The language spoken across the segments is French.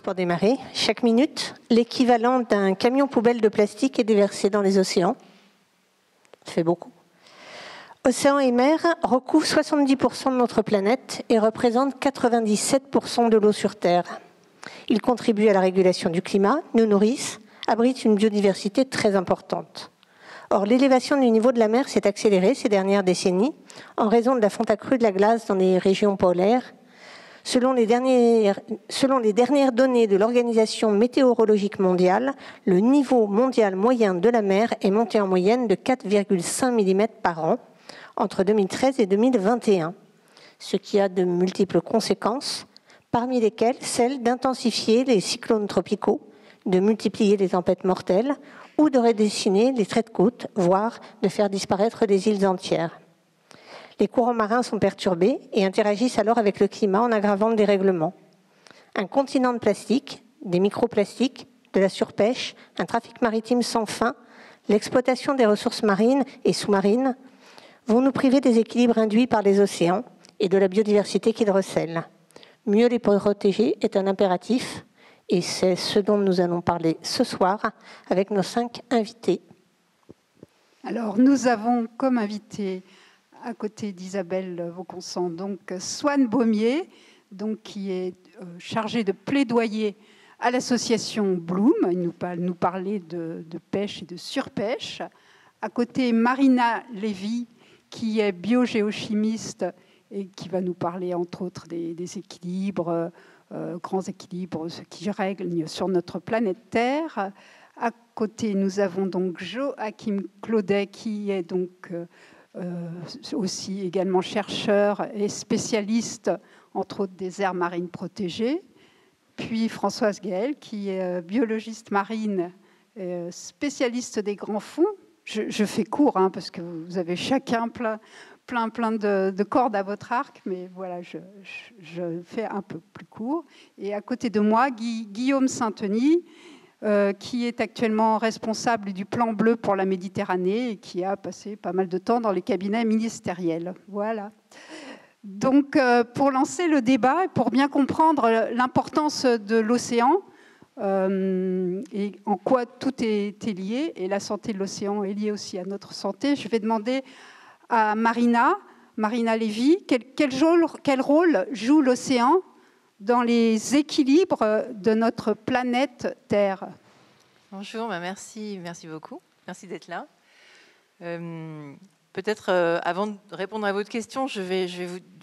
pour démarrer. Chaque minute, l'équivalent d'un camion poubelle de plastique est déversé dans les océans. Ça fait beaucoup. Océans et mers recouvrent 70% de notre planète et représentent 97% de l'eau sur Terre. Ils contribuent à la régulation du climat, nous nourrissent, abritent une biodiversité très importante. Or, l'élévation du niveau de la mer s'est accélérée ces dernières décennies en raison de la fonte accrue de la glace dans les régions polaires. Selon les dernières données de l'Organisation météorologique mondiale, le niveau mondial moyen de la mer est monté en moyenne de 4,5 mm par an entre 2013 et 2021, ce qui a de multiples conséquences, parmi lesquelles celle d'intensifier les cyclones tropicaux, de multiplier les tempêtes mortelles ou de redessiner les traits de côte, voire de faire disparaître des îles entières. Les courants marins sont perturbés et interagissent alors avec le climat en aggravant le dérèglement. Un continent de plastique, des microplastiques, de la surpêche, un trafic maritime sans fin, l'exploitation des ressources marines et sous-marines vont nous priver des équilibres induits par les océans et de la biodiversité qu'ils recèlent. Mieux les protéger est un impératif et c'est ce dont nous allons parler ce soir avec nos 5 invités. Alors, nous avons comme invité à côté d'Isabelle Vauconsant, donc Swan Baumier, donc, qui est chargée de plaidoyer à l'association Bloom. Il nous parlait de pêche et de surpêche. À côté, Marina Lévy, qui est biogéochimiste et qui va nous parler, entre autres, des équilibres, grands équilibres, ce qui règne sur notre planète Terre. À côté, nous avons donc Joachim Claudet, qui est donc aussi également chercheur et spécialiste, entre autres, des aires marines protégées. Puis Françoise Gaël, qui est biologiste marine, spécialiste des grands fonds. Je fais court, hein, parce que vous avez chacun plein de cordes à votre arc, mais voilà, je fais un peu plus court. Et à côté de moi, Guillaume Saint-Denis, qui est actuellement responsable du plan bleu pour la Méditerranée et qui a passé pas mal de temps dans les cabinets ministériels. Voilà. Donc, pour lancer le débat, pour bien comprendre l'importance de l'océan, et en quoi tout est lié, et la santé de l'océan est liée aussi à notre santé, je vais demander à Marina Lévy, quel rôle joue l'océan dans les équilibres de notre planète Terre. Bonjour, merci beaucoup. Merci d'être là. Peut-être avant de répondre à votre question, je vais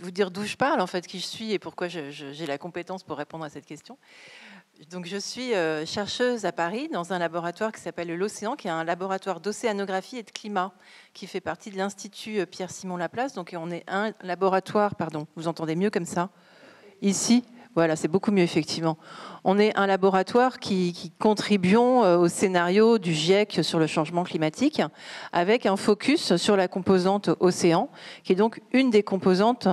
vous dire d'où je parle, en fait, qui je suis et pourquoi j'ai la compétence pour répondre à cette question. Donc, je suis chercheuse à Paris dans un laboratoire qui s'appelle l'Océan, qui est un laboratoire d'océanographie et de climat, qui fait partie de l'Institut Pierre-Simon Laplace. Donc, on est un laboratoire, pardon, vous entendez mieux comme ça? Ici, voilà, c'est beaucoup mieux, effectivement. On est un laboratoire qui contribuons au scénario du GIEC sur le changement climatique, avec un focus sur la composante océan, qui est donc une des composantes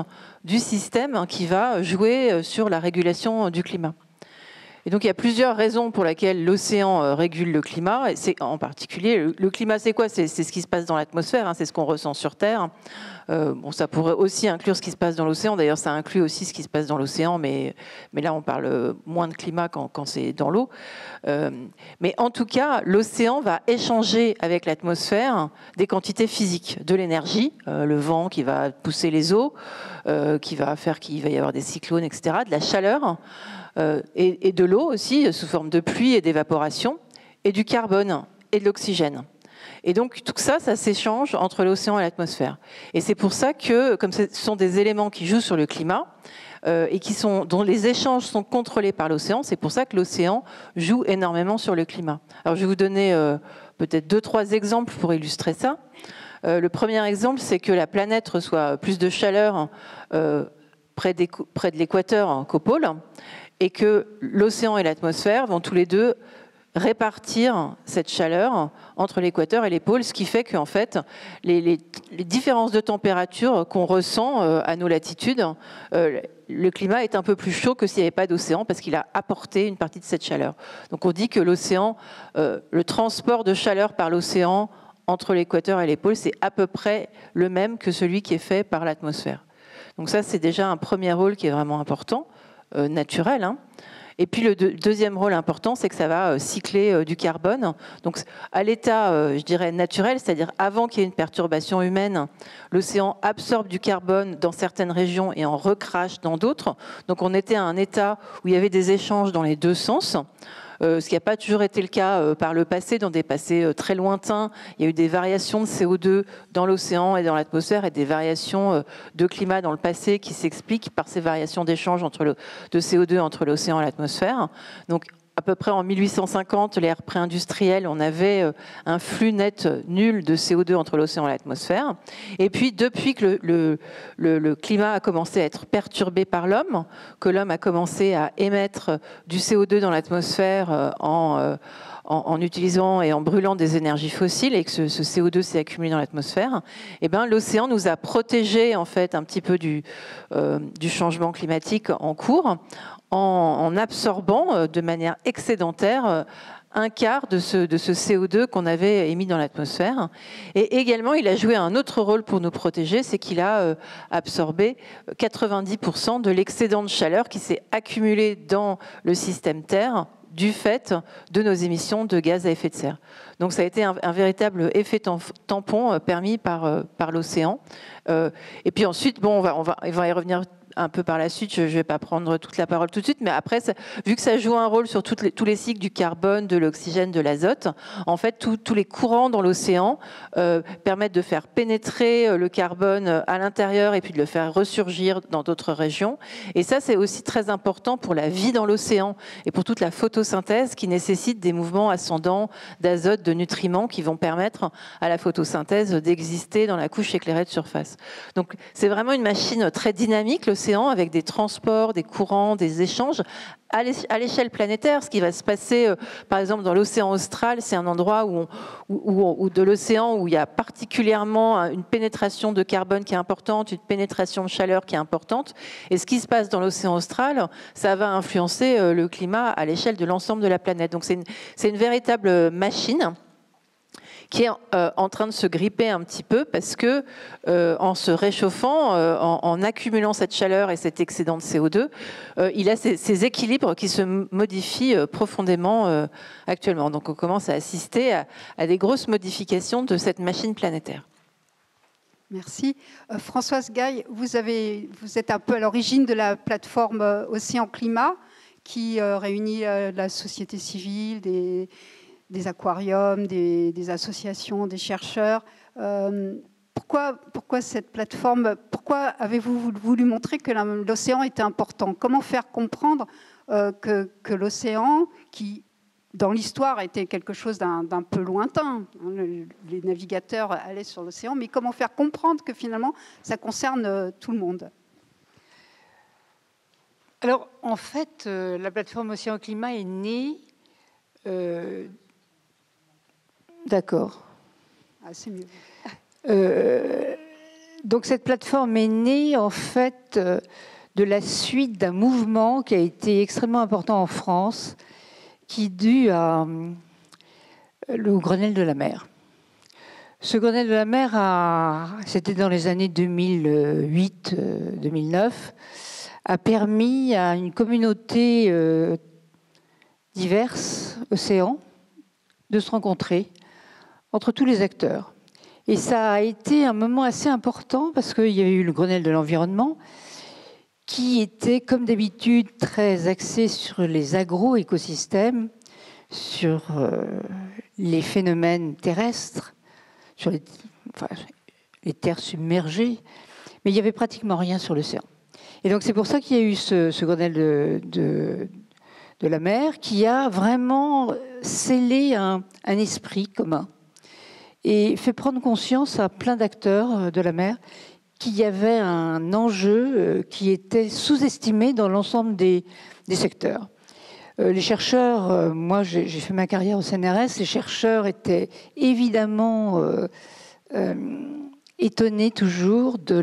du système qui va jouer sur la régulation du climat. Et donc, il y a plusieurs raisons pour lesquelles l'océan régule le climat. Et c'est, en particulier, le climat, c'est quoi? C'est ce qui se passe dans l'atmosphère, hein, c'est ce qu'on ressent sur Terre. Bon, ça pourrait aussi inclure ce qui se passe dans l'océan. D'ailleurs, ça inclut aussi ce qui se passe dans l'océan, mais là, on parle moins de climat quand c'est dans l'eau. Mais en tout cas, l'océan va échanger avec l'atmosphère des quantités physiques, de l'énergie, le vent qui va pousser les eaux, qui va faire qu'il va y avoir des cyclones, etc., de la chaleur, et de l'eau aussi, sous forme de pluie et d'évaporation, et du carbone et de l'oxygène. Et donc, tout ça, ça s'échange entre l'océan et l'atmosphère. Et c'est pour ça que, comme ce sont des éléments qui jouent sur le climat, et dont les échanges sont contrôlés par l'océan, c'est pour ça que l'océan joue énormément sur le climat. Alors, je vais vous donner peut-être 2-3 exemples pour illustrer ça. Le premier exemple, c'est que la planète reçoit plus de chaleur près de l'équateur qu'au pôle, et que l'océan et l'atmosphère vont tous les deux répartir cette chaleur entre l'équateur et les pôles, ce qui fait qu'en fait, les différences de température qu'on ressent à nos latitudes, le climat est un peu plus chaud que s'il n'y avait pas d'océan, parce qu'il a apporté une partie de cette chaleur. Donc on dit que l'océan, le transport de chaleur par l'océan entre l'équateur et les pôles, c'est à peu près le même que celui qui est fait par l'atmosphère. Donc ça, c'est déjà un premier rôle qui est vraiment important, naturel, hein. Et puis le deuxième rôle important, c'est que ça va cycler du carbone. Donc à l'état, je dirais, naturel, c'est-à-dire avant qu'il y ait une perturbation humaine, l'océan absorbe du carbone dans certaines régions et en recrache dans d'autres. Donc on était à un état où il y avait des échanges dans les deux sens. Ce qui n'a pas toujours été le cas par le passé, dans des passés très lointains. Il y a eu des variations de CO2 dans l'océan et dans l'atmosphère et des variations de climat dans le passé qui s'expliquent par ces variations d'échange de CO2 entre l'océan et l'atmosphère. Donc, à peu près en 1850, l'ère pré-industrielle, on avait un flux net nul de CO2 entre l'océan et l'atmosphère. Et puis, depuis que le climat a commencé à être perturbé par l'homme, que l'homme a commencé à émettre du CO2 dans l'atmosphère en utilisant et en brûlant des énergies fossiles, et que ce CO2 s'est accumulé dans l'atmosphère, eh ben, l'océan nous a protégés en fait un petit peu du changement climatique en cours, en absorbant de manière excédentaire un quart de ce CO2 qu'on avait émis dans l'atmosphère. Et également, il a joué un autre rôle pour nous protéger, c'est qu'il a absorbé 90% de l'excédent de chaleur qui s'est accumulé dans le système Terre du fait de nos émissions de gaz à effet de serre. Donc ça a été un véritable effet tampon permis par l'océan. Et puis ensuite, bon, on va y revenir un peu par la suite, je ne vais pas prendre toute la parole tout de suite, mais après, vu que ça joue un rôle sur tous les cycles du carbone, de l'oxygène, de l'azote, en fait, tous les courants dans l'océan permettent de faire pénétrer le carbone à l'intérieur et puis de le faire ressurgir dans d'autres régions. Et ça, c'est aussi très important pour la vie dans l'océan et pour toute la photosynthèse qui nécessite des mouvements ascendants d'azote, de nutriments qui vont permettre à la photosynthèse d'exister dans la couche éclairée de surface. Donc, c'est vraiment une machine très dynamique, l'océan, avec des transports, des courants, des échanges à l'échelle planétaire. Ce qui va se passer, par exemple, dans l'océan austral, c'est un endroit où de l'océan où il y a particulièrement une pénétration de carbone qui est importante, une pénétration de chaleur qui est importante. Et ce qui se passe dans l'océan austral, ça va influencer le climat à l'échelle de l'ensemble de la planète. Donc c'est une véritable machine qui est en train de se gripper un petit peu parce que en se réchauffant, en accumulant cette chaleur et cet excédent de CO2, il a ces équilibres qui se modifient profondément actuellement. Donc on commence à assister à des grosses modifications de cette machine planétaire. Merci. Françoise Gaille, vous êtes un peu à l'origine de la plateforme Océan Climat qui réunit la société civile, des aquariums, des associations, des chercheurs. Pourquoi cette plateforme? Pourquoi avez-vous voulu montrer que l'océan était important? Comment faire comprendre que l'océan, qui dans l'histoire était quelque chose d'un peu lointain, les navigateurs allaient sur l'océan, mais comment faire comprendre que finalement ça concerne tout le monde? Alors en fait, la plateforme Océan Climat est née... D'accord. Ah, c'est mieux. Donc cette plateforme est née en fait de la suite d'un mouvement qui a été extrêmement important en France, qui est dû au Grenelle de la mer. Ce Grenelle de la mer, c'était dans les années 2008-2009, a permis à une communauté diverse, océans, de se rencontrer entre tous les acteurs. Et ça a été un moment assez important parce qu'il y avait eu le Grenelle de l'environnement qui était, comme d'habitude, très axé sur les agro-écosystèmes, sur les phénomènes terrestres, sur les terres submergées, mais il n'y avait pratiquement rien sur l'océan. Et donc c'est pour ça qu'il y a eu ce Grenelle de la mer qui a vraiment scellé un esprit commun et fait prendre conscience à plein d'acteurs de la mer qu'il y avait un enjeu qui était sous-estimé dans l'ensemble des secteurs. Les chercheurs, moi j'ai fait ma carrière au CNRS, les chercheurs étaient évidemment étonnés toujours de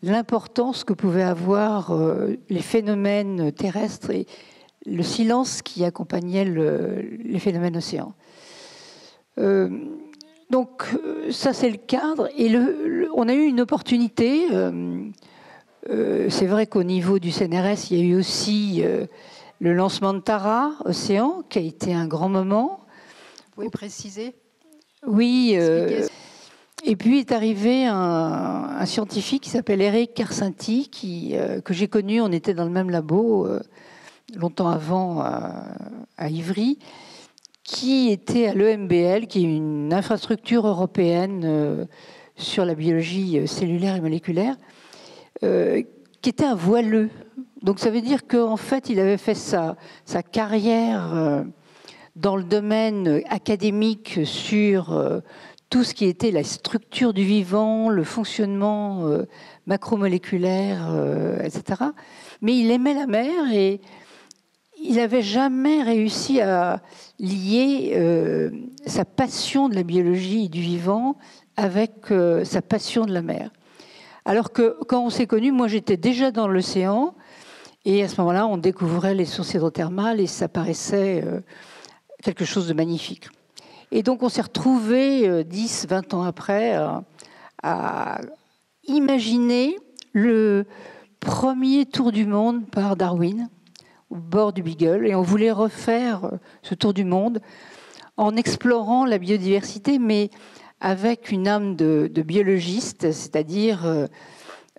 l'importance que pouvaient avoir les phénomènes terrestres et le silence qui accompagnait les phénomènes océans. Donc ça c'est le cadre et on a eu une opportunité. C'est vrai qu'au niveau du CNRS il y a eu aussi le lancement de Tara Océan, qui a été un grand moment. Vous pouvez préciser? Oui. Et puis est arrivé un scientifique qui s'appelle Eric Karsinti, que j'ai connu, on était dans le même labo longtemps avant à Ivry, qui était à l'EMBL, qui est une infrastructure européenne sur la biologie cellulaire et moléculaire, qui était un voileux. Donc ça veut dire qu'en fait, il avait fait sa carrière dans le domaine académique sur tout ce qui était la structure du vivant, le fonctionnement macromoléculaire, etc. Mais il aimait la mer et il n'avait jamais réussi à lier sa passion de la biologie et du vivant avec sa passion de la mer. Alors que quand on s'est connus, moi j'étais déjà dans l'océan et à ce moment-là, on découvrait les sources hydrothermales et ça paraissait quelque chose de magnifique. Et donc on s'est retrouvés 10, 20 ans après à imaginer le premier tour du monde par Darwin au bord du Beagle. Et on voulait refaire ce tour du monde en explorant la biodiversité, mais avec une âme de biologiste, c'est-à-dire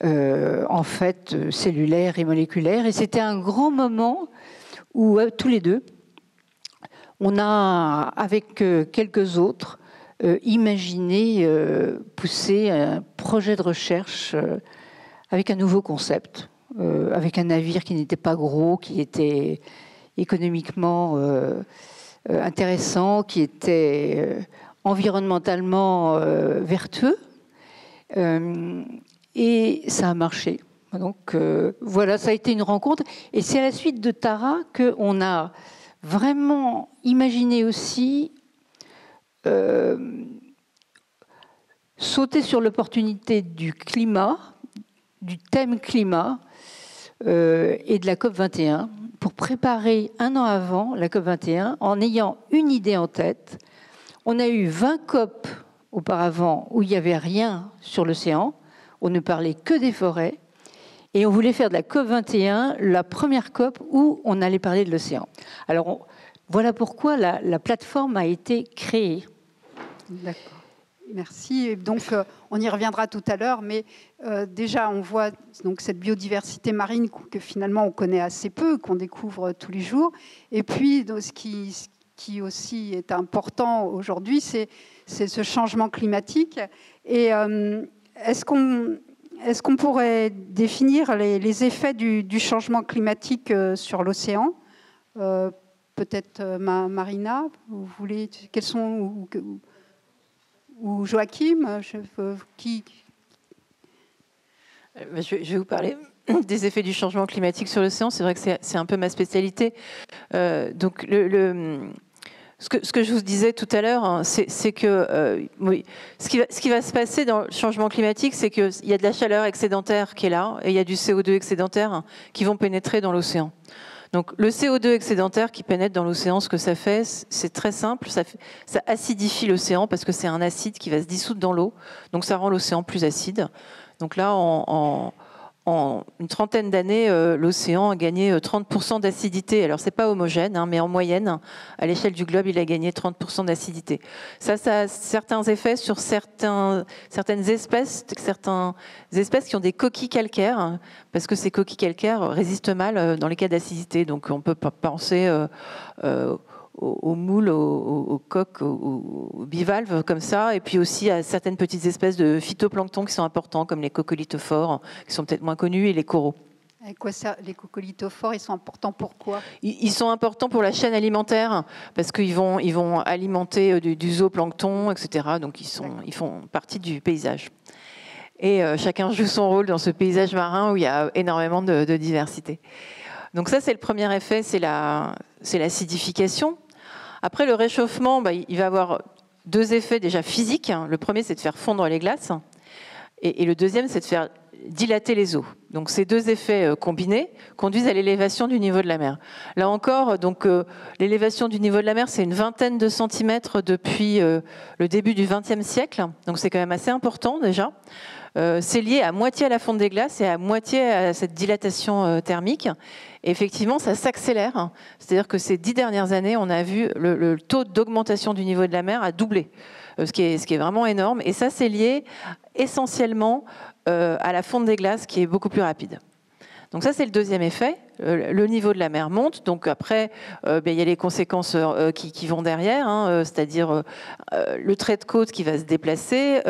en fait cellulaire et moléculaire. Et c'était un grand moment où tous les deux, on a, avec quelques autres, imaginé pousser un projet de recherche avec un nouveau concept, avec un navire qui n'était pas gros, qui était économiquement intéressant, qui était environnementalement vertueux. Et ça a marché. Donc voilà, ça a été une rencontre. Et c'est à la suite de Tara qu'on a vraiment imaginé aussi sauter sur l'opportunité du climat, du thème climat et de la COP21 pour préparer un an avant la COP21 en ayant une idée en tête. On a eu 20 COP auparavant où il n'y avait rien sur l'océan, on ne parlait que des forêts, et on voulait faire de la COP21 la première COP où on allait parler de l'océan. Alors voilà pourquoi la plateforme a été créée. D'accord. Merci. Donc, on y reviendra tout à l'heure, mais déjà, on voit donc cette biodiversité marine que finalement on connaît assez peu, qu'on découvre tous les jours. Et puis, ce qui aussi est important aujourd'hui, c'est ce changement climatique. Et est-ce qu'on pourrait définir les effets du changement climatique sur l'océan ? Peut-être Marina, vous voulez, quels sont... Ou Joachim, qui... Je vais vous parler des effets du changement climatique sur l'océan. C'est vrai que c'est un peu ma spécialité. Donc, ce que je vous disais tout à l'heure, hein, c'est que oui, ce qui va se passer dans le changement climatique, c'est qu'il y a de la chaleur excédentaire qui est là, et il y a du CO2 excédentaire qui vont pénétrer dans l'océan. Donc le CO2 excédentaire qui pénètre dans l'océan, ce que ça fait, c'est très simple, ça acidifie l'océan parce que c'est un acide qui va se dissoudre dans l'eau, donc ça rend l'océan plus acide. Donc là, en une trentaine d'années, l'océan a gagné 30% d'acidité. Alors c'est pas homogène, hein, mais en moyenne, à l'échelle du globe, il a gagné 30% d'acidité. Ça a certains effets sur certaines espèces qui ont des coquilles calcaires, hein, parce que ces coquilles calcaires résistent mal dans les cas d'acidité. Donc on peut penser aux moules, aux coques, aux bivalves comme ça, et puis aussi à certaines petites espèces de phytoplancton qui sont importants, comme les coccolithophores, qui sont peut-être moins connus, et les coraux. Et quoi ça, les coccolithophores, ils sont importants pourquoi ? Ils sont importants pour la chaîne alimentaire, parce qu'ils vont alimenter du zooplancton, etc. Donc ils font partie du paysage. Et chacun joue son rôle dans ce paysage marin où il y a énormément de diversité. Donc ça, c'est le premier effet, c'est l'acidification. Après, le réchauffement, il va avoir deux effets déjà physiques. Le premier, c'est de faire fondre les glaces. Et le deuxième, c'est de faire dilater les eaux. Donc ces deux effets combinés conduisent à l'élévation du niveau de la mer. Là encore, donc l'élévation du niveau de la mer, c'est une vingtaine de centimètres depuis le début du XXe siècle. Donc c'est quand même assez important déjà. C'est lié à moitié à la fonte des glaces et à moitié à cette dilatation thermique. Et effectivement, ça s'accélère. C'est-à-dire que ces 10 dernières années, on a vu le taux d'augmentation du niveau de la mer a doublé, ce qui est vraiment énorme. Et ça, c'est lié essentiellement à la fonte des glaces qui est beaucoup plus rapide. Donc ça, c'est le deuxième effet. Le niveau de la mer monte. Donc après, il y a les conséquences qui vont derrière, c'est-à-dire le trait de côte qui va se déplacer,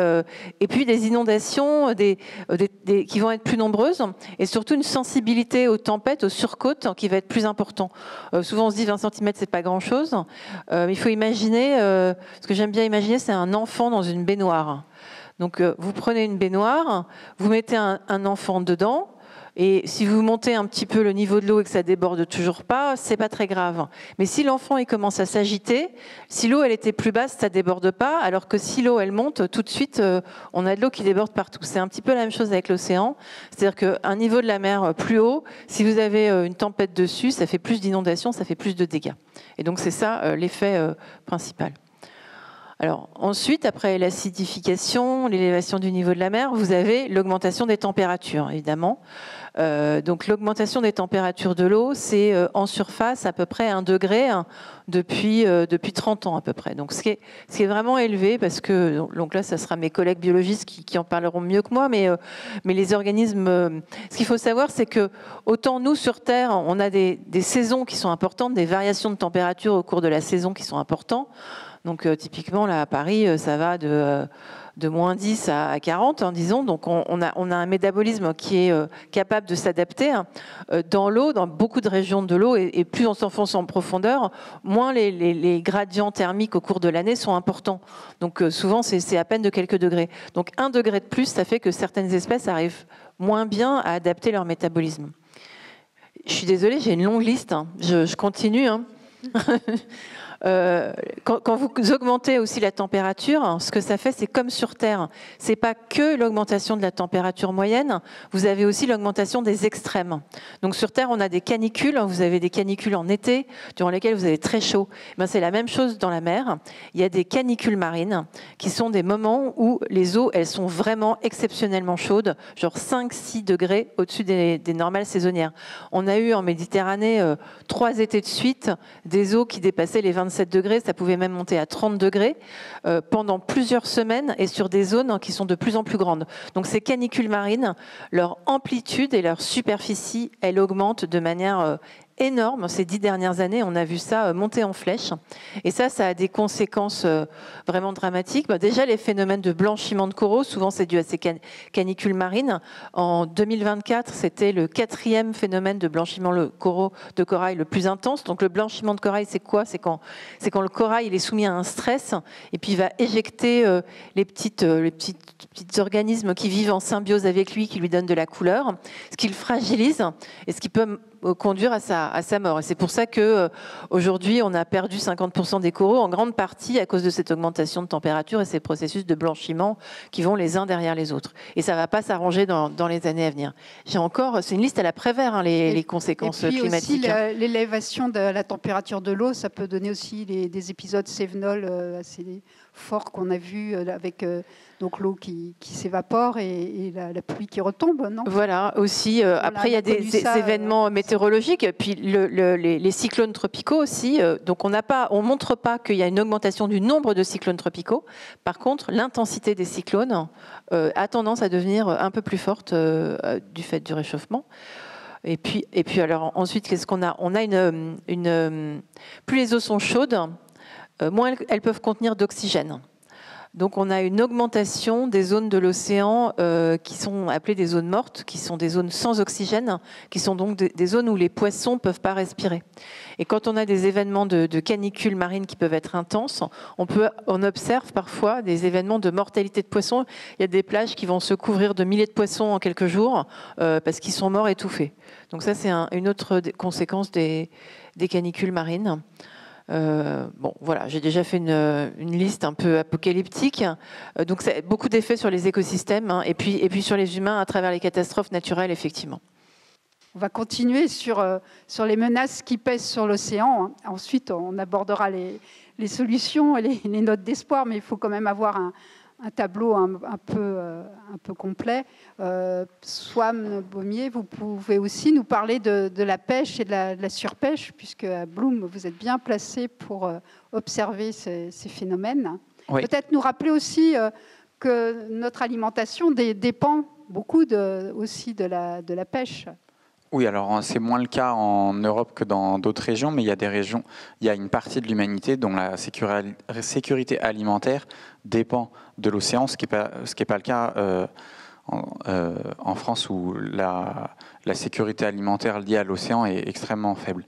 et puis des inondations qui vont être plus nombreuses, et surtout une sensibilité aux tempêtes, aux surcôtes, qui va être plus important. Souvent, on se dit 20 cm, c'est pas grand-chose. Il faut imaginer, ce que j'aime bien imaginer, c'est un enfant dans une baignoire. Donc vous prenez une baignoire, vous mettez un enfant dedans, et si vous montez un petit peu le niveau de l'eau et que ça déborde toujours pas, c'est pas très grave. Mais si l'enfant il commence à s'agiter, si l'eau elle était plus basse, ça déborde pas, alors que si l'eau elle monte, tout de suite on a de l'eau qui déborde partout. C'est un petit peu la même chose avec l'océan, c'est-à-dire qu'un niveau de la mer plus haut, si vous avez une tempête dessus, ça fait plus d'inondations, ça fait plus de dégâts. Et donc c'est ça l'effet principal. Alors ensuite, après l'acidification, l'élévation du niveau de la mer, vous avez l'augmentation des températures, évidemment. Donc l'augmentation des températures de l'eau, c'est en surface à peu près 1 degré depuis 30 ans à peu près. Donc ce qui est vraiment élevé, parce que donc là, ça sera mes collègues biologistes qui en parleront mieux que moi, mais les organismes, ce qu'il faut savoir, c'est que autant nous sur Terre, on a des saisons qui sont importantes, des variations de température au cours de la saison qui sont importantes. Donc typiquement, là, à Paris, ça va de moins 10 à 40, disons. Donc on a un métabolisme qui est capable de s'adapter dans l'eau, dans beaucoup de régions de l'eau. Et plus on s'enfonce en profondeur, moins les gradients thermiques au cours de l'année sont importants. Donc souvent, c'est à peine de quelques degrés. Donc 1 degré de plus, ça fait que certaines espèces arrivent moins bien à adapter leur métabolisme. Je suis désolée, j'ai une longue liste. Je continue. Quand vous augmentez aussi la température, ce que ça fait, c'est comme sur Terre. C'est pas que l'augmentation de la température moyenne, vous avez aussi l'augmentation des extrêmes. Donc sur Terre, on a des canicules, vous avez des canicules en été, durant lesquelles vous avez très chaud. C'est la même chose dans la mer. Il y a des canicules marines, qui sont des moments où les eaux, elles sont vraiment exceptionnellement chaudes, genre 5-6 degrés au-dessus des normales saisonnières. On a eu en Méditerranée 3 étés de suite des eaux qui dépassaient les 27 degrés, ça pouvait même monter à 30 degrés pendant plusieurs semaines et sur des zones qui sont de plus en plus grandes. Donc ces canicules marines, leur amplitude et leur superficie, elles augmentent de manière énorme. Ces 10 dernières années, on a vu ça monter en flèche. Et ça a des conséquences vraiment dramatiques. Déjà, les phénomènes de blanchiment de coraux, souvent c'est dû à ces canicules marines. En 2024, c'était le 4e phénomène de blanchiment de corail le plus intense. Donc le blanchiment de corail, c'est quoi? C'est quand le corail il est soumis à un stress et puis il va éjecter les petits organismes qui vivent en symbiose avec lui, qui lui donnent de la couleur, ce qui le fragilise et ce qui peut conduire à sa mort. Et c'est pour ça qu'aujourd'hui, on a perdu 50% des coraux, en grande partie à cause de cette augmentation de température et ces processus de blanchiment qui vont les uns derrière les autres. Et ça ne va pas s'arranger dans les années à venir. C'est une liste à la Prévert, les conséquences climatiques. Et puis aussi, l'élévation de la température de l'eau, ça peut donner aussi des épisodes cévenols assez forts qu'on a vus avec donc l'eau qui s'évapore et la pluie qui retombe, non? Voilà, aussi. Après, il y a des événements météorologiques, puis les cyclones tropicaux aussi. Donc, on montre pas qu'il y a une augmentation du nombre de cyclones tropicaux. Par contre, l'intensité des cyclones a tendance à devenir un peu plus forte du fait du réchauffement. Et puis alors ensuite, qu'est-ce qu'on a? On a plus les eaux sont chaudes, moins elles peuvent contenir d'oxygène. Donc on a une augmentation des zones de l'océan qui sont appelées des zones mortes, qui sont des zones sans oxygène, qui sont donc des zones où les poissons ne peuvent pas respirer. Et quand on a des événements de canicules marines qui peuvent être intenses, on observe parfois des événements de mortalité de poissons. Il y a des plages qui vont se couvrir de milliers de poissons en quelques jours parce qu'ils sont morts étouffés. Donc ça, c'est une autre conséquence des canicules marines. Bon, voilà, j'ai déjà fait une liste un peu apocalyptique. Donc, ça a beaucoup d'effets sur les écosystèmes, hein, et puis sur les humains à travers les catastrophes naturelles, effectivement. On va continuer sur les menaces qui pèsent sur l'océan. Ensuite, on abordera les solutions et les notes d'espoir, mais il faut quand même avoir un tableau un peu complet. Swan Baumier, vous pouvez aussi nous parler de la pêche et de la surpêche, puisque à Bloom, vous êtes bien placé pour observer ces phénomènes. Oui. Peut-être nous rappeler aussi que notre alimentation dépend beaucoup aussi de la pêche. Oui, alors c'est moins le cas en Europe que dans d'autres régions, mais il y a des régions, il y a une partie de l'humanité dont la sécurité alimentaire dépend de l'océan, ce qui n'est pas le cas en France où la sécurité alimentaire liée à l'océan est extrêmement faible.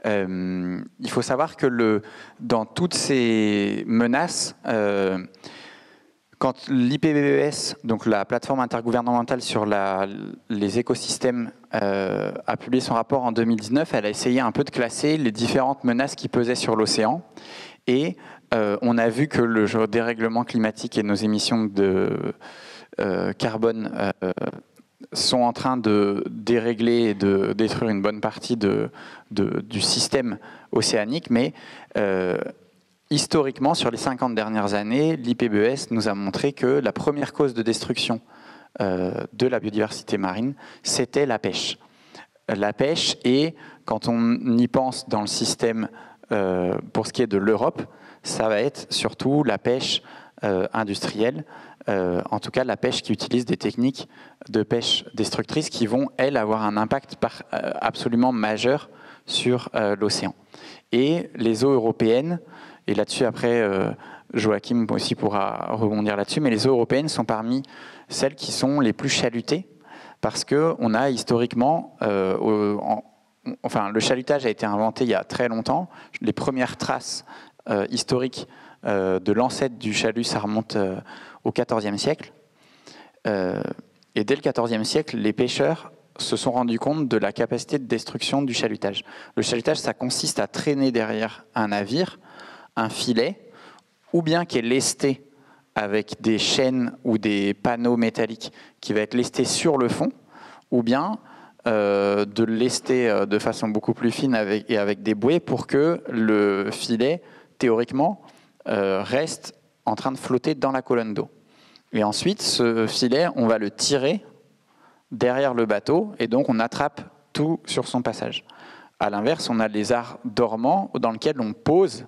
Il faut savoir que dans toutes ces menaces, quand l'IPBES, donc la plateforme intergouvernementale sur les écosystèmes, a publié son rapport en 2019, elle a essayé un peu de classer les différentes menaces qui pesaient sur l'océan. Et on a vu que le dérèglement climatique et nos émissions de carbone sont en train de dérégler et de détruire une bonne partie du système océanique, mais historiquement, sur les 50 dernières années, l'IPBES nous a montré que la première cause de destruction de la biodiversité marine, c'était la pêche. La pêche, et quand on y pense dans le système pour ce qui est de l'Europe, ça va être surtout la pêche industrielle, en tout cas la pêche qui utilise des techniques de pêche destructrices qui vont, elles, avoir un impact absolument majeur sur l'océan. Et les eaux européennes, et là-dessus, après, Joachim aussi pourra rebondir là-dessus, mais les eaux européennes sont parmi celles qui sont les plus chalutées, parce qu'on a historiquement, le chalutage a été inventé il y a très longtemps. Les premières traces historiques de l'ancêtre du chalut, ça remonte au XIVe siècle. Et dès le XIVe siècle, les pêcheurs se sont rendus compte de la capacité de destruction du chalutage. Le chalutage, ça consiste à traîner derrière un navire un filet, ou bien qui est lesté avec des chaînes ou des panneaux métalliques qui va être lesté sur le fond, ou bien de le lester de façon beaucoup plus fine avec des bouées pour que le filet, théoriquement, reste en train de flotter dans la colonne d'eau. Et ensuite, ce filet, on va le tirer derrière le bateau, et donc on attrape tout sur son passage. À l'inverse, on a les arts dormants dans lesquels on pose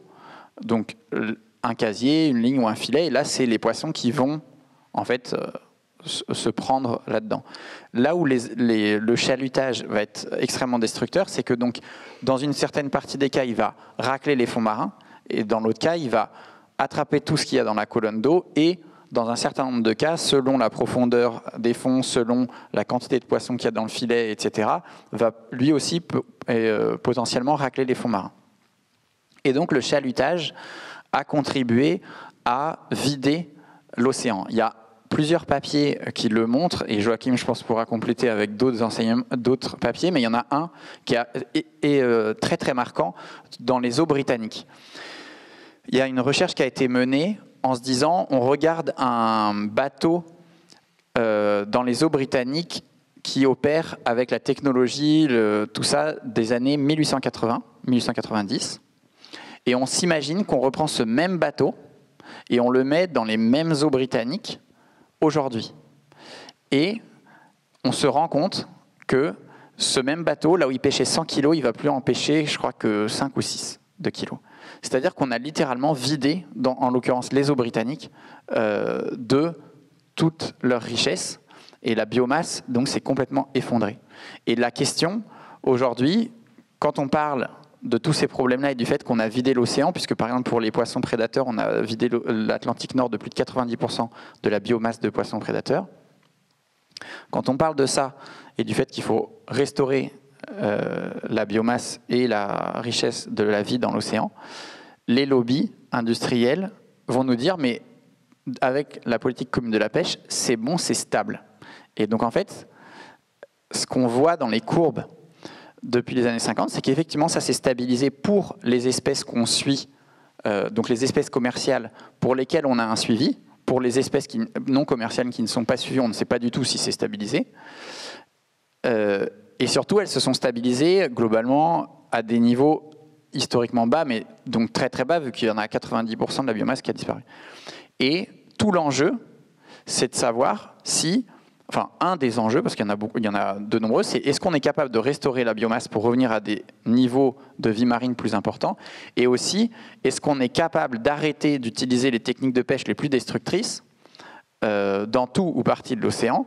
donc un casier, une ligne ou un filet, et là c'est les poissons qui vont en fait se prendre là-dedans. Là où le chalutage va être extrêmement destructeur, c'est que donc dans une certaine partie des cas, il va racler les fonds marins, et dans l'autre cas, il va attraper tout ce qu'il y a dans la colonne d'eau, et dans un certain nombre de cas, selon la profondeur des fonds, selon la quantité de poissons qu'il y a dans le filet, etc., va lui aussi potentiellement racler les fonds marins. Et donc le chalutage a contribué à vider l'océan. Il y a plusieurs papiers qui le montrent, et Joachim, je pense, pourra compléter avec d'autres papiers, mais il y en a un qui est très très marquant dans les eaux britanniques. Il y a une recherche qui a été menée en se disant, on regarde un bateau dans les eaux britanniques qui opère avec la technologie, tout ça, des années 1880-1890. Et on s'imagine qu'on reprend ce même bateau et on le met dans les mêmes eaux britanniques aujourd'hui. Et on se rend compte que ce même bateau, là où il pêchait 100 kilos, il ne va plus en pêcher, je crois que 5 ou 6 de kilos. C'est-à-dire qu'on a littéralement vidé, en l'occurrence les eaux britanniques, de toute leur richesse. Et la biomasse, donc, s'est complètement effondrée. Et la question, aujourd'hui, quand on parle de tous ces problèmes-là et du fait qu'on a vidé l'océan, puisque par exemple pour les poissons prédateurs, on a vidé l'Atlantique Nord de plus de 90% de la biomasse de poissons prédateurs. Quand on parle de ça et du fait qu'il faut restaurer la biomasse et la richesse de la vie dans l'océan, les lobbies industriels vont nous dire mais avec la politique commune de la pêche, c'est bon, c'est stable. Et donc en fait, ce qu'on voit dans les courbes depuis les années 50, c'est qu'effectivement, ça s'est stabilisé pour les espèces qu'on suit, donc les espèces commerciales pour lesquelles on a un suivi. Pour les espèces non commerciales qui ne sont pas suivies, on ne sait pas du tout si c'est stabilisé. Et surtout, elles se sont stabilisées globalement à des niveaux historiquement bas, mais donc très très bas, vu qu'il y en a 90% de la biomasse qui a disparu. Et tout l'enjeu, c'est de savoir si, enfin un des enjeux, parce qu'il y en a beaucoup, il y en a de nombreux, c'est est-ce qu'on est capable de restaurer la biomasse pour revenir à des niveaux de vie marine plus importants, et aussi est-ce qu'on est capable d'arrêter d'utiliser les techniques de pêche les plus destructrices dans tout ou partie de l'océan,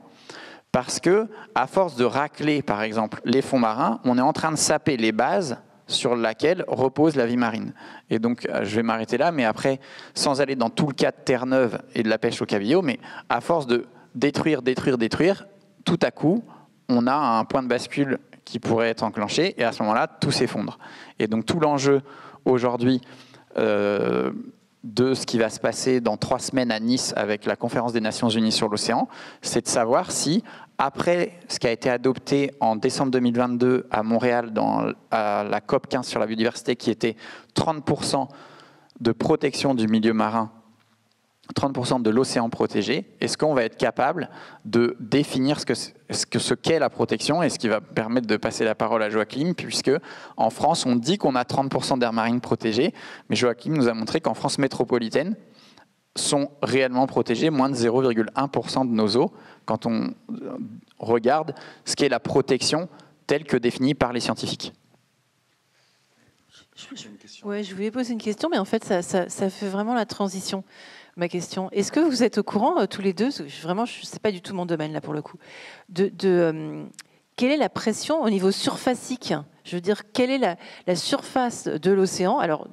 parce que à force de racler par exemple les fonds marins, on est en train de saper les bases sur laquelle repose la vie marine. Et donc, je vais m'arrêter là, mais après, sans aller dans tout le cas de Terre-Neuve et de la pêche au cabillaud, mais à force de détruire, tout à coup, on a un point de bascule qui pourrait être enclenché, et à ce moment-là, tout s'effondre. Et donc, tout l'enjeu aujourd'hui de ce qui va se passer dans 3 semaines à Nice avec la conférence des Nations Unies sur l'océan, c'est de savoir si, après ce qui a été adopté en décembre 2022 à Montréal à la COP 15 sur la biodiversité, qui était 30% de protection du milieu marin, 30% de l'océan protégé, est-ce qu'on va être capable de définir ce qu'est la protection, et ce qui va permettre de passer la parole à Joachim, puisque en France, on dit qu'on a 30% d'aires marines protégées, mais Joachim nous a montré qu'en France métropolitaine, sont réellement protégés, moins de 0,1% de nos eaux, quand on regarde ce qu'est la protection telle que définie par les scientifiques. Ouais, je voulais poser une question, mais en fait, ça fait vraiment la transition, ma question. Est-ce que vous êtes au courant, tous les deux, vraiment, je ne sais pas du tout mon domaine, là, pour le coup, quelle est la pression au niveau surfacique? Je veux dire, quelle est la surface de l'océan? Alors,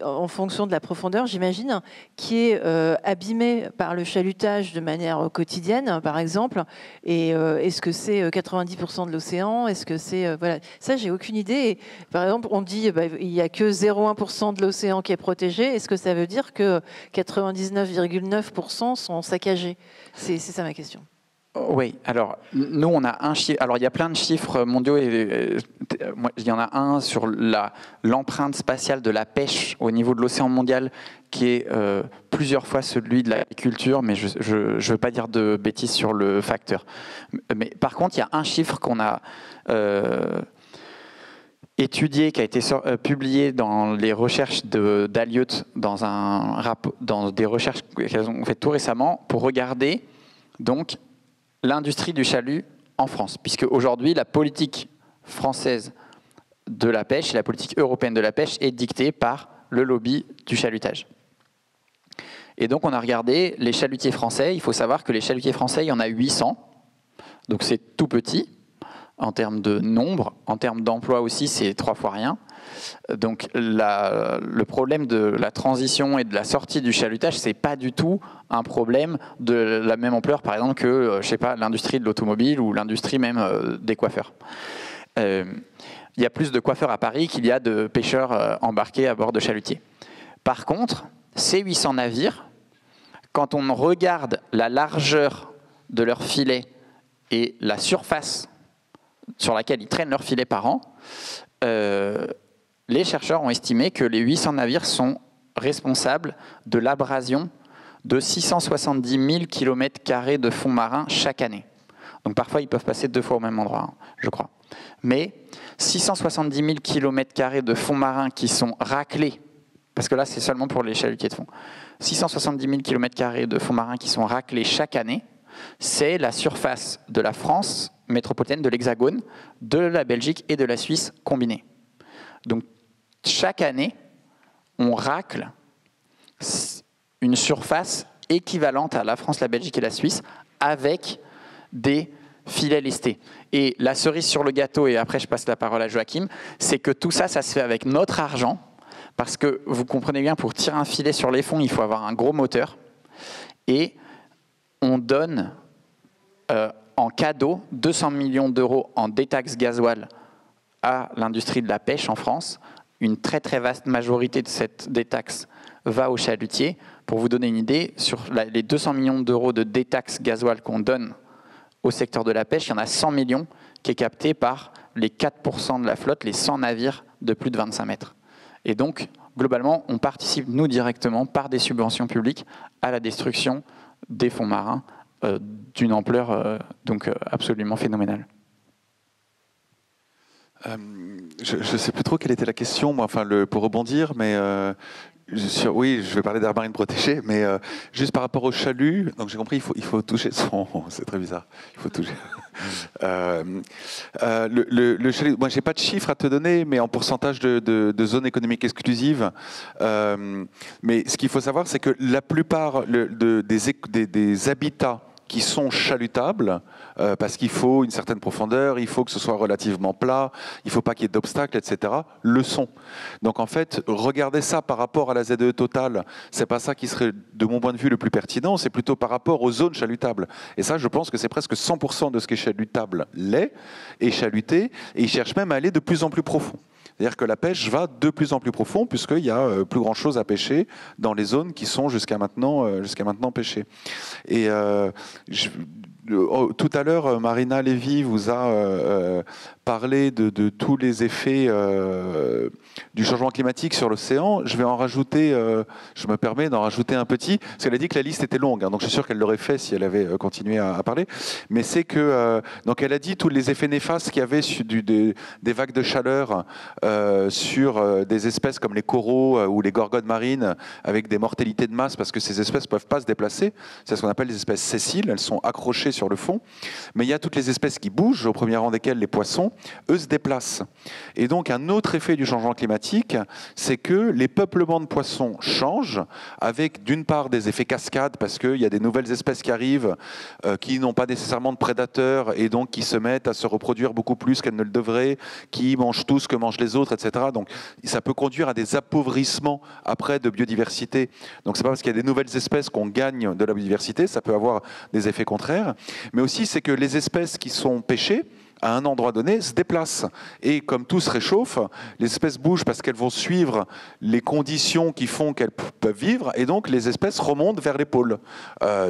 en fonction de la profondeur, j'imagine, qui est abîmée par le chalutage de manière quotidienne, par exemple. Et est-ce que c'est 90% de l'océan? Est-ce que c'est voilà, ça, j'ai aucune idée. Et, par exemple, on dit il n'y a que 0,1% de l'océan qui est protégé. Est-ce que ça veut dire que 99,9% sont saccagés? C'est ça ma question. Oui, alors nous on a un chiffre, alors il y a plein de chiffres mondiaux, et il y en a un sur l'empreinte spatiale de la pêche au niveau de l'océan mondial qui est plusieurs fois celui de l'agriculture, mais je ne veux pas dire de bêtises sur le facteur. Mais par contre, il y a un chiffre qu'on a étudié, qui a été publié dans les recherches d'Alliot, dans des recherches qu'elles ont faites tout récemment, pour regarder donc l'industrie du chalut en France, puisque aujourd'hui la politique française de la pêche et la politique européenne de la pêche est dictée par le lobby du chalutage. Et donc on a regardé les chalutiers français. Il faut savoir que les chalutiers français, il y en a 800, donc c'est tout petit en termes de nombre, en termes d'emploi aussi, c'est 3 fois rien. Donc le problème de la transition et de la sortie du chalutage, c'est pas du tout un problème de la même ampleur, par exemple, que je sais pas, l'industrie de l'automobile ou l'industrie même des coiffeurs. Il y a plus de coiffeurs à Paris qu'il y a de pêcheurs embarqués à bord de chalutiers. Par contre, ces 800 navires, quand on regarde la largeur de leurs filets et la surface sur laquelle ils traînent leurs filets par an, les chercheurs ont estimé que les 800 navires sont responsables de l'abrasion de 670 000 km² de fonds marins chaque année. Donc parfois, ils peuvent passer 2 fois au même endroit, je crois. Mais 670 000 km² de fonds marins qui sont raclés, parce que là, c'est seulement pour les chalutiers de fond, 670 000 km² de fonds marins qui sont raclés chaque année, c'est la surface de la France métropolitaine, de l'Hexagone, de la Belgique et de la Suisse combinée. Donc, chaque année, on racle une surface équivalente à la France, la Belgique et la Suisse avec des filets lestés. Et la cerise sur le gâteau, et après je passe la parole à Joachim, c'est que tout ça, ça se fait avec notre argent, parce que vous comprenez bien, pour tirer un filet sur les fonds, il faut avoir un gros moteur. Et on donne en cadeau 200 millions d'euros en détaxe gasoil à l'industrie de la pêche en France. Une très très vaste majorité de cette détaxe va aux chalutiers. Pour vous donner une idée, sur les 200 millions d'euros de détaxe gasoil qu'on donne au secteur de la pêche, il y en a 100 millions qui est capté par les 4% de la flotte, les 100 navires de plus de 25 mètres. Et donc, globalement, on participe, nous, directement, par des subventions publiques, à la destruction des fonds marins d'une ampleur absolument phénoménale. Je ne sais plus trop quelle était la question, moi, pour rebondir, mais oui, je vais parler d'aires marines protégées, mais juste par rapport au chalut, donc j'ai compris, il faut toucher son... C'est très bizarre, il faut toucher... le chalut, moi, j'ai pas de chiffres à te donner, mais en pourcentage de zones économiques exclusives. Mais ce qu'il faut savoir, c'est que la plupart des habitats qui sont chalutables, parce qu'il faut une certaine profondeur, il faut que ce soit relativement plat, il ne faut pas qu'il y ait d'obstacles, etc., le sont. Donc en fait, regarder ça par rapport à la ZEE totale, c'est pas ça qui serait, de mon point de vue, le plus pertinent, c'est plutôt par rapport aux zones chalutables. Et ça, je pense que c'est presque 100% de ce qui est chalutable l'est, et chaluté, et ils cherchent même à aller de plus en plus profond. C'est-à-dire que la pêche va de plus en plus profond, puisqu'il y a plus grand-chose à pêcher dans les zones qui sont jusqu'à maintenant pêchées. Et tout à l'heure, Marina Lévy vous a parlé de tous les effets du changement climatique sur l'océan. Je vais en rajouter, je me permets d'en rajouter un petit, parce qu'elle a dit que la liste était longue, hein, donc je suis sûr qu'elle l'aurait fait si elle avait continué à parler. Mais c'est que, donc elle a dit tous les effets néfastes qu'il y avait sur des vagues de chaleur sur des espèces comme les coraux ou les gorgones marines, avec des mortalités de masse, parce que ces espèces ne peuvent pas se déplacer. C'est ce qu'on appelle les espèces sessiles, elles sont accrochées sur le fond. Mais il y a toutes les espèces qui bougent, au premier rang desquelles les poissons, eux se déplacent. Et donc un autre effet du changement climatique, c'est que les peuplements de poissons changent, avec d'une part des effets cascades, parce qu'il y a des nouvelles espèces qui arrivent, qui n'ont pas nécessairement de prédateurs, et donc qui se mettent à se reproduire beaucoup plus qu'elles ne le devraient, qui mangent tout ce que mangent les autres, etc. Donc ça peut conduire à des appauvrissements après de biodiversité. Donc c'est pas parce qu'il y a des nouvelles espèces qu'on gagne de la biodiversité, ça peut avoir des effets contraires. Mais aussi, c'est que les espèces qui sont pêchées, à un endroit donné, se déplacent. Et comme tout se réchauffe, les espèces bougent parce qu'elles vont suivre les conditions qui font qu'elles peuvent vivre, et donc les espèces remontent vers les pôles.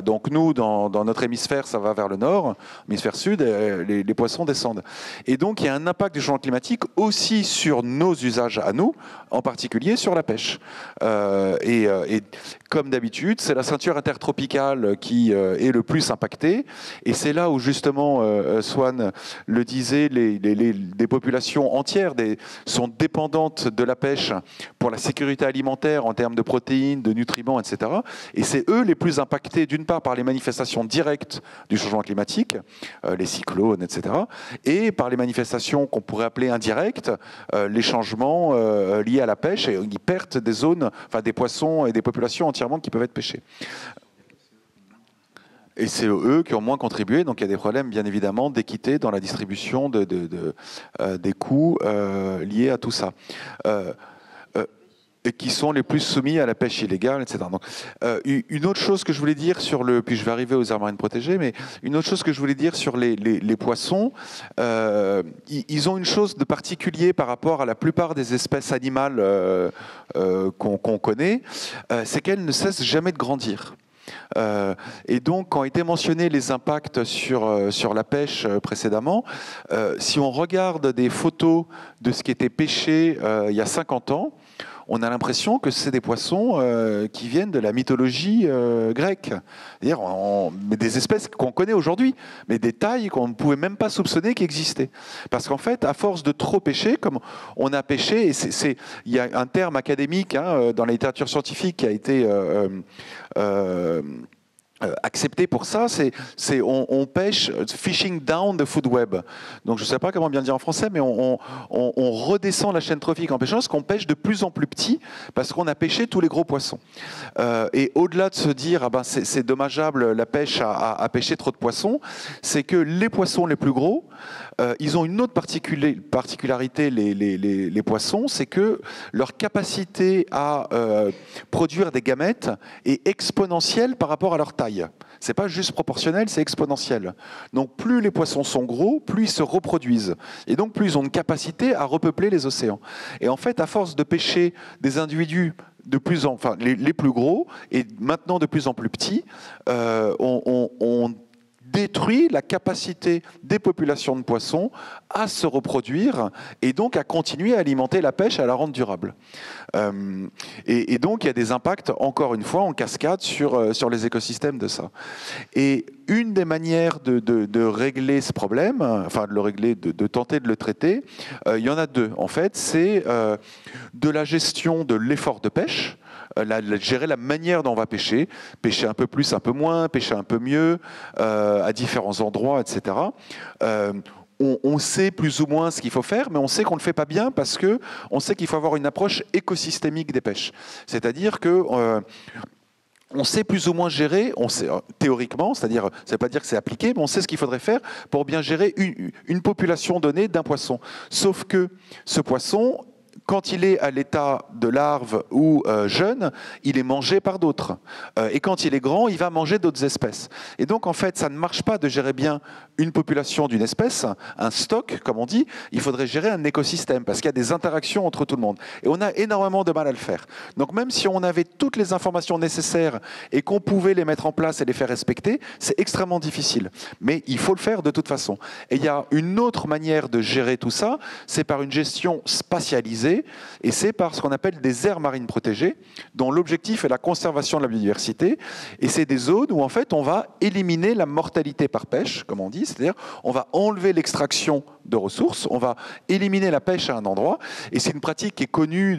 Donc nous, dans notre hémisphère, ça va vers le nord, hémisphère sud, les poissons descendent. Et donc il y a un impact du changement climatique aussi sur nos usages à nous, en particulier sur la pêche. Et comme d'habitude, c'est la ceinture intertropicale qui est le plus impactée, et c'est là où justement, Swan le disait, des populations entières sont dépendantes de la pêche pour la sécurité alimentaire en termes de protéines, de nutriments, etc. Et c'est eux les plus impactés, d'une part par les manifestations directes du changement climatique, les cyclones, etc., et par les manifestations qu'on pourrait appeler indirectes, les changements liés à la pêche, et ils perdent des zones, enfin des poissons et des populations entièrement qui peuvent être pêchées. Et c'est eux qui ont moins contribué, donc il y a des problèmes bien évidemment d'équité dans la distribution des coûts liés à tout ça. Et qui sont les plus soumis à la pêche illégale, etc. Donc, une autre chose que je voulais dire puis je vais arriver aux aires marines protégées, mais une autre chose que je voulais dire sur les poissons, ils ont une chose de particulier par rapport à la plupart des espèces animales qu'on connaît, c'est qu'elles ne cessent jamais de grandir. Et donc, quand ont été mentionnés les impacts sur la pêche précédemment, si on regarde des photos de ce qui était pêché il y a 50 ans, on a l'impression que c'est des poissons qui viennent de la mythologie grecque. C'est-à-dire des espèces qu'on connaît aujourd'hui, mais des tailles qu'on ne pouvait même pas soupçonner qui existaient. Parce qu'en fait, à force de trop pêcher, comme on a pêché, et il y a un terme académique dans la littérature scientifique qui a été accepté pour ça, on pêche fishing down the food web. Donc je ne sais pas comment bien le dire en français, mais on redescend la chaîne trophique en pêchant, parce qu'on pêche de plus en plus petit, parce qu'on a pêché tous les gros poissons. Et au-delà de se dire c'est dommageable la pêche à pêcher trop de poissons, c'est que les poissons les plus gros, ils ont une autre particularité, les poissons, c'est que leur capacité à produire des gamètes est exponentielle par rapport à leur taille. C'est pas juste proportionnel, c'est exponentiel. Donc plus les poissons sont gros, plus ils se reproduisent. Et donc plus ils ont une capacité à repeupler les océans. Et en fait, à force de pêcher des individus les plus gros, et maintenant de plus en plus petits, on détruit la capacité des populations de poissons à se reproduire et donc à continuer à alimenter la pêche et à la rendre durable. Et donc il y a des impacts, encore une fois, en cascade sur les écosystèmes de ça. Et une des manières de régler ce problème, enfin de le régler, de tenter de le traiter, il y en a deux en fait. C'est de la gestion de l'effort de pêche, gérer la manière dont on va pêcher un peu plus, un peu moins, pêcher un peu mieux, à différents endroits, etc. On sait plus ou moins ce qu'il faut faire, mais on sait qu'on ne le fait pas bien parce qu'on sait qu'il faut avoir une approche écosystémique des pêches. C'est-à-dire que on sait plus ou moins gérer, on sait, théoriquement, c'est-à-dire, ça ne veut pas dire que c'est appliqué, mais on sait ce qu'il faudrait faire pour bien gérer une population donnée d'un poisson. Sauf que ce poisson, quand il est à l'état de larve ou jeune, il est mangé par d'autres. Et quand il est grand, il va manger d'autres espèces. Et donc, en fait, ça ne marche pas de gérer bien une population d'une espèce, un stock, comme on dit. Il faudrait gérer un écosystème, parce qu'il y a des interactions entre tout le monde. Et on a énormément de mal à le faire. Donc, même si on avait toutes les informations nécessaires et qu'on pouvait les mettre en place et les faire respecter, c'est extrêmement difficile. Mais il faut le faire de toute façon. Et il y a une autre manière de gérer tout ça, c'est par une gestion spatialisée, et c'est par ce qu'on appelle des aires marines protégées, dont l'objectif est la conservation de la biodiversité. Et c'est des zones où en fait on va éliminer la mortalité par pêche, comme on dit, c'est-à-dire on va enlever l'extraction de ressources, on va éliminer la pêche à un endroit. Et c'est une pratique qui est connue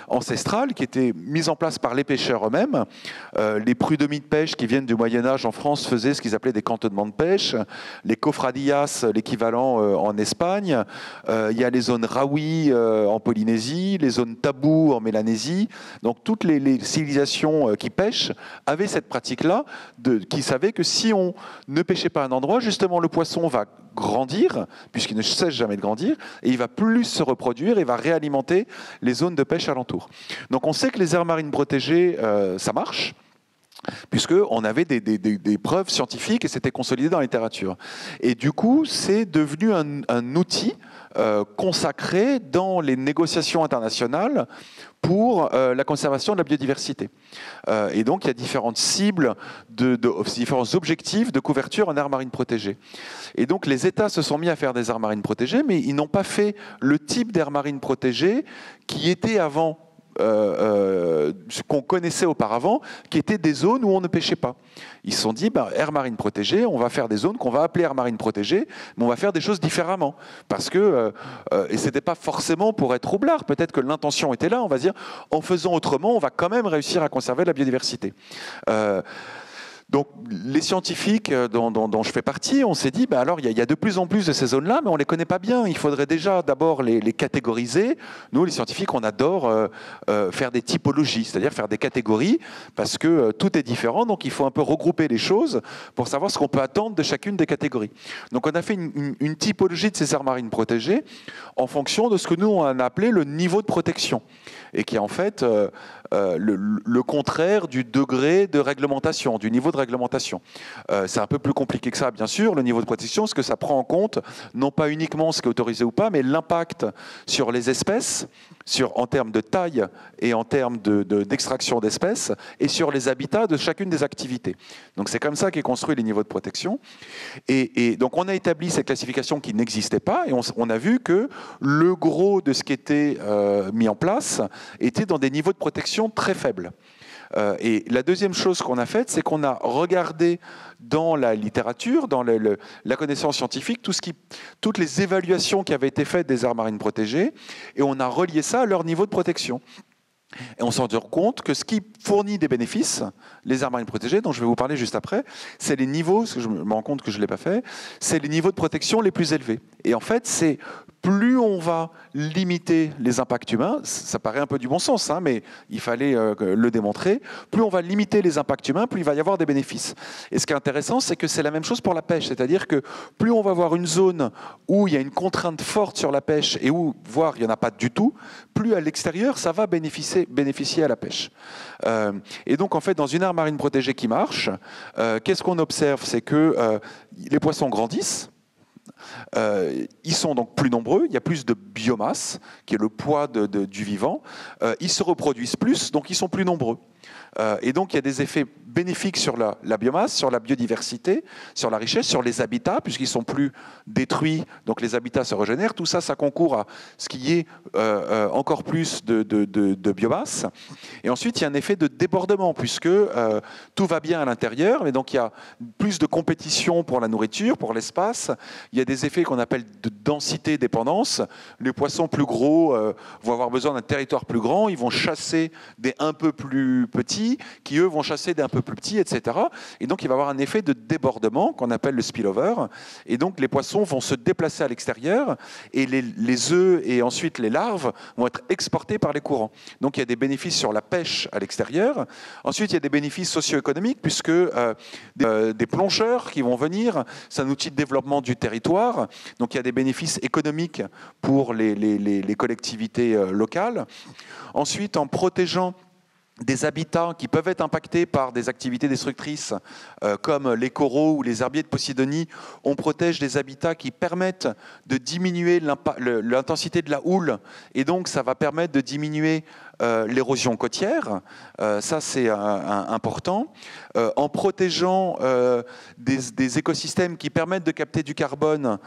ancestrale, qui était mise en place par les pêcheurs eux-mêmes. Les prud'homies de pêche qui viennent du Moyen-Âge en France faisaient ce qu'ils appelaient des cantonnements de pêche. Les cofradillas, l'équivalent en Espagne. Il y a les zones Raoui en Polynésie, les zones tabous en Mélanésie. Donc toutes les civilisations qui pêchent avaient cette pratique-là, qui savaient que si on ne pêchait pas à un endroit, justement le poisson va grandir, puisqu'il ne cesse jamais de grandir, et il va plus se reproduire et va réalimenter les zones de pêche alentour. Donc on sait que les aires marines protégées, ça marche, puisqu'on avait des preuves scientifiques et c'était consolidé dans la littérature. Et du coup, c'est devenu un outil consacré dans les négociations internationales pour la conservation de la biodiversité. Et donc, il y a différentes cibles, différents objectifs de couverture en aires marines protégées. Et donc, les États se sont mis à faire des aires marines protégées, mais ils n'ont pas fait le type d'aires marines protégées qui était avant, ce qu'on connaissait auparavant, qui étaient des zones où on ne pêchait pas. Ils se sont dit, aires marines protégées, on va faire des zones qu'on va appeler aires marines protégées, mais on va faire des choses différemment. Parce que, et ce n'était pas forcément pour être roublard, peut-être que l'intention était là, on va dire, en faisant autrement, on va quand même réussir à conserver la biodiversité. Donc, les scientifiques dont je fais partie, on s'est dit, alors, il y a de plus en plus de ces zones-là, mais on ne les connaît pas bien. Il faudrait déjà d'abord les catégoriser. Nous, les scientifiques, on adore faire des typologies, c'est-à-dire faire des catégories, parce que tout est différent, donc il faut un peu regrouper les choses pour savoir ce qu'on peut attendre de chacune des catégories. Donc, on a fait une typologie de ces aires marines protégées en fonction de ce que nous, on a appelé le niveau de protection, et qui est en fait le contraire du degré de réglementation, du niveau de réglementation. C'est un peu plus compliqué que ça, bien sûr, le niveau de protection, parce que ça prend en compte non pas uniquement ce qui est autorisé ou pas, mais l'impact sur les espèces, en termes de taille et en termes d'extraction d'espèces, et sur les habitats de chacune des activités. Donc c'est comme ça qu'est construit les niveaux de protection. Et donc on a établi cette classification qui n'existait pas, et on a vu que le gros de ce qui était mis en place était dans des niveaux de protection très faibles. Et la deuxième chose qu'on a faite, c'est qu'on a regardé dans la littérature, dans la connaissance scientifique, toutes les évaluations qui avaient été faites des aires marines protégées, et on a relié ça à leur niveau de protection. Et on s'est rendu compte que ce qui fournit des bénéfices, les aires marines protégées, dont je vais vous parler juste après, c'est les niveaux, parce que je me rends compte que je ne l'ai pas fait, c'est les niveaux de protection les plus élevés. Et en fait, c'est plus on va limiter les impacts humains, ça paraît un peu du bon sens, hein, mais il fallait le démontrer, plus on va limiter les impacts humains, plus il va y avoir des bénéfices. Et ce qui est intéressant, c'est que c'est la même chose pour la pêche, c'est-à-dire que plus on va avoir une zone où il y a une contrainte forte sur la pêche et où, voire il n'y en a pas du tout, plus à l'extérieur, ça va bénéficier à la pêche. Et donc, en fait, dans une aire marine protégée qui marche, qu'est-ce qu'on observe? C'est que les poissons grandissent, ils sont donc plus nombreux, il y a plus de biomasse, qui est le poids du vivant, ils se reproduisent plus, donc ils sont plus nombreux. Et donc, il y a des effets bénéfiques sur la biomasse, sur la biodiversité, sur la richesse, sur les habitats, puisqu'ils sont plus détruits, donc les habitats se régénèrent. Tout ça, ça concourt à ce qu'il y ait encore plus de biomasse. Et ensuite, il y a un effet de débordement, puisque tout va bien à l'intérieur, mais donc il y a plus de compétition pour la nourriture, pour l'espace. Il y a des effets qu'on appelle de densité-dépendance. Les poissons plus gros vont avoir besoin d'un territoire plus grand, ils vont chasser des un peu plus petits, qui eux vont chasser des un peu plus petits, etc. Et donc il va y avoir un effet de débordement qu'on appelle le spillover. Et donc les poissons vont se déplacer à l'extérieur et les œufs et ensuite les larves vont être exportés par les courants. Donc il y a des bénéfices sur la pêche à l'extérieur. Ensuite il y a des bénéfices socio-économiques puisque des plongeurs qui vont venir, c'est un outil de développement du territoire. Donc il y a des bénéfices économiques pour les collectivités locales. Ensuite, en protégeant des habitats qui peuvent être impactés par des activités destructrices comme les coraux ou les herbiers de Posidonie, on protège des habitats qui permettent de diminuer l'intensité de la houle et donc ça va permettre de diminuer l'érosion côtière. Ça, c'est important. En protégeant des écosystèmes qui permettent de capter du carbone,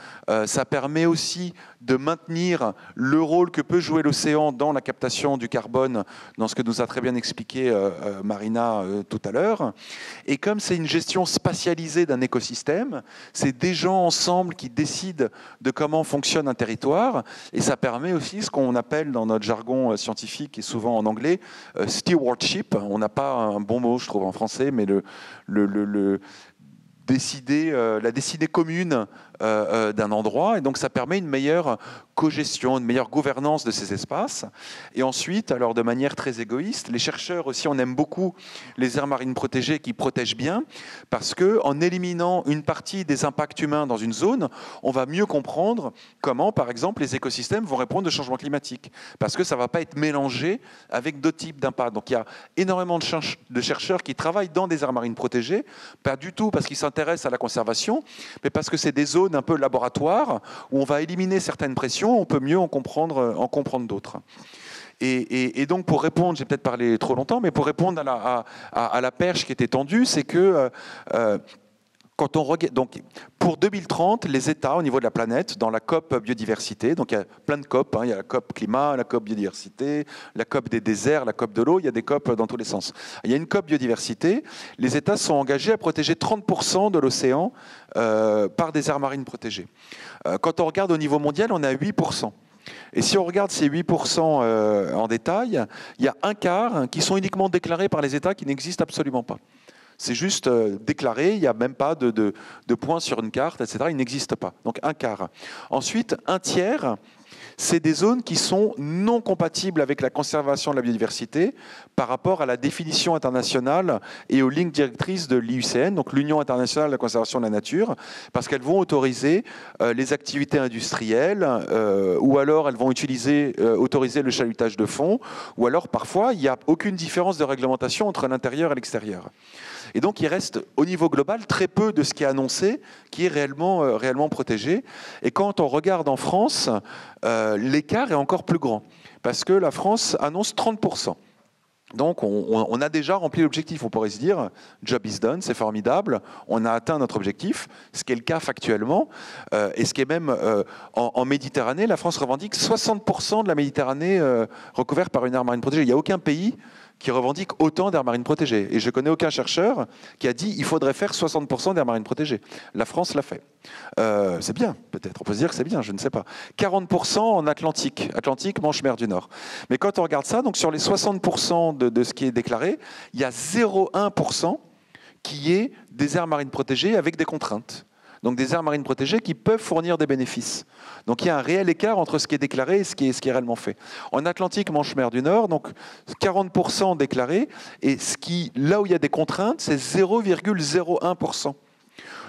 ça permet aussi de maintenir le rôle que peut jouer l'océan dans la captation du carbone, dans ce que nous a très bien expliqué Marina tout à l'heure. Et comme c'est une gestion spatialisée d'un écosystème, c'est des gens ensemble qui décident de comment fonctionne un territoire, et ça permet aussi ce qu'on appelle dans notre jargon scientifique et souvent en anglais stewardship. On n'a pas un bon mot, je trouve, en français, mais la destinée commune d'un endroit, et donc ça permet une meilleure cogestion, une meilleure gouvernance de ces espaces. Et ensuite, alors de manière très égoïste, les chercheurs aussi, on aime beaucoup les aires marines protégées qui protègent bien, parce qu'en éliminant une partie des impacts humains dans une zone, on va mieux comprendre comment, par exemple, les écosystèmes vont répondre au changement climatique, parce que ça ne va pas être mélangé avec d'autres types d'impacts. Donc il y a énormément de chercheurs qui travaillent dans des aires marines protégées, pas du tout parce qu'ils s'intéressent à la conservation, mais parce que c'est des zones un peu laboratoires où on va éliminer certaines pressions, on peut mieux en comprendre d'autres. Et donc pour répondre, j'ai peut-être parlé trop longtemps, mais pour répondre à la perche qui était tendue, c'est que quand on regarde, donc pour 2030, les États au niveau de la planète, dans la COP biodiversité, donc il y a plein de COP, il y a la COP climat, la COP biodiversité, la COP des déserts, la COP de l'eau, il y a des COP dans tous les sens. Il y a une COP biodiversité, les États sont engagés à protéger 30% de l'océan par des aires marines protégées. Quand on regarde au niveau mondial, on est à 8%. Et si on regarde ces 8% en détail, il y a un quart qui sont uniquement déclarés par les États qui n'existent absolument pas. C'est juste déclaré, il n'y a même pas de points sur une carte, etc. Il n'existe pas. Donc un quart. Ensuite, un tiers, c'est des zones qui sont non compatibles avec la conservation de la biodiversité par rapport à la définition internationale et aux lignes directrices de l'IUCN, donc l'Union internationale de la conservation de la nature, parce qu'elles vont autoriser les activités industrielles, ou alors elles vont autoriser le chalutage de fond, ou alors parfois il n'y a aucune différence de réglementation entre l'intérieur et l'extérieur. Et donc, il reste au niveau global très peu de ce qui est annoncé, qui est réellement protégé. Et quand on regarde en France, l'écart est encore plus grand, parce que la France annonce 30%. Donc, on a déjà rempli l'objectif. On pourrait se dire, job is done, c'est formidable, on a atteint notre objectif, ce qui est le cas factuellement. Et ce qui est même en Méditerranée, la France revendique 60% de la Méditerranée recouverte par une aire marine protégée. Il n'y a aucun pays qui revendique autant d'aires marines protégées. Et je ne connais aucun chercheur qui a dit qu'il faudrait faire 60% d'aires marines protégées. La France l'a fait. C'est bien, peut-être. On peut se dire que c'est bien, je ne sais pas. 40% en Atlantique. Atlantique, Manche-Mer du Nord. Mais quand on regarde ça, donc sur les 60% de ce qui est déclaré, il y a 0,1% qui est des aires marines protégées avec des contraintes. Donc des aires marines protégées qui peuvent fournir des bénéfices. Donc il y a un réel écart entre ce qui est déclaré et ce qui est réellement fait. En Atlantique, Manche-Mer du Nord, donc 40% déclaré, et là où il y a des contraintes, c'est 0,01%.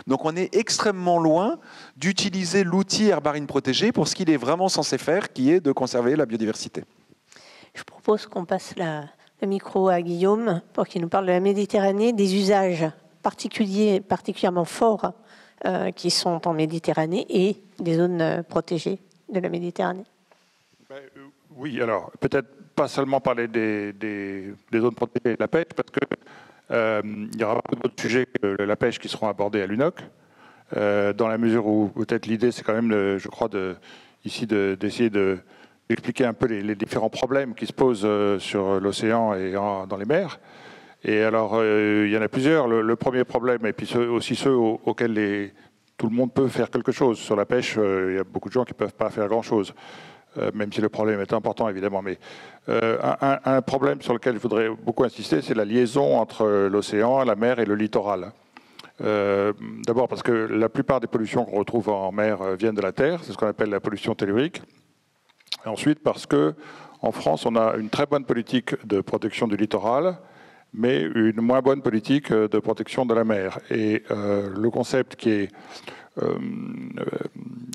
Donc on est extrêmement loin d'utiliser l'outil aire marine protégée pour ce qu'il est vraiment censé faire, qui est de conserver la biodiversité. Je propose qu'on passe le micro à Guillaume pour qu'il nous parle de la Méditerranée, des usages particulièrement forts qui sont en Méditerranée et des zones protégées de la Méditerranée. Oui, alors peut-être pas seulement parler des zones protégées et de la pêche, parce qu'il y aura beaucoup d'autres sujets que la pêche qui seront abordés à l'UNOC, dans la mesure où peut-être l'idée c'est quand même, je crois, d'essayer d'expliquer un peu les différents problèmes qui se posent sur l'océan et dans les mers. Et alors, il y en a plusieurs. Le premier problème, et puis aussi ceux auxquels tout le monde peut faire quelque chose. Sur la pêche, il y a beaucoup de gens qui ne peuvent pas faire grand-chose, même si le problème est important, évidemment. Mais un problème sur lequel je voudrais beaucoup insister, c'est la liaison entre l'océan, la mer et le littoral. D'abord parce que la plupart des pollutions qu'on retrouve en mer viennent de la terre, c'est ce qu'on appelle la pollution tellurique. Et ensuite parce qu'en France, on a une très bonne politique de protection du littoral, mais une moins bonne politique de protection de la mer. Et le concept qui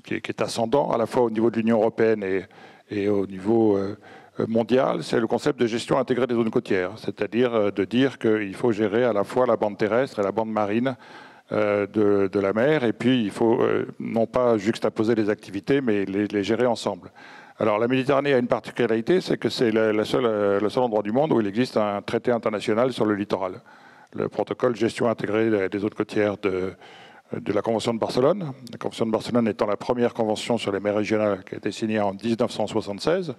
est ascendant, à la fois au niveau de l'Union européenne et au niveau mondial, c'est le concept de gestion intégrée des zones côtières, c'est-à-dire de dire qu'il faut gérer à la fois la bande terrestre et la bande marine de la mer, et puis il faut non pas juxtaposer les activités, mais les gérer ensemble. Alors la Méditerranée a une particularité, c'est que c'est le seul endroit du monde où il existe un traité international sur le littoral. Le protocole gestion intégrée des zones côtières de la Convention de Barcelone. La Convention de Barcelone étant la première convention sur les mers régionales qui a été signée en 1976.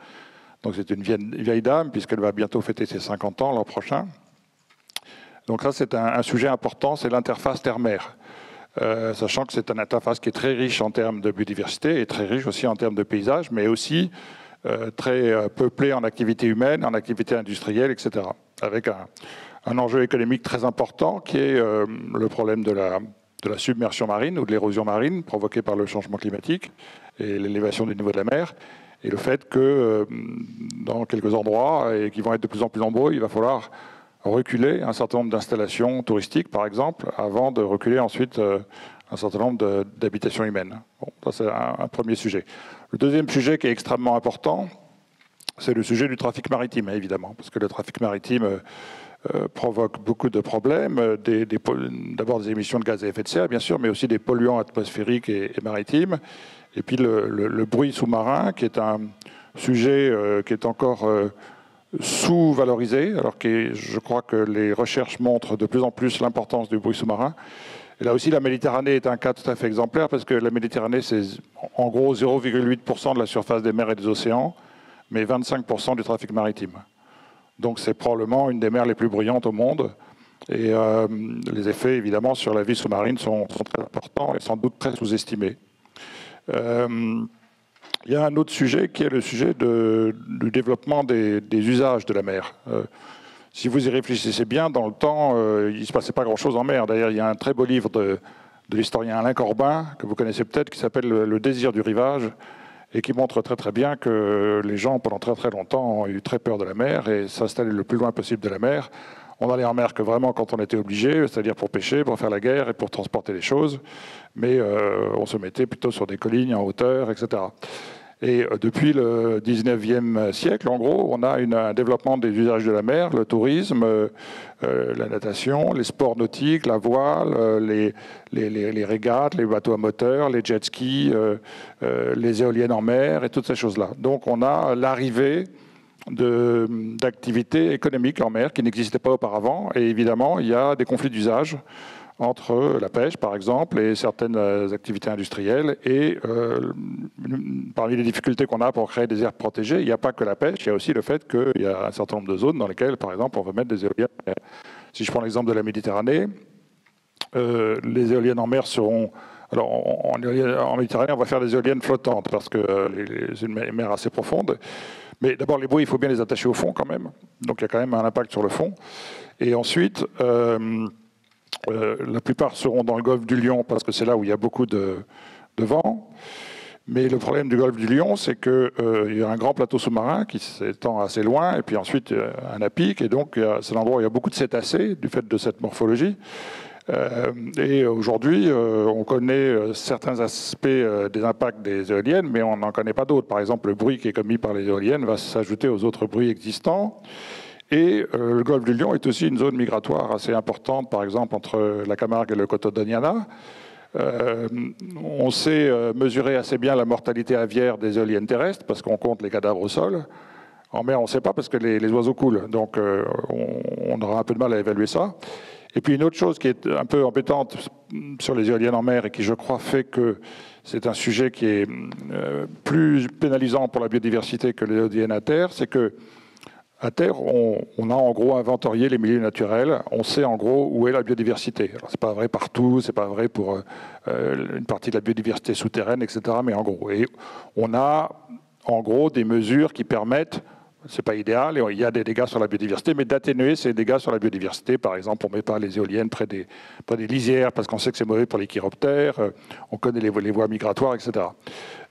Donc c'est une vieille dame puisqu'elle va bientôt fêter ses 50 ans l'an prochain. Donc ça c'est un sujet important, c'est l'interface terre-mer. Sachant que c'est une interface qui est très riche en termes de biodiversité et très riche aussi en termes de paysage, mais aussi très peuplée en activité humaine, en activité industrielle, etc. Avec un enjeu économique très important qui est le problème de la submersion marine ou de l'érosion marine provoquée par le changement climatique et l'élévation du niveau de la mer. Et le fait que dans quelques endroits, et qui vont être de plus en plus nombreux, il va falloir reculer un certain nombre d'installations touristiques, par exemple, avant de reculer ensuite un certain nombre d'habitations humaines. Bon, ça c'est un premier sujet. Le deuxième sujet qui est extrêmement important, c'est le sujet du trafic maritime, évidemment, parce que le trafic maritime provoque beaucoup de problèmes, d'abord des émissions de gaz à effet de serre, bien sûr, mais aussi des polluants atmosphériques et maritimes, et puis le bruit sous-marin, qui est un sujet qui est encore sous-valorisé, alors que je crois que les recherches montrent de plus en plus l'importance du bruit sous-marin. Et là aussi, la Méditerranée est un cas tout à fait exemplaire, parce que la Méditerranée, c'est en gros 0,8% de la surface des mers et des océans, mais 25% du trafic maritime. Donc c'est probablement une des mers les plus bruyantes au monde. Et les effets, évidemment, sur la vie sous-marine sont très importants et sans doute très sous-estimés. Il y a un autre sujet qui est le sujet du développement des usages de la mer. Si vous y réfléchissez bien, dans le temps, il ne se passait pas grand-chose en mer. D'ailleurs, il y a un très beau livre de l'historien Alain Corbin, que vous connaissez peut-être, qui s'appelle « Le désir du rivage », et qui montre très très bien que les gens, pendant très très longtemps, ont eu très peur de la mer et s'installaient le plus loin possible de la mer. On allait en mer que vraiment quand on était obligé, c'est-à-dire pour pêcher, pour faire la guerre et pour transporter les choses. Mais on se mettait plutôt sur des collines en hauteur, etc. Et depuis le 19e siècle, en gros, on a un développement des usages de la mer, le tourisme, la natation, les sports nautiques, la voile, les régates, les bateaux à moteur, les jet skis, les éoliennes en mer et toutes ces choses-là. Donc on a l'arrivée d'activités économiques en mer qui n'existaient pas auparavant. Et évidemment, il y a des conflits d'usage entre la pêche, par exemple, et certaines activités industrielles. Et parmi les difficultés qu'on a pour créer des aires protégées, il n'y a pas que la pêche, il y a aussi le fait qu'il y a un certain nombre de zones dans lesquelles, par exemple, on veut mettre des éoliennes. Si je prends l'exemple de la Méditerranée, les éoliennes en mer seront... Alors, en Méditerranée, on va faire des éoliennes flottantes, parce que c'est une mer assez profonde. Mais d'abord, les bouées, il faut bien les attacher au fond, quand même. Donc, il y a quand même un impact sur le fond. Et ensuite... la plupart seront dans le golfe du Lion parce que c'est là où il y a beaucoup de vent. Mais le problème du golfe du Lion, c'est qu'il y a un grand plateau sous-marin qui s'étend assez loin, et puis ensuite un apic, et donc c'est l'endroit où il y a beaucoup de cétacés du fait de cette morphologie. Et aujourd'hui, on connaît certains aspects des impacts des éoliennes, mais on n'en connaît pas d'autres. Par exemple, le bruit qui est commis par les éoliennes va s'ajouter aux autres bruits existants. Et le golfe du Lion est aussi une zone migratoire assez importante, par exemple entre la Camargue et le Coto d'Aniana. On sait mesurer assez bien la mortalité aviaire des éoliennes terrestres parce qu'on compte les cadavres au sol. En mer, on ne sait pas parce que les oiseaux coulent, donc on aura un peu de mal à évaluer ça. Et puis une autre chose qui est un peu embêtante sur les éoliennes en mer et qui, je crois, fait que c'est un sujet qui est plus pénalisant pour la biodiversité que les éoliennes à terre, c'est que à terre, on a en gros inventorié les milieux naturels, on sait en gros où est la biodiversité. Alors, c'est pas vrai partout, c'est pas vrai pour une partie de la biodiversité souterraine, etc. Mais en gros, et on a en gros des mesures qui permettent, c'est pas idéal, il y a des dégâts sur la biodiversité, mais d'atténuer ces dégâts sur la biodiversité. Par exemple, on ne met pas les éoliennes près des lisières parce qu'on sait que c'est mauvais pour les chiroptères, on connaît les voies migratoires, etc.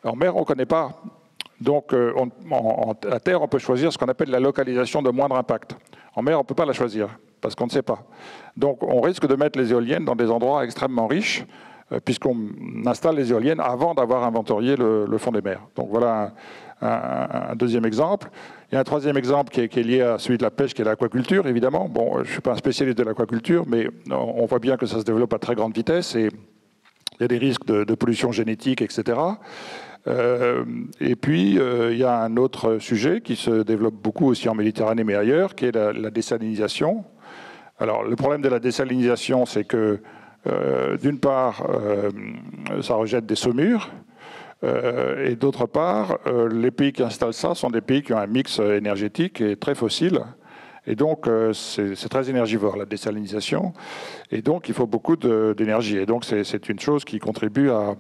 En mer, on ne connaît pas. Donc, à terre, on peut choisir ce qu'on appelle la localisation de moindre impact. En mer, on ne peut pas la choisir, parce qu'on ne sait pas. Donc, on risque de mettre les éoliennes dans des endroits extrêmement riches, puisqu'on installe les éoliennes avant d'avoir inventorié le fond des mers. Donc, voilà un deuxième exemple. Il y a un troisième exemple qui est lié à celui de la pêche, qui est l'aquaculture, évidemment. Bon, je ne suis pas un spécialiste de l'aquaculture, mais on voit bien que ça se développe à très grande vitesse, et il y a des risques de pollution génétique, etc. Et puis, il y a un autre sujet qui se développe beaucoup aussi en Méditerranée, mais ailleurs, qui est la désalinisation. Alors, le problème de la désalinisation, c'est que, d'une part, ça rejette des saumures, et d'autre part, les pays qui installent ça sont des pays qui ont un mix énergétique qui est très fossile. Et donc, c'est très énergivore, la désalinisation. Et donc, il faut beaucoup d'énergie. Et donc, c'est une chose qui contribue à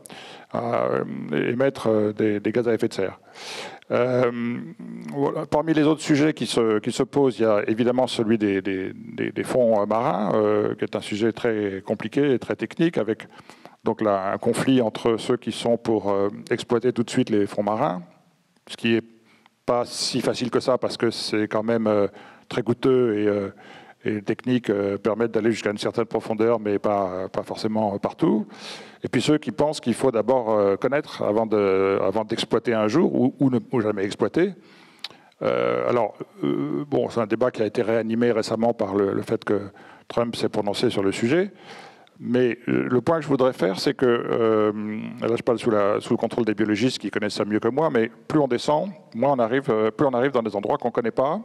émettre des gaz à effet de serre. Voilà. Parmi les autres sujets qui se posent, il y a évidemment celui des fonds marins, qui est un sujet très compliqué et très technique, avec donc là, un conflit entre ceux qui sont pour exploiter tout de suite les fonds marins, ce qui n'est pas si facile que ça, parce que c'est quand même très coûteux et les techniques permettent d'aller jusqu'à une certaine profondeur, mais pas forcément partout. Et puis ceux qui pensent qu'il faut d'abord connaître avant d'exploiter un jour ou jamais exploiter. Bon, c'est un débat qui a été réanimé récemment par le fait que Trump s'est prononcé sur le sujet. Mais le point que je voudrais faire, c'est que, là je parle sous le contrôle des biologistes qui connaissent ça mieux que moi, mais plus on descend, plus on arrive dans des endroits qu'on ne connaît pas,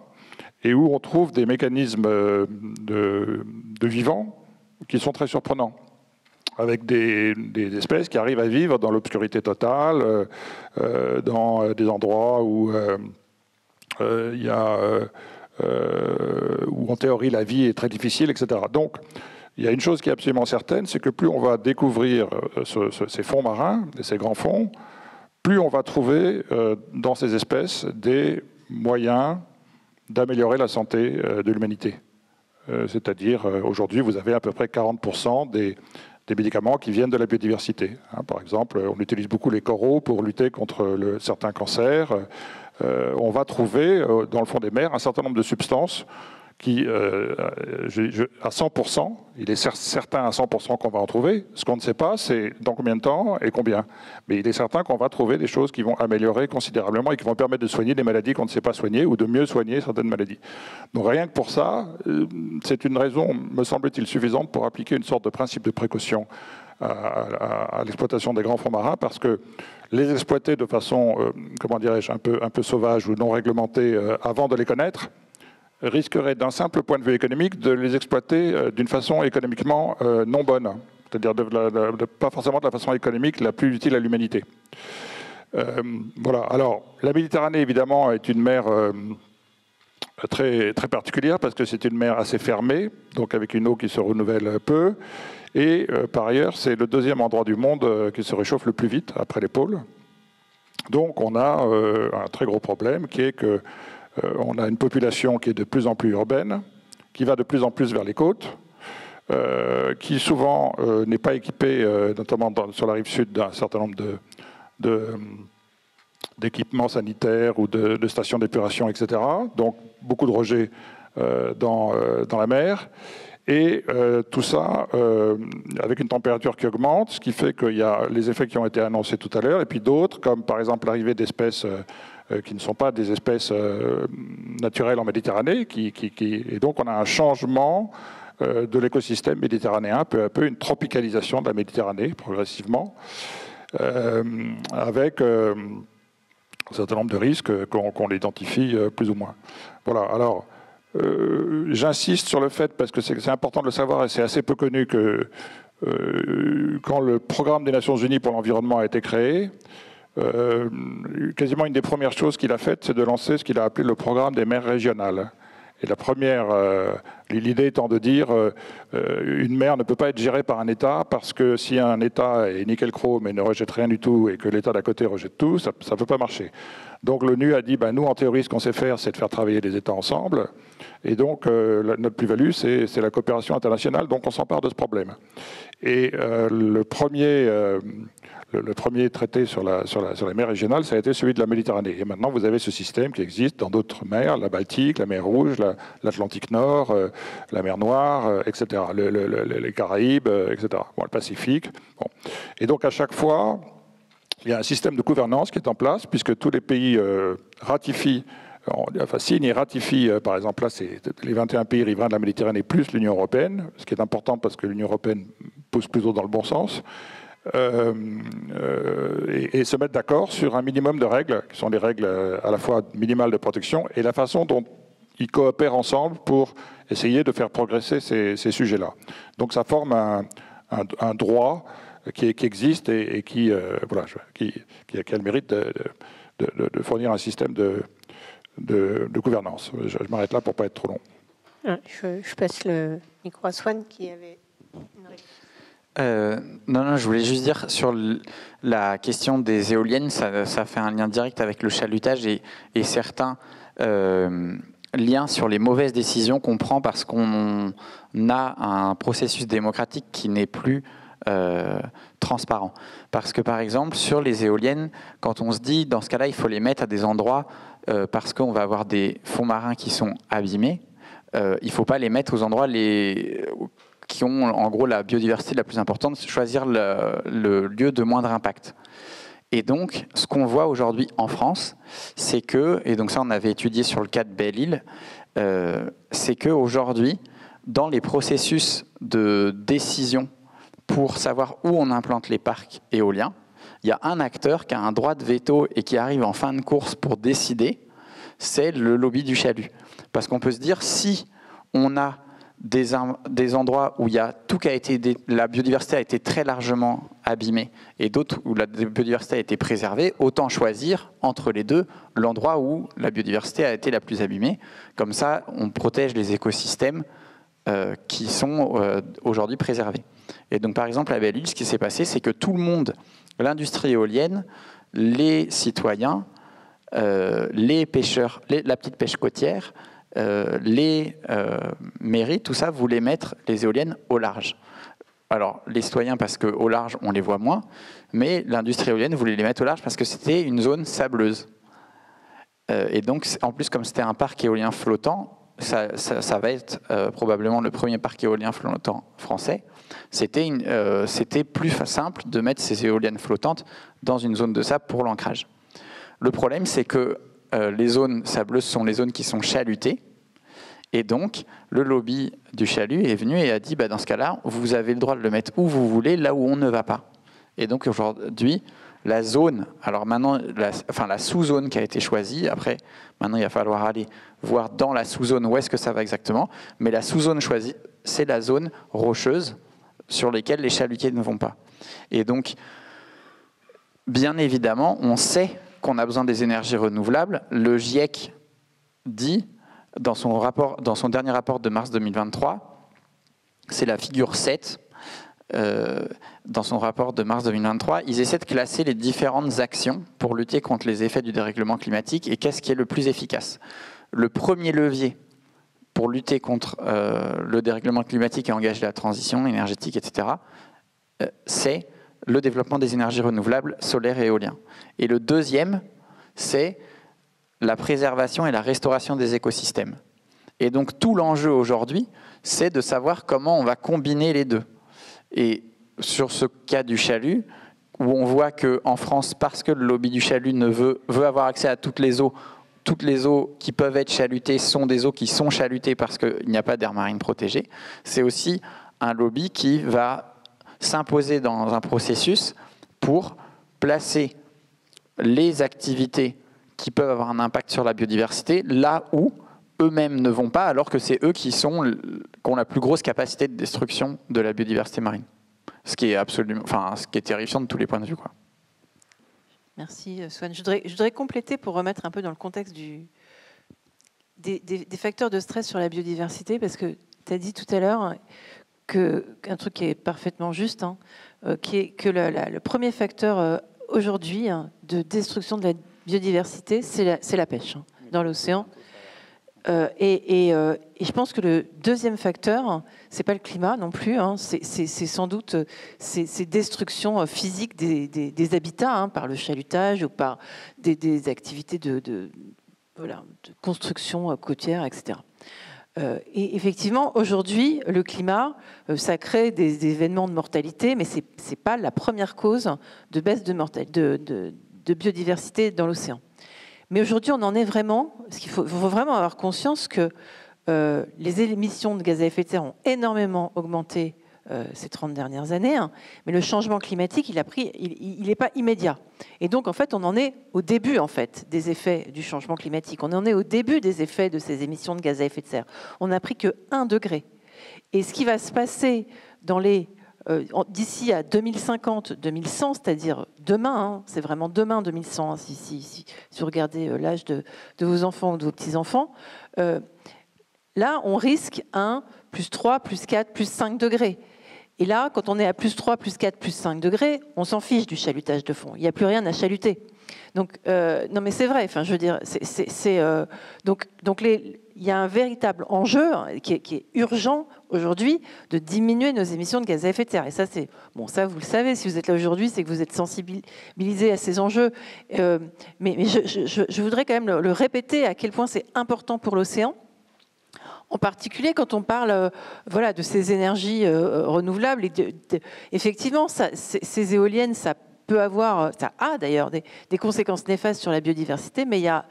et où on trouve des mécanismes de vivants qui sont très surprenants, avec des espèces qui arrivent à vivre dans l'obscurité totale, dans des endroits où il y a où en théorie la vie est très difficile, etc. Donc, il y a une chose qui est absolument certaine, c'est que plus on va découvrir ces fonds marins, ces grands fonds, plus on va trouver dans ces espèces des moyens d'améliorer la santé de l'humanité. C'est-à-dire, aujourd'hui, vous avez à peu près 40% des médicaments qui viennent de la biodiversité. Par exemple, on utilise beaucoup les coraux pour lutter contre certains cancers. On va trouver dans le fond des mers un certain nombre de substances qui, à 100%, il est certain à 100% qu'on va en trouver. Ce qu'on ne sait pas, c'est dans combien de temps et combien. Mais il est certain qu'on va trouver des choses qui vont améliorer considérablement et qui vont permettre de soigner des maladies qu'on ne sait pas soigner ou de mieux soigner certaines maladies. Donc rien que pour ça, c'est une raison, me semble-t-il, suffisante pour appliquer une sorte de principe de précaution à l'exploitation des grands fonds marins, parce que les exploiter de façon, comment dirais-je, un peu sauvage ou non réglementée avant de les connaître, risquerait d'un simple point de vue économique de les exploiter d'une façon économiquement non bonne, c'est-à-dire pas forcément de la façon économique la plus utile à l'humanité. Voilà. Alors, la Méditerranée, évidemment, est une mer très, très particulière parce que c'est une mer assez fermée, donc avec une eau qui se renouvelle peu. Et par ailleurs, c'est le deuxième endroit du monde qui se réchauffe le plus vite après les pôles. Donc, on a un très gros problème qui est que on a une population qui est de plus en plus urbaine, qui va de plus en plus vers les côtes, qui souvent n'est pas équipée, notamment sur la rive sud, d'un certain nombre d'équipements sanitaires ou de stations d'épuration, etc. Donc beaucoup de rejets dans la mer. Et tout ça avec une température qui augmente, ce qui fait qu'il y a les effets qui ont été annoncés tout à l'heure, et puis d'autres, comme par exemple l'arrivée d'espèces qui ne sont pas des espèces naturelles en Méditerranée, et donc on a un changement de l'écosystème méditerranéen, peu à peu, une tropicalisation de la Méditerranée, progressivement, avec un certain nombre de risques qu'on identifie plus ou moins. Voilà, alors, j'insiste sur le fait, parce que c'est important de le savoir et c'est assez peu connu, que quand le programme des Nations Unies pour l'environnement a été créé, quasiment une des premières choses qu'il a faites, c'est de lancer ce qu'il a appelé le programme des mers régionales. Et la première, l'idée étant de dire une mer ne peut pas être gérée par un État, parce que si un État est nickel chrome et ne rejette rien du tout et que l'État d'à côté rejette tout, ça ne peut pas marcher. Donc l'ONU a dit, nous en théorie ce qu'on sait faire, c'est de faire travailler les États ensemble. Et donc notre plus-value, c'est la coopération internationale, donc on s'empare de ce problème. Et le premier traité sur les mers régionales, ça a été celui de la Méditerranée. Et maintenant, vous avez ce système qui existe dans d'autres mers, la Baltique, la mer Rouge, l'Atlantique Nord, la mer Noire, etc., les Caraïbes, etc., le Pacifique. Bon. Et donc, à chaque fois, il y a un système de gouvernance qui est en place, puisque tous les pays ratifient, signent et ratifient, par exemple, là, c'est les 21 pays riverains de la Méditerranée plus l'Union européenne, ce qui est important parce que l'Union européenne pousse plutôt dans le bon sens. Et se mettre d'accord sur un minimum de règles, qui sont des règles à la fois minimales de protection, et la façon dont ils coopèrent ensemble pour essayer de faire progresser ces sujets-là. Donc ça forme un droit qui existe et qui a le mérite de fournir un système de gouvernance. Je m'arrête là pour ne pas être trop long. Je passe le micro à Swan qui avait une réponse. Non, je voulais juste dire sur la question des éoliennes, ça fait un lien direct avec le chalutage et certains liens sur les mauvaises décisions qu'on prend parce qu'on a un processus démocratique qui n'est plus transparent. Parce que par exemple, sur les éoliennes, quand on se dit, dans ce cas-là, il faut les mettre à des endroits parce qu'on va avoir des fonds marins qui sont abîmés, il ne faut pas les mettre aux endroits qui ont en gros la biodiversité la plus importante, choisir le lieu de moindre impact. Et donc, ce qu'on voit aujourd'hui en France, c'est que, et donc ça on avait étudié sur le cas de Belle-Île, c'est qu'aujourd'hui, dans les processus de décision pour savoir où on implante les parcs éoliens, il y a un acteur qui a un droit de veto et qui arrive en fin de course pour décider, c'est le lobby du chalut. Parce qu'on peut se dire, si on a des endroits où il y a tout qui a été la biodiversité a été très largement abîmée et d'autres où la biodiversité a été préservée, autant choisir entre les deux l'endroit où la biodiversité a été la plus abîmée. Comme ça, on protège les écosystèmes qui sont aujourd'hui préservés. Et donc, par exemple, à Belle-Île, ce qui s'est passé, c'est que tout le monde, l'industrie éolienne, les citoyens, les pêcheurs, la petite pêche côtière, les mairies, tout ça voulait mettre les éoliennes au large. Alors, les citoyens, parce qu'au large, on les voit moins, mais l'industrie éolienne voulait les mettre au large parce que c'était une zone sableuse. Et donc, en plus, comme c'était un parc éolien flottant, ça va être probablement le premier parc éolien flottant français. C'était plus simple de mettre ces éoliennes flottantes dans une zone de sable pour l'ancrage. Le problème, c'est que les zones sableuses sont les zones qui sont chalutées. Et donc, le lobby du chalut est venu et a dit, dans ce cas-là, vous avez le droit de le mettre où vous voulez, là où on ne va pas. Et donc, aujourd'hui, la zone, alors maintenant, la sous-zone qui a été choisie, après, maintenant, il va falloir aller voir dans la sous-zone où est-ce que ça va exactement, mais la sous-zone choisie, c'est la zone rocheuse sur laquelle les chalutiers ne vont pas. Et donc, bien évidemment, on sait qu'on a besoin des énergies renouvelables. Le GIEC dit, dans son dernier rapport de mars 2023, c'est la figure 7, dans son rapport de mars 2023, ils essaient de classer les différentes actions pour lutter contre les effets du dérèglement climatique et qu'est-ce qui est le plus efficace. Le premier levier pour lutter contre le dérèglement climatique et engager la transition énergétique, etc., c'est le développement des énergies renouvelables, solaires et éoliens. Et le deuxième, c'est la préservation et la restauration des écosystèmes. Et donc tout l'enjeu aujourd'hui, c'est de savoir comment on va combiner les deux. Et sur ce cas du chalut, où on voit qu'en France, parce que le lobby du chalut veut avoir accès à toutes les eaux, toutes les eaux qui peuvent être chalutées sont des eaux qui sont chalutées parce qu'il n'y a pas d'aire marine protégée. C'est aussi un lobby qui va s'imposer dans un processus pour placer les activités qui peuvent avoir un impact sur la biodiversité là où eux-mêmes ne vont pas, alors que c'est eux qui ont la plus grosse capacité de destruction de la biodiversité marine. Ce qui est terrifiant de tous les points de vue, quoi. Merci Swan. Je voudrais compléter pour remettre un peu dans le contexte des facteurs de stress sur la biodiversité, parce que tu as dit tout à l'heure qu'un truc qui est parfaitement juste, qui est que le premier facteur aujourd'hui de destruction de la biodiversité, c'est la pêche dans l'océan. Et je pense que le deuxième facteur, c'est pas le climat non plus, c'est sans doute ces destructions physiques des habitats, par le chalutage ou par des activités de construction côtière, etc. Et effectivement, aujourd'hui, le climat, ça crée des événements de mortalité, mais c'est pas la première cause de baisse de biodiversité dans l'océan. Mais aujourd'hui, on en est vraiment, parce qu'il faut vraiment avoir conscience que les émissions de gaz à effet de serre ont énormément augmenté ces 30 dernières années, mais le changement climatique, il n'est pas immédiat. Et donc, en fait, on en est au début des effets du changement climatique. On en est au début des effets de ces émissions de gaz à effet de serre. On n'a pris que 1 degré. Et ce qui va se passer d'ici à 2050-2100, c'est-à-dire demain, c'est vraiment demain 2100, si vous regardez l'âge de vos enfants ou de vos petits-enfants, là, on risque un +3, +4, +5 degrés. Et là, quand on est à +3, +4, +5 degrés, on s'en fiche du chalutage de fond. Il n'y a plus rien à chaluter. Donc, non, mais c'est vrai. Enfin, je veux dire, il y a un véritable enjeu qui est urgent aujourd'hui de diminuer nos émissions de gaz à effet de serre. Et ça, ça vous le savez. Si vous êtes là aujourd'hui, c'est que vous êtes sensibilisés à ces enjeux. Mais je voudrais quand même le répéter à quel point c'est important pour l'océan. En particulier quand on parle de ces énergies renouvelables. Effectivement, ces éoliennes, ça a d'ailleurs des conséquences néfastes sur la biodiversité, mais il y a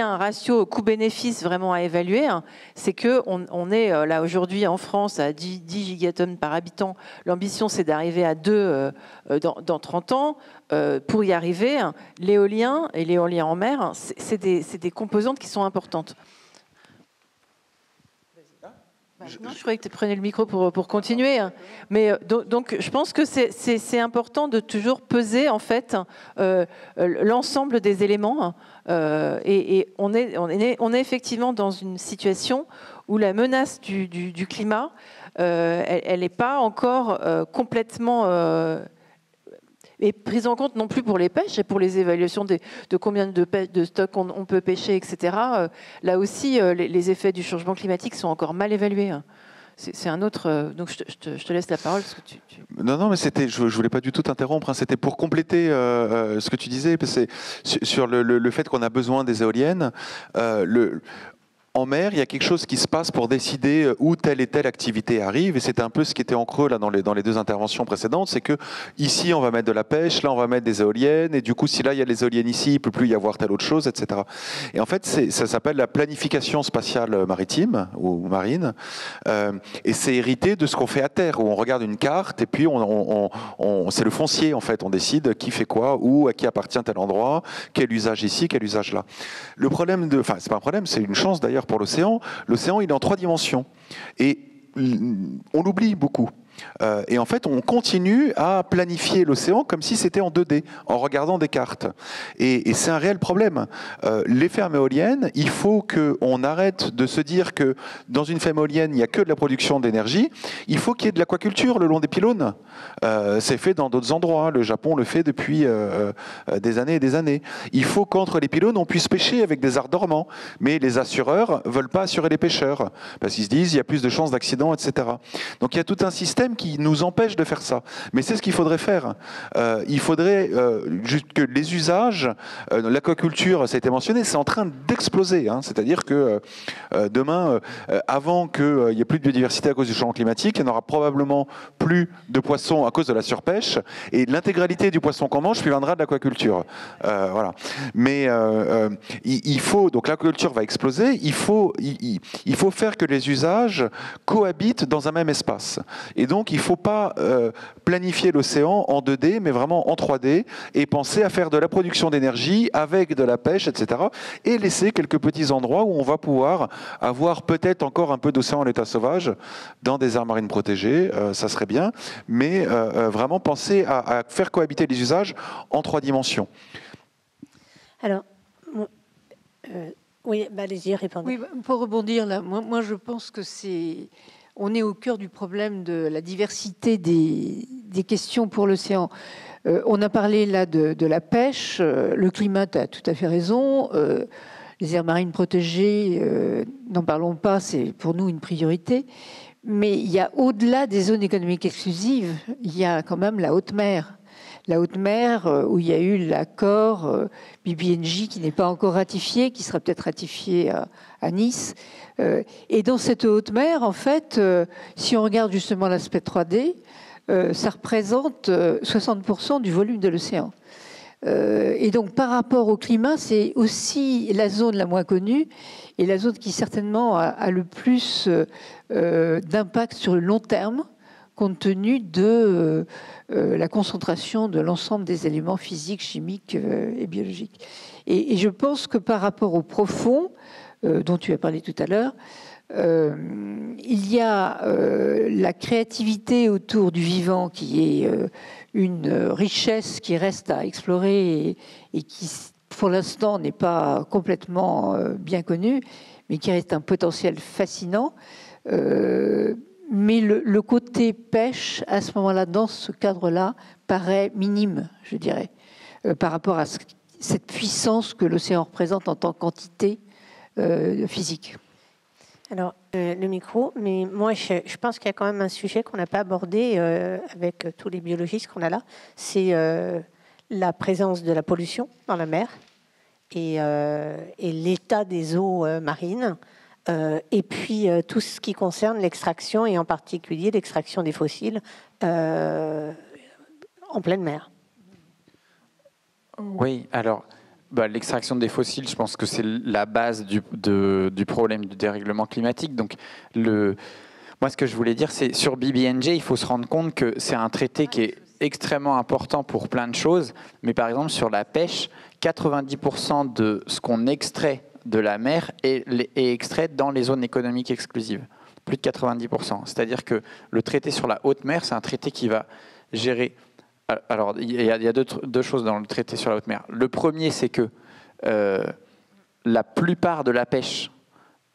un ratio coût-bénéfice vraiment à évaluer. C'est qu'on est là aujourd'hui en France à 10 gigatonnes par habitant. L'ambition, c'est d'arriver à 2 dans 30 ans. Pour y arriver, l'éolien et l'éolien en mer, c'est des composantes qui sont importantes. Non, je croyais que tu prenais le micro pour continuer. Mais donc, je pense que c'est important de toujours peser en fait l'ensemble des éléments. Et on est effectivement dans une situation où la menace du climat, elle n'est pas encore complètement et prise en compte non plus pour les pêches et pour les évaluations de combien de stocks on peut pêcher, etc. Là aussi, les effets du changement climatique sont encore mal évalués. C'est un autre. Donc je te laisse la parole. Parce que Non, mais je voulais pas du tout t'interrompre. C'était pour compléter ce que tu disais. Sur le fait qu'on a besoin des éoliennes. En mer, il y a quelque chose qui se passe pour décider où telle et telle activité arrive, et c'est un peu ce qui était en creux là dans les 2 interventions précédentes, c'est que ici on va mettre de la pêche, là on va mettre des éoliennes, et du coup si là il y a les éoliennes ici, il peut plus y avoir telle autre chose, etc. Et en fait ça s'appelle la planification spatiale maritime ou marine, et c'est hérité de ce qu'on fait à terre, où on regarde une carte et puis c'est le foncier en fait, on décide qui fait quoi, où, à qui appartient tel endroit, quel usage ici, quel usage là. Le problème c'est pas un problème, c'est une chance d'ailleurs pour l'océan. L'océan, il est en 3 dimensions. Et on l'oublie beaucoup. Et en fait, on continue à planifier l'océan comme si c'était en 2D, en regardant des cartes. Et c'est un réel problème. Les fermes éoliennes, il faut qu'on arrête de se dire que dans une ferme éolienne, il n'y a que de la production d'énergie. Il faut qu'il y ait de l'aquaculture le long des pylônes. C'est fait dans d'autres endroits. Le Japon le fait depuis des années et des années. Il faut qu'entre les pylônes, on puisse pêcher avec des arts dormants. Mais les assureurs ne veulent pas assurer les pêcheurs, parce qu'ils se disent qu'il y a plus de chances d'accidents, etc. Donc il y a tout un système problèmes qui nous empêchent de faire ça. Mais c'est ce qu'il faudrait faire. Il faudrait juste que les usages, l'aquaculture, ça a été mentionné, c'est en train d'exploser. Hein. C'est-à-dire que demain, avant qu'il n'y ait plus de biodiversité à cause du changement climatique, il n'y en aura probablement plus de poissons à cause de la surpêche, et l'intégralité du poisson qu'on mange viendra de l'aquaculture. Voilà. Mais il faut, donc l'aquaculture va exploser, il faut faire que les usages cohabitent dans un même espace. Et donc il ne faut pas planifier l'océan en 2D, mais vraiment en 3D, et penser à faire de la production d'énergie avec de la pêche, etc. Et laisser quelques petits endroits où on va pouvoir avoir peut-être encore un peu d'océan en état sauvage dans des aires marines protégées, ça serait bien, mais vraiment penser à faire cohabiter les usages en 3 dimensions. Alors, oui, bah, allez-y, répondez. Oui, pour rebondir là, moi je pense que on est au cœur du problème de la diversité des questions pour l'océan. On a parlé là de la pêche, le climat, tu as tout à fait raison. Les aires marines protégées, n'en parlons pas, c'est pour nous une priorité. Mais il y a au-delà des zones économiques exclusives, il y a quand même la haute mer. La haute mer, où il y a eu l'accord BBNJ qui n'est pas encore ratifié, qui sera peut-être ratifié à Nice. Et dans cette haute mer, en fait, si on regarde justement l'aspect 3D, ça représente 60% du volume de l'océan. Et donc, par rapport au climat, c'est aussi la zone la moins connue et la zone qui certainement a le plus d'impact sur le long terme, compte tenu de la concentration de l'ensemble des éléments physiques, chimiques et biologiques. Et je pense que par rapport au profond, dont tu as parlé tout à l'heure, il y a la créativité autour du vivant qui est une richesse qui reste à explorer et qui, pour l'instant, n'est pas complètement bien connue, mais qui reste un potentiel fascinant. Mais le côté pêche, à ce moment-là, dans ce cadre-là, paraît minime, je dirais, par rapport à cette puissance que l'océan représente en tant qu'entité physique. Alors, le micro, mais moi, je pense qu'il y a quand même un sujet qu'on n'a pas abordé avec tous les biologistes qu'on a là, c'est la présence de la pollution dans la mer et l'état des eaux marines. Et puis tout ce qui concerne l'extraction, et en particulier l'extraction des fossiles en pleine mer. Oui, alors l'extraction des fossiles, je pense que c'est la base du problème du dérèglement climatique. Donc, moi, ce que je voulais dire, c'est sur BBNJ, il faut se rendre compte que c'est un traité qui est extrêmement important pour plein de choses. Mais par exemple, sur la pêche, 90% de ce qu'on extrait de la mer est extraite dans les zones économiques exclusives. Plus de 90%. C'est-à-dire que le traité sur la haute mer, c'est un traité qui va gérer... Alors, il y a deux choses dans le traité sur la haute mer. Le premier, c'est que la plupart de la pêche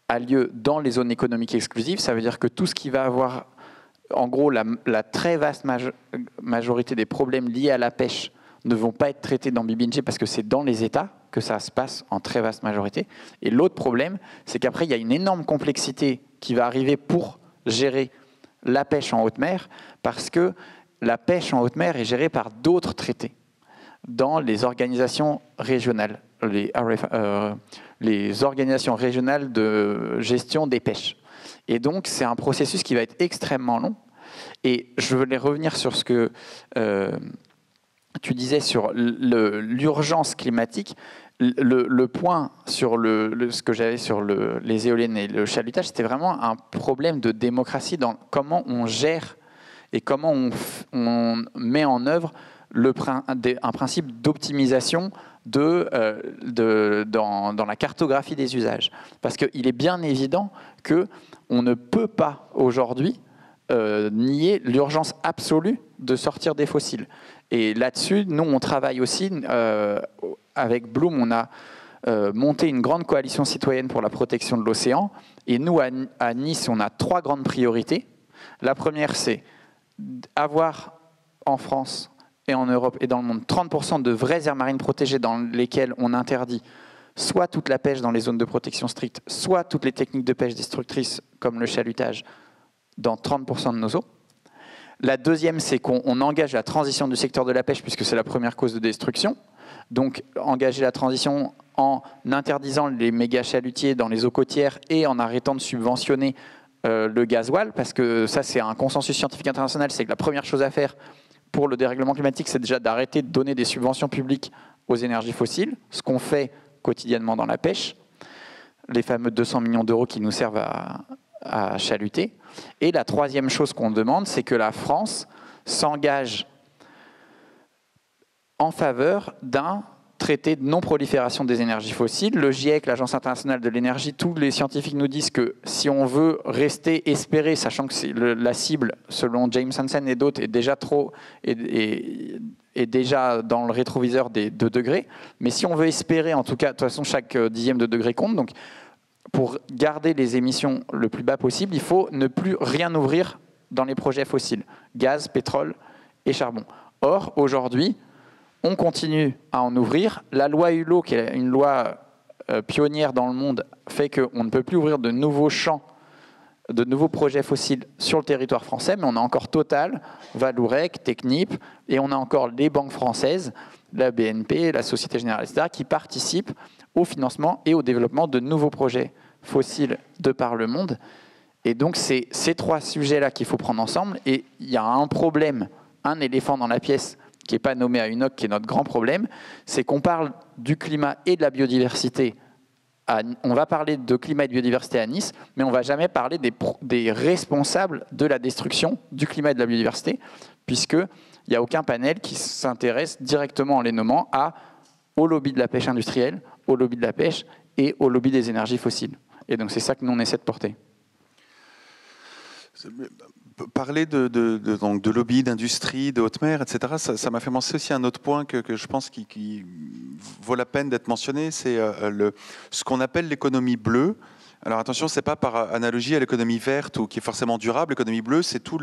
a lieu dans les zones économiques exclusives. Ça veut dire que tout ce qui va avoir... En gros, la très vaste majorité des problèmes liés à la pêche ne vont pas être traités dans BBNJ parce que c'est dans les États que ça se passe en très vaste majorité. Et l'autre problème, c'est qu'après, il y a une énorme complexité qui va arriver pour gérer la pêche en haute mer, parce que la pêche en haute mer est gérée par d'autres traités dans les organisations régionales, les organisations régionales de gestion des pêches. Et donc, c'est un processus qui va être extrêmement long. Et je voulais revenir sur ce que tu disais sur l'urgence climatique. Le point sur ce que j'avais sur les éoliennes et le chalutage, c'était vraiment un problème de démocratie dans comment on gère et comment on met en œuvre un principe d'optimisation dans la cartographie des usages. Parce qu'il est bien évident qu'on ne peut pas aujourd'hui nier l'urgence absolue de sortir des fossiles. Et là-dessus, nous, on travaille aussi, avec Bloom, on a monté une grande coalition citoyenne pour la protection de l'océan. Et nous, à Nice, on a 3 grandes priorités. La première, c'est avoir en France et en Europe et dans le monde 30% de vraies aires marines protégées dans lesquelles on interdit soit toute la pêche dans les zones de protection stricte, soit toutes les techniques de pêche destructrices comme le chalutage dans 30% de nos eaux. La deuxième, c'est qu'on engage la transition du secteur de la pêche, puisque c'est la première cause de destruction. Donc, engager la transition en interdisant les méga chalutiers dans les eaux côtières et en arrêtant de subventionner le gasoil, parce que ça, c'est un consensus scientifique international, c'est que la première chose à faire pour le dérèglement climatique, c'est déjà d'arrêter de donner des subventions publiques aux énergies fossiles, ce qu'on fait quotidiennement dans la pêche, les fameux 200 millions d'euros qui nous servent à chaluter. Et la troisième chose qu'on demande, c'est que la France s'engage en faveur d'un traité de non-prolifération des énergies fossiles. Le GIEC, l'Agence internationale de l'énergie, tous les scientifiques nous disent que si on veut rester espéré, sachant que la cible, selon James Hansen et d'autres, est déjà est déjà dans le rétroviseur des 2 degrés, mais si on veut espérer, en tout cas, de toute façon, chaque dixième de degré compte, donc pour garder les émissions le plus bas possible, il faut ne plus rien ouvrir dans les projets fossiles, gaz, pétrole et charbon. Or, aujourd'hui, on continue à en ouvrir. La loi Hulot, qui est une loi pionnière dans le monde, fait qu'on ne peut plus ouvrir de nouveaux champs, de nouveaux projets fossiles sur le territoire français, mais on a encore Total, Vallourec, Technip, et on a encore les banques françaises, la BNP, la Société Générale, etc., qui participent au financement et au développement de nouveaux projets fossiles de par le monde. Et donc, c'est ces 3 sujets-là qu'il faut prendre ensemble. Et il y a un problème, un éléphant dans la pièce, qui n'est pas nommé à UNOC, qui est notre grand problème, c'est qu'on parle du climat et de la biodiversité. On va parler de climat et de biodiversité à Nice, mais on ne va jamais parler des responsables de la destruction du climat et de la biodiversité, puisqu'il n'y a aucun panel qui s'intéresse directement en les nommant au lobby de la pêche industrielle, au lobby de la pêche et au lobby des énergies fossiles. Et donc c'est ça que nous on essaie de porter. Parler de lobby, d'industrie, de haute mer, etc., ça m'a fait penser aussi à un autre point que je pense qui vaut la peine d'être mentionné, c'est ce qu'on appelle l'économie bleue. Alors attention, ce n'est pas par analogie à l'économie verte ou qui est forcément durable. L'économie bleue, c'est tout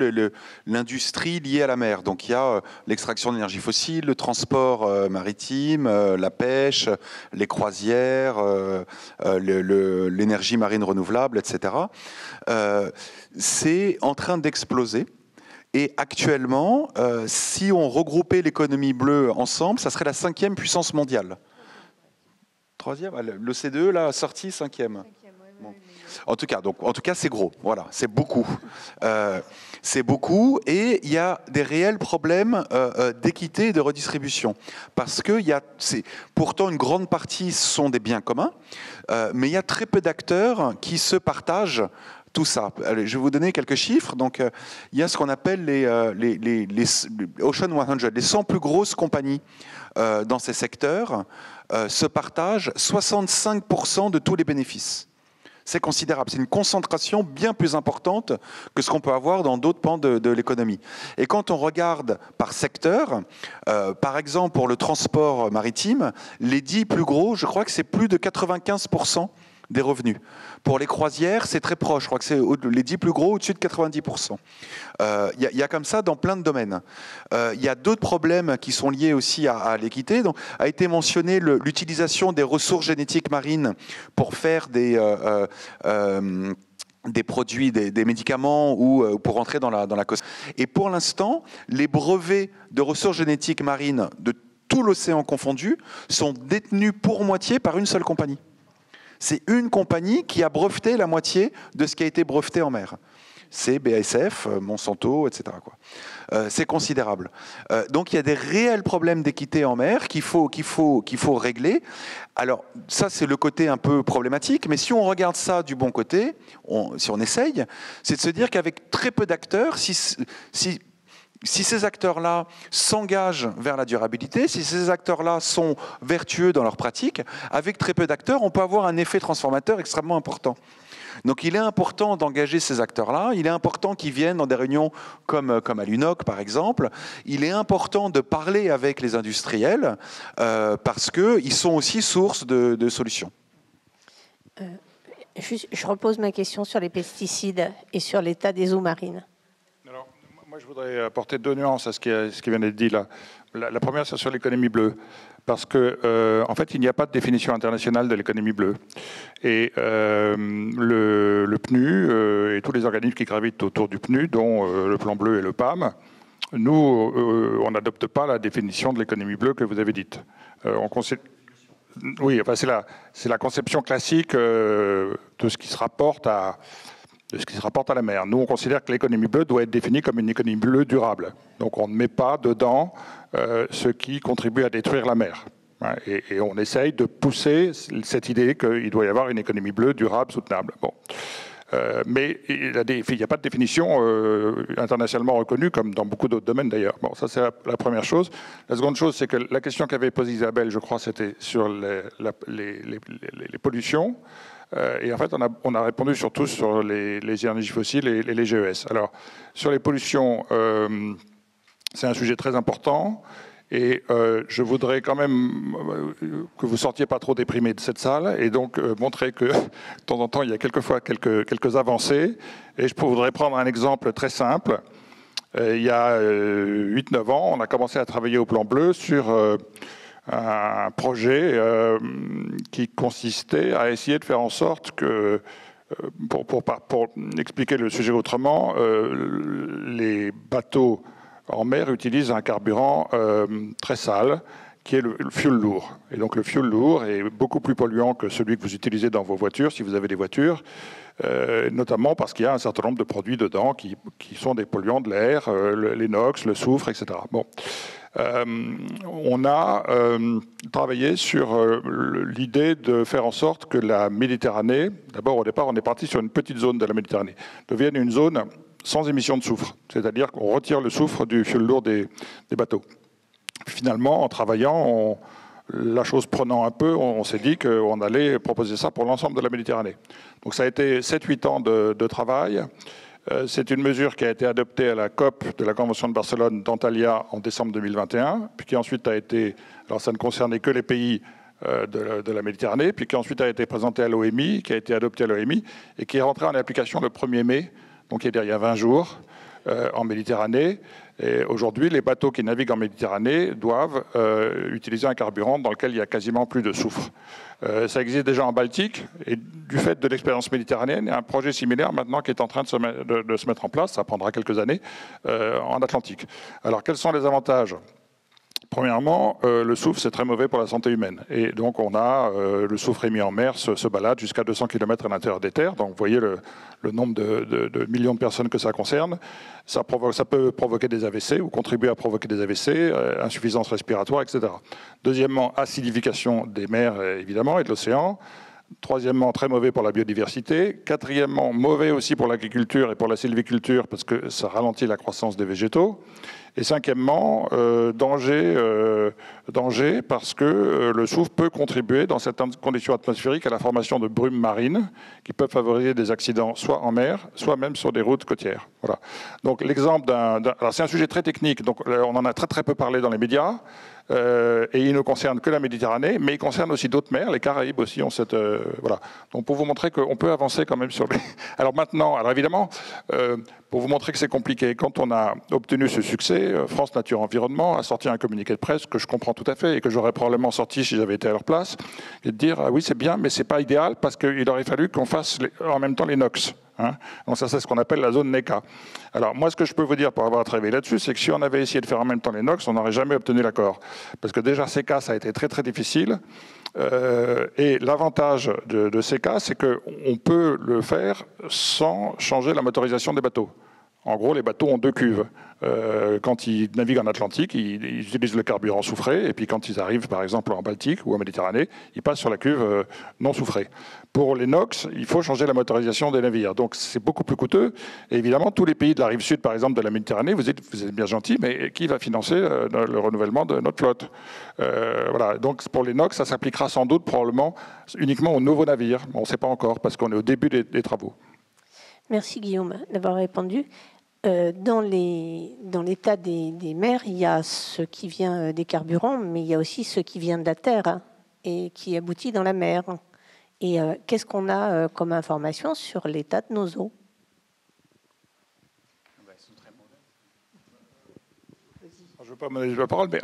l'industrie liée à la mer. Donc il y a l'extraction d'énergie fossile, le transport maritime, la pêche, les croisières, l'énergie marine renouvelable, etc. C'est en train d'exploser. Et actuellement, si on regroupait l'économie bleue ensemble, ça serait la 5e puissance mondiale. 3e, l'OCDE l'a sorti 5e. Bon. En tout cas, c'est gros. Voilà, c'est beaucoup. C'est beaucoup, et il y a des réels problèmes d'équité et de redistribution, parce que pourtant une grande partie sont des biens communs, mais il y a très peu d'acteurs qui se partagent tout ça. Allez, je vais vous donner quelques chiffres. Donc, il y a ce qu'on appelle les Ocean 100, les 100 plus grosses compagnies dans ces secteurs se partagent 65% de tous les bénéfices. C'est considérable. C'est une concentration bien plus importante que ce qu'on peut avoir dans d'autres pans de l'économie. Et quand on regarde par secteur, par exemple pour le transport maritime, les 10 plus gros, je crois que c'est plus de 95% des revenus. Pour les croisières, c'est très proche. Je crois que c'est les 10 plus gros, au-dessus de 90%. Il y a comme ça dans plein de domaines. Il y a d'autres problèmes qui sont liés aussi à l'équité. Donc, a été mentionné l'utilisation des ressources génétiques marines pour faire des produits, des médicaments ou pour entrer dans la cosmétique. Et pour l'instant, les brevets de ressources génétiques marines de tout l'océan confondu sont détenus pour moitié par une seule compagnie. C'est une compagnie qui a breveté la moitié de ce qui a été breveté en mer. C'est BASF, Monsanto, etc. C'est considérable. Donc il y a des réels problèmes d'équité en mer qu'il faut régler. Alors ça, c'est le côté un peu problématique, mais si on regarde ça du bon côté, si on essaye, c'est de se dire qu'avec très peu d'acteurs, si ces acteurs-là s'engagent vers la durabilité, si ces acteurs-là sont vertueux dans leurs pratiques, avec très peu d'acteurs, on peut avoir un effet transformateur extrêmement important. Donc il est important d'engager ces acteurs-là, il est important qu'ils viennent dans des réunions comme à l'UNOC par exemple, il est important de parler avec les industriels parce qu'ils sont aussi source de solutions. Je repose ma question sur les pesticides et sur l'état des eaux marines. Moi, je voudrais apporter deux nuances à ce qui vient d'être dit là. La première, c'est sur l'économie bleue. Parce que, en fait, il n'y a pas de définition internationale de l'économie bleue. Et le PNU et tous les organismes qui gravitent autour du PNU, dont le Plan Bleu et le PAM, nous, on n'adopte pas la définition de l'économie bleue que vous avez dite. Oui, enfin, c'est la conception classique de ce qui se rapporte à la mer. Nous, on considère que l'économie bleue doit être définie comme une économie bleue durable. Donc, on ne met pas dedans ce qui contribue à détruire la mer. Et on essaye de pousser cette idée qu'il doit y avoir une économie bleue durable, soutenable. Bon. Mais il n'y a pas de définition internationalement reconnue, comme dans beaucoup d'autres domaines d'ailleurs. Bon, ça c'est la première chose. La seconde chose, c'est que la question qu'avait posée Isabelle, je crois, c'était sur les pollutions. Et en fait, on a répondu surtout sur les énergies fossiles et les GES. Alors, sur les pollutions, c'est un sujet très important. Et je voudrais quand même que vous sortiez pas trop déprimés de cette salle et donc montrer que de temps en temps, il y a quelquefois quelques avancées. Et je voudrais prendre un exemple très simple. Il y a 8-9 ans, on a commencé à travailler au Plan Bleu sur un projet qui consistait à essayer de faire en sorte que, pour expliquer le sujet autrement, les bateaux en mer utilisent un carburant très sale, qui est le fioul lourd. Et donc le fioul lourd est beaucoup plus polluant que celui que vous utilisez dans vos voitures, si vous avez des voitures, notamment parce qu'il y a un certain nombre de produits dedans qui sont des polluants de l'air, les NOx, le soufre, etc. Bon. On a travaillé sur l'idée de faire en sorte que la Méditerranée, d'abord au départ on est parti sur une petite zone de la Méditerranée, devienne une zone sans émission de soufre, c'est-à-dire qu'on retire le soufre du fioul lourd des bateaux. Finalement, en travaillant, la chose prenant un peu, on s'est dit qu'on allait proposer ça pour l'ensemble de la Méditerranée. Donc ça a été 7-8 ans de travail. C'est une mesure qui a été adoptée à la COP de la Convention de Barcelone d'Antalya en décembre 2021, puis qui ensuite a été, alors ça ne concernait que les pays de la Méditerranée, puis qui ensuite a été présentée à l'OMI, qui a été adoptée à l'OMI, et qui est rentrée en application le 1er mai, donc il y a 20 jours, en Méditerranée. Et aujourd'hui, les bateaux qui naviguent en Méditerranée doivent utiliser un carburant dans lequel il y a quasiment plus de soufre. Ça existe déjà en Baltique, et du fait de l'expérience méditerranéenne, il y a un projet similaire maintenant qui est en train de se mettre en place, ça prendra quelques années, en Atlantique. Alors, quels sont les avantages ? Premièrement, le soufre, c'est très mauvais pour la santé humaine. Et donc, on a le soufre émis en mer se balade jusqu'à 200 km à l'intérieur des terres. Donc, vous voyez le nombre de millions de personnes que ça concerne. Ça peut provoquer des AVC ou contribuer à provoquer des AVC, insuffisance respiratoire, etc. Deuxièmement, acidification des mers, évidemment, et de l'océan. Troisièmement, très mauvais pour la biodiversité. Quatrièmement, mauvais aussi pour l'agriculture et pour la sylviculture parce que ça ralentit la croissance des végétaux. Et cinquièmement, danger parce que le soufre peut contribuer dans certaines conditions atmosphériques à la formation de brumes marines qui peuvent favoriser des accidents soit en mer, soit même sur des routes côtières. Voilà. Donc l'exemple alors c'est un sujet très technique, donc on en a très peu parlé dans les médias. Et il ne concerne que la Méditerranée, mais il concerne aussi d'autres mers, les Caraïbes aussi ont cette... voilà. Donc pour vous montrer qu'on peut avancer quand même sur les... Alors maintenant, évidemment, pour vous montrer que c'est compliqué, quand on a obtenu ce succès, France Nature Environnement a sorti un communiqué de presse que je comprends tout à fait et que j'aurais probablement sorti si j'avais été à leur place, et de dire, ah oui c'est bien, mais c'est pas idéal parce qu'il aurait fallu qu'on fasse en même temps les NOx. Hein, donc ça, c'est ce qu'on appelle la zone NECA. Alors moi, ce que je peux vous dire pour avoir travaillé là-dessus, c'est que si on avait essayé de faire en même temps les NOx, on n'aurait jamais obtenu l'accord. Parce que déjà, CECA, ça a été très difficile. Et l'avantage de CECA, c'est qu'on peut le faire sans changer la motorisation des bateaux. En gros, les bateaux ont deux cuves. Quand ils naviguent en Atlantique, ils utilisent le carburant soufré, et puis quand ils arrivent, par exemple, en Baltique ou en Méditerranée, ils passent sur la cuve non soufrée. Pour les NOx, il faut changer la motorisation des navires. Donc c'est beaucoup plus coûteux. Et évidemment, tous les pays de la rive sud, par exemple, de la Méditerranée, vous êtes bien gentils, mais qui va financer le renouvellement de notre flotte? Voilà. Donc pour les NOx, ça s'appliquera sans doute probablement uniquement aux nouveaux navires. On ne sait pas encore, parce qu'on est au début des travaux. Merci Guillaume d'avoir répondu. Dans l'état des mers, il y a ce qui vient des carburants, mais il y a aussi ce qui vient de la terre et qui aboutit dans la mer. Et qu'est-ce qu'on a comme information sur l'état de nos eaux? veux pas monopoliser la parole, mais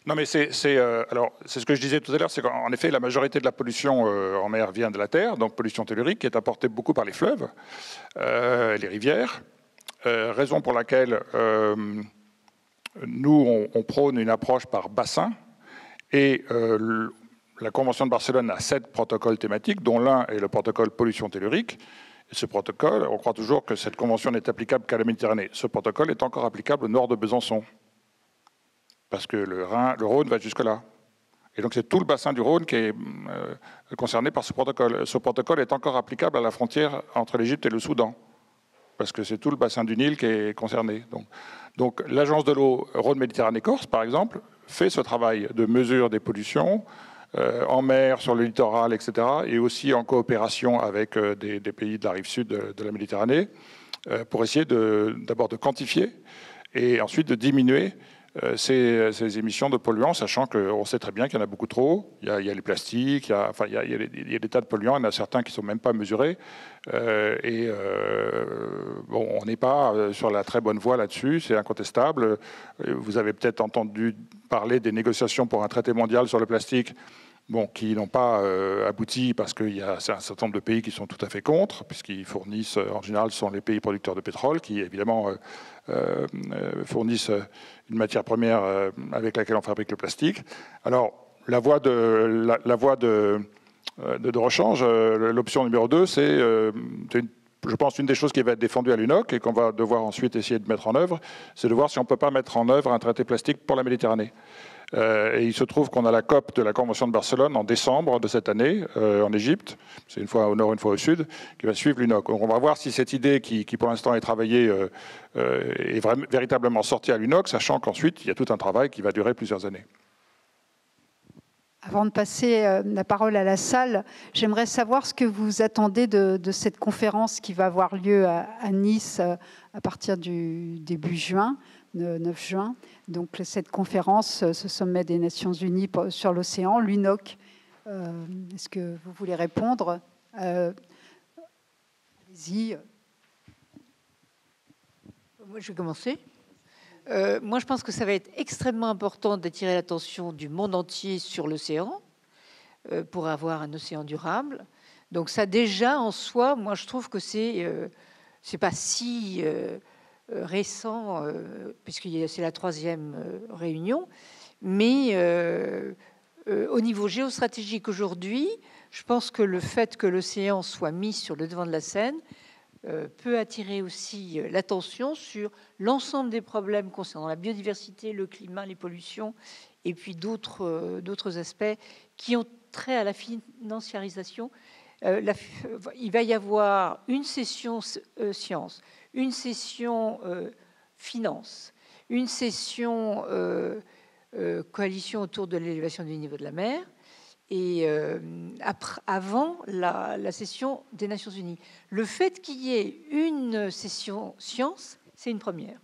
non, mais c'est ce que je disais tout à l'heure, c'est qu'en effet, la majorité de la pollution en mer vient de la terre, donc pollution tellurique, qui est apportée beaucoup par les fleuves, les rivières, raison pour laquelle nous, on prône une approche par bassin, et la Convention de Barcelone a 7 protocoles thématiques, dont l'un est le protocole pollution tellurique. Et ce protocole, on croit toujours que cette convention n'est applicable qu'à la Méditerranée. Ce protocole est encore applicable au nord de Besançon, parce que le Rhône va jusque-là. Et donc c'est tout le bassin du Rhône qui est concerné par ce protocole. Ce protocole est encore applicable à la frontière entre l'Égypte et le Soudan, parce que c'est tout le bassin du Nil qui est concerné. Donc l'agence de l'eau Rhône-Méditerranée-Corse, par exemple, fait ce travail de mesure des pollutions en mer, sur le littoral, etc., et aussi en coopération avec des pays de la rive sud de la Méditerranée, pour essayer d'abord de quantifier et ensuite de diminuer ces émissions de polluants, sachant qu'on sait très bien qu'il y en a beaucoup trop. Il y a les plastiques, il y a des tas de polluants, il y en a certains qui ne sont même pas mesurés. Bon, on n'est pas sur la très bonne voie là-dessus, c'est incontestable. Vous avez peut-être entendu parler des négociations pour un traité mondial sur le plastique, qui n'ont pas abouti parce qu'il y a un certain nombre de pays qui sont tout à fait contre, puisqu'ils fournissent, en général, ce sont les pays producteurs de pétrole qui, évidemment, fournissent une matière première avec laquelle on fabrique le plastique. Alors, la voie de rechange, l'option numéro 2, c'est, je pense, une des choses qui va être défendue à l'UNOC et qu'on va devoir ensuite essayer de mettre en œuvre, c'est de voir si on ne peut pas mettre en œuvre un traité plastique pour la Méditerranée. Et il se trouve qu'on a la COP de la Convention de Barcelone en décembre de cette année en Égypte, c'est une fois au nord, une fois au sud, qui va suivre l'UNOC. Donc on va voir si cette idée qui pour l'instant est travaillée est véritablement sortie à l'UNOC, sachant qu'ensuite il y a tout un travail qui va durer plusieurs années. Avant de passer la parole à la salle, j'aimerais savoir ce que vous attendez de cette conférence qui va avoir lieu à Nice à partir du début juin, le 9 juin. Donc cette conférence, ce sommet des Nations Unies sur l'océan, l'UNOC. Est-ce que vous voulez répondre? Allez-y. Moi, je vais commencer. Moi, je pense que ça va être extrêmement important d'attirer l'attention du monde entier sur l'océan pour avoir un océan durable. Donc ça, déjà, en soi, moi, je trouve que c'est pas si récent, puisque c'est la 3e réunion, mais au niveau géostratégique aujourd'hui, je pense que le fait que l'océan soit mis sur le devant de la scène peut attirer aussi l'attention sur l'ensemble des problèmes concernant la biodiversité, le climat, les pollutions, et puis d'autres aspects qui ont trait à la financiarisation. Il va y avoir une session sciences, une session finance, une session coalition autour de l'élévation du niveau de la mer, et avant la session des Nations Unies. Le fait qu'il y ait une session sciences, c'est une première.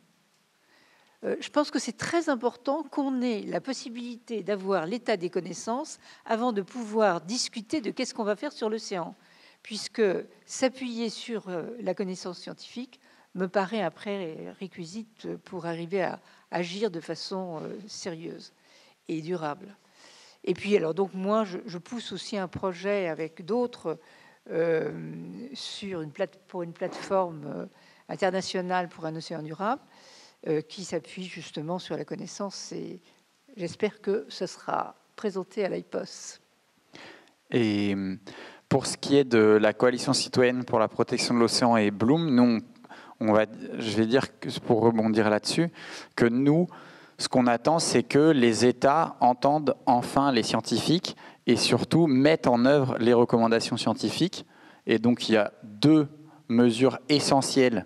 Je pense que c'est très important qu'on ait la possibilité d'avoir l'état des connaissances avant de pouvoir discuter de qu'est-ce qu'on va faire sur l'océan, puisque s'appuyer sur la connaissance scientifique me paraît un prérequisite pour arriver à agir de façon sérieuse et durable. Et puis, alors, donc, moi, je pousse aussi un projet avec d'autres pour une plateforme internationale pour un océan durable qui s'appuie justement sur la connaissance. Et j'espère que ce sera présenté à l'IPOS. Et pour ce qui est de la coalition citoyenne pour la protection de l'océan et Bloom, nous, je vais dire, pour rebondir là-dessus, que nous, ce qu'on attend, c'est que les États entendent enfin les scientifiques et surtout mettent en œuvre les recommandations scientifiques. Et donc, il y a 2 mesures essentielles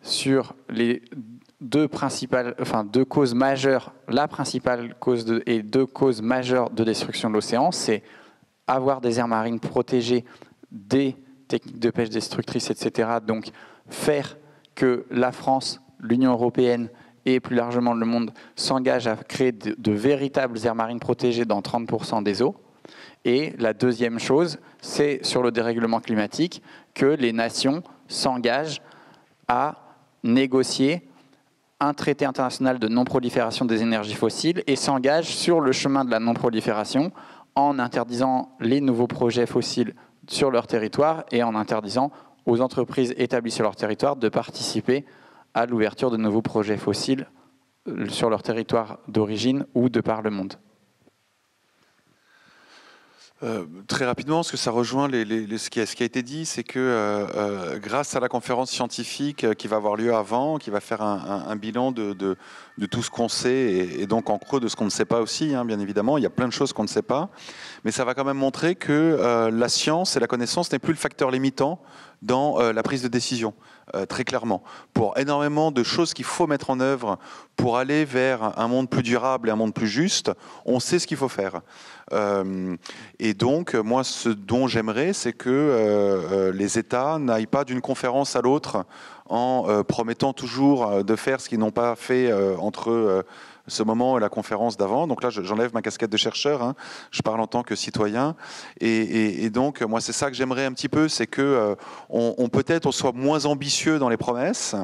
sur les 2 causes majeures. La principale cause et 2 causes majeures de destruction de l'océan, c'est avoir des aires marines protégées, des techniques de pêche destructrices, etc. Donc, faire que la France, l'Union européenne et plus largement le monde s'engagent à créer de véritables aires marines protégées dans 30% des eaux. Et la deuxième chose, c'est sur le dérèglement climatique, que les nations s'engagent à négocier un traité international de non-prolifération des énergies fossiles et s'engage sur le chemin de la non-prolifération en interdisant les nouveaux projets fossiles sur leur territoire et en interdisant aux entreprises établies sur leur territoire de participer à l'ouverture de nouveaux projets fossiles sur leur territoire d'origine ou de par le monde. Très rapidement, parce que ça rejoint ce qui a été dit, c'est que grâce à la conférence scientifique qui va avoir lieu avant, qui va faire un bilan de tout ce qu'on sait, et donc en creux de ce qu'on ne sait pas aussi, hein, bien évidemment, il y a plein de choses qu'on ne sait pas, mais ça va quand même montrer que la science et la connaissance n'est plus le facteur limitant dans la prise de décision, très clairement. Pour énormément de choses qu'il faut mettre en œuvre pour aller vers un monde plus durable et un monde plus juste, on sait ce qu'il faut faire. Et donc, moi, ce dont j'aimerais, c'est que les États n'aillent pas d'une conférence à l'autre en promettant toujours de faire ce qu'ils n'ont pas fait entre ce moment et la conférence d'avant. Donc là, j'enlève ma casquette de chercheur, hein. Je parle en tant que citoyen. Et donc, moi, c'est ça que j'aimerais un petit peu, c'est que peut-être on soit moins ambitieux dans les promesses,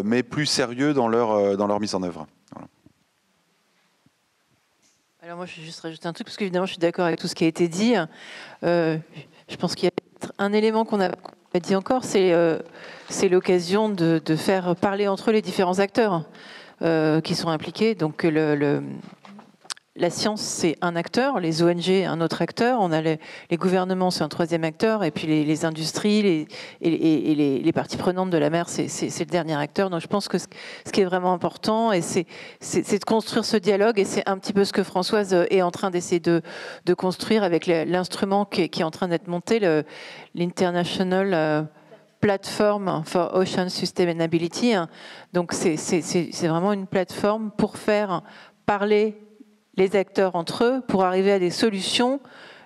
mais plus sérieux dans leur mise en œuvre. Voilà. Alors moi, je vais juste rajouter un truc, parce qu'évidemment, je suis d'accord avec tout ce qui a été dit. Je pense qu'il y a un élément qu'on a dit encore, c'est l'occasion de faire parler entre eux les différents acteurs qui sont impliqués. Donc la science, c'est un acteur, les ONG, un autre acteur, on a les gouvernements, c'est un troisième acteur, et puis les industries les parties prenantes de la mer, c'est le dernier acteur. Donc je pense que ce qui est vraiment important, et c'est de construire ce dialogue, et c'est un petit peu ce que Françoise est en train d'essayer de construire avec l'instrument qui est en train d'être monté, l'International Platform for Ocean Sustainability. Donc c'est vraiment une plateforme pour faire parler les acteurs entre eux, pour arriver à des solutions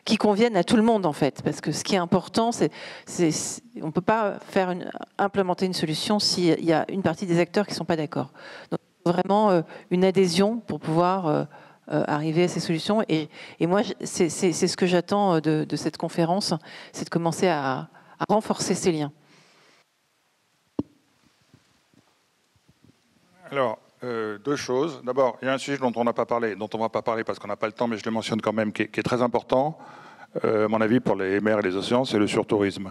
qui conviennent à tout le monde, en fait. Parce que ce qui est important, on ne peut pas implémenter une solution s'il y a une partie des acteurs qui ne sont pas d'accord. Donc vraiment une adhésion pour pouvoir arriver à ces solutions. Et moi, c'est ce que j'attends de cette conférence, c'est de commencer à renforcer ces liens. Alors, deux choses. D'abord, il y a un sujet dont on n'a pas parlé, dont on ne va pas parler parce qu'on n'a pas le temps, mais je le mentionne quand même, qui est très important, à mon avis, pour les mers et les océans, c'est le surtourisme.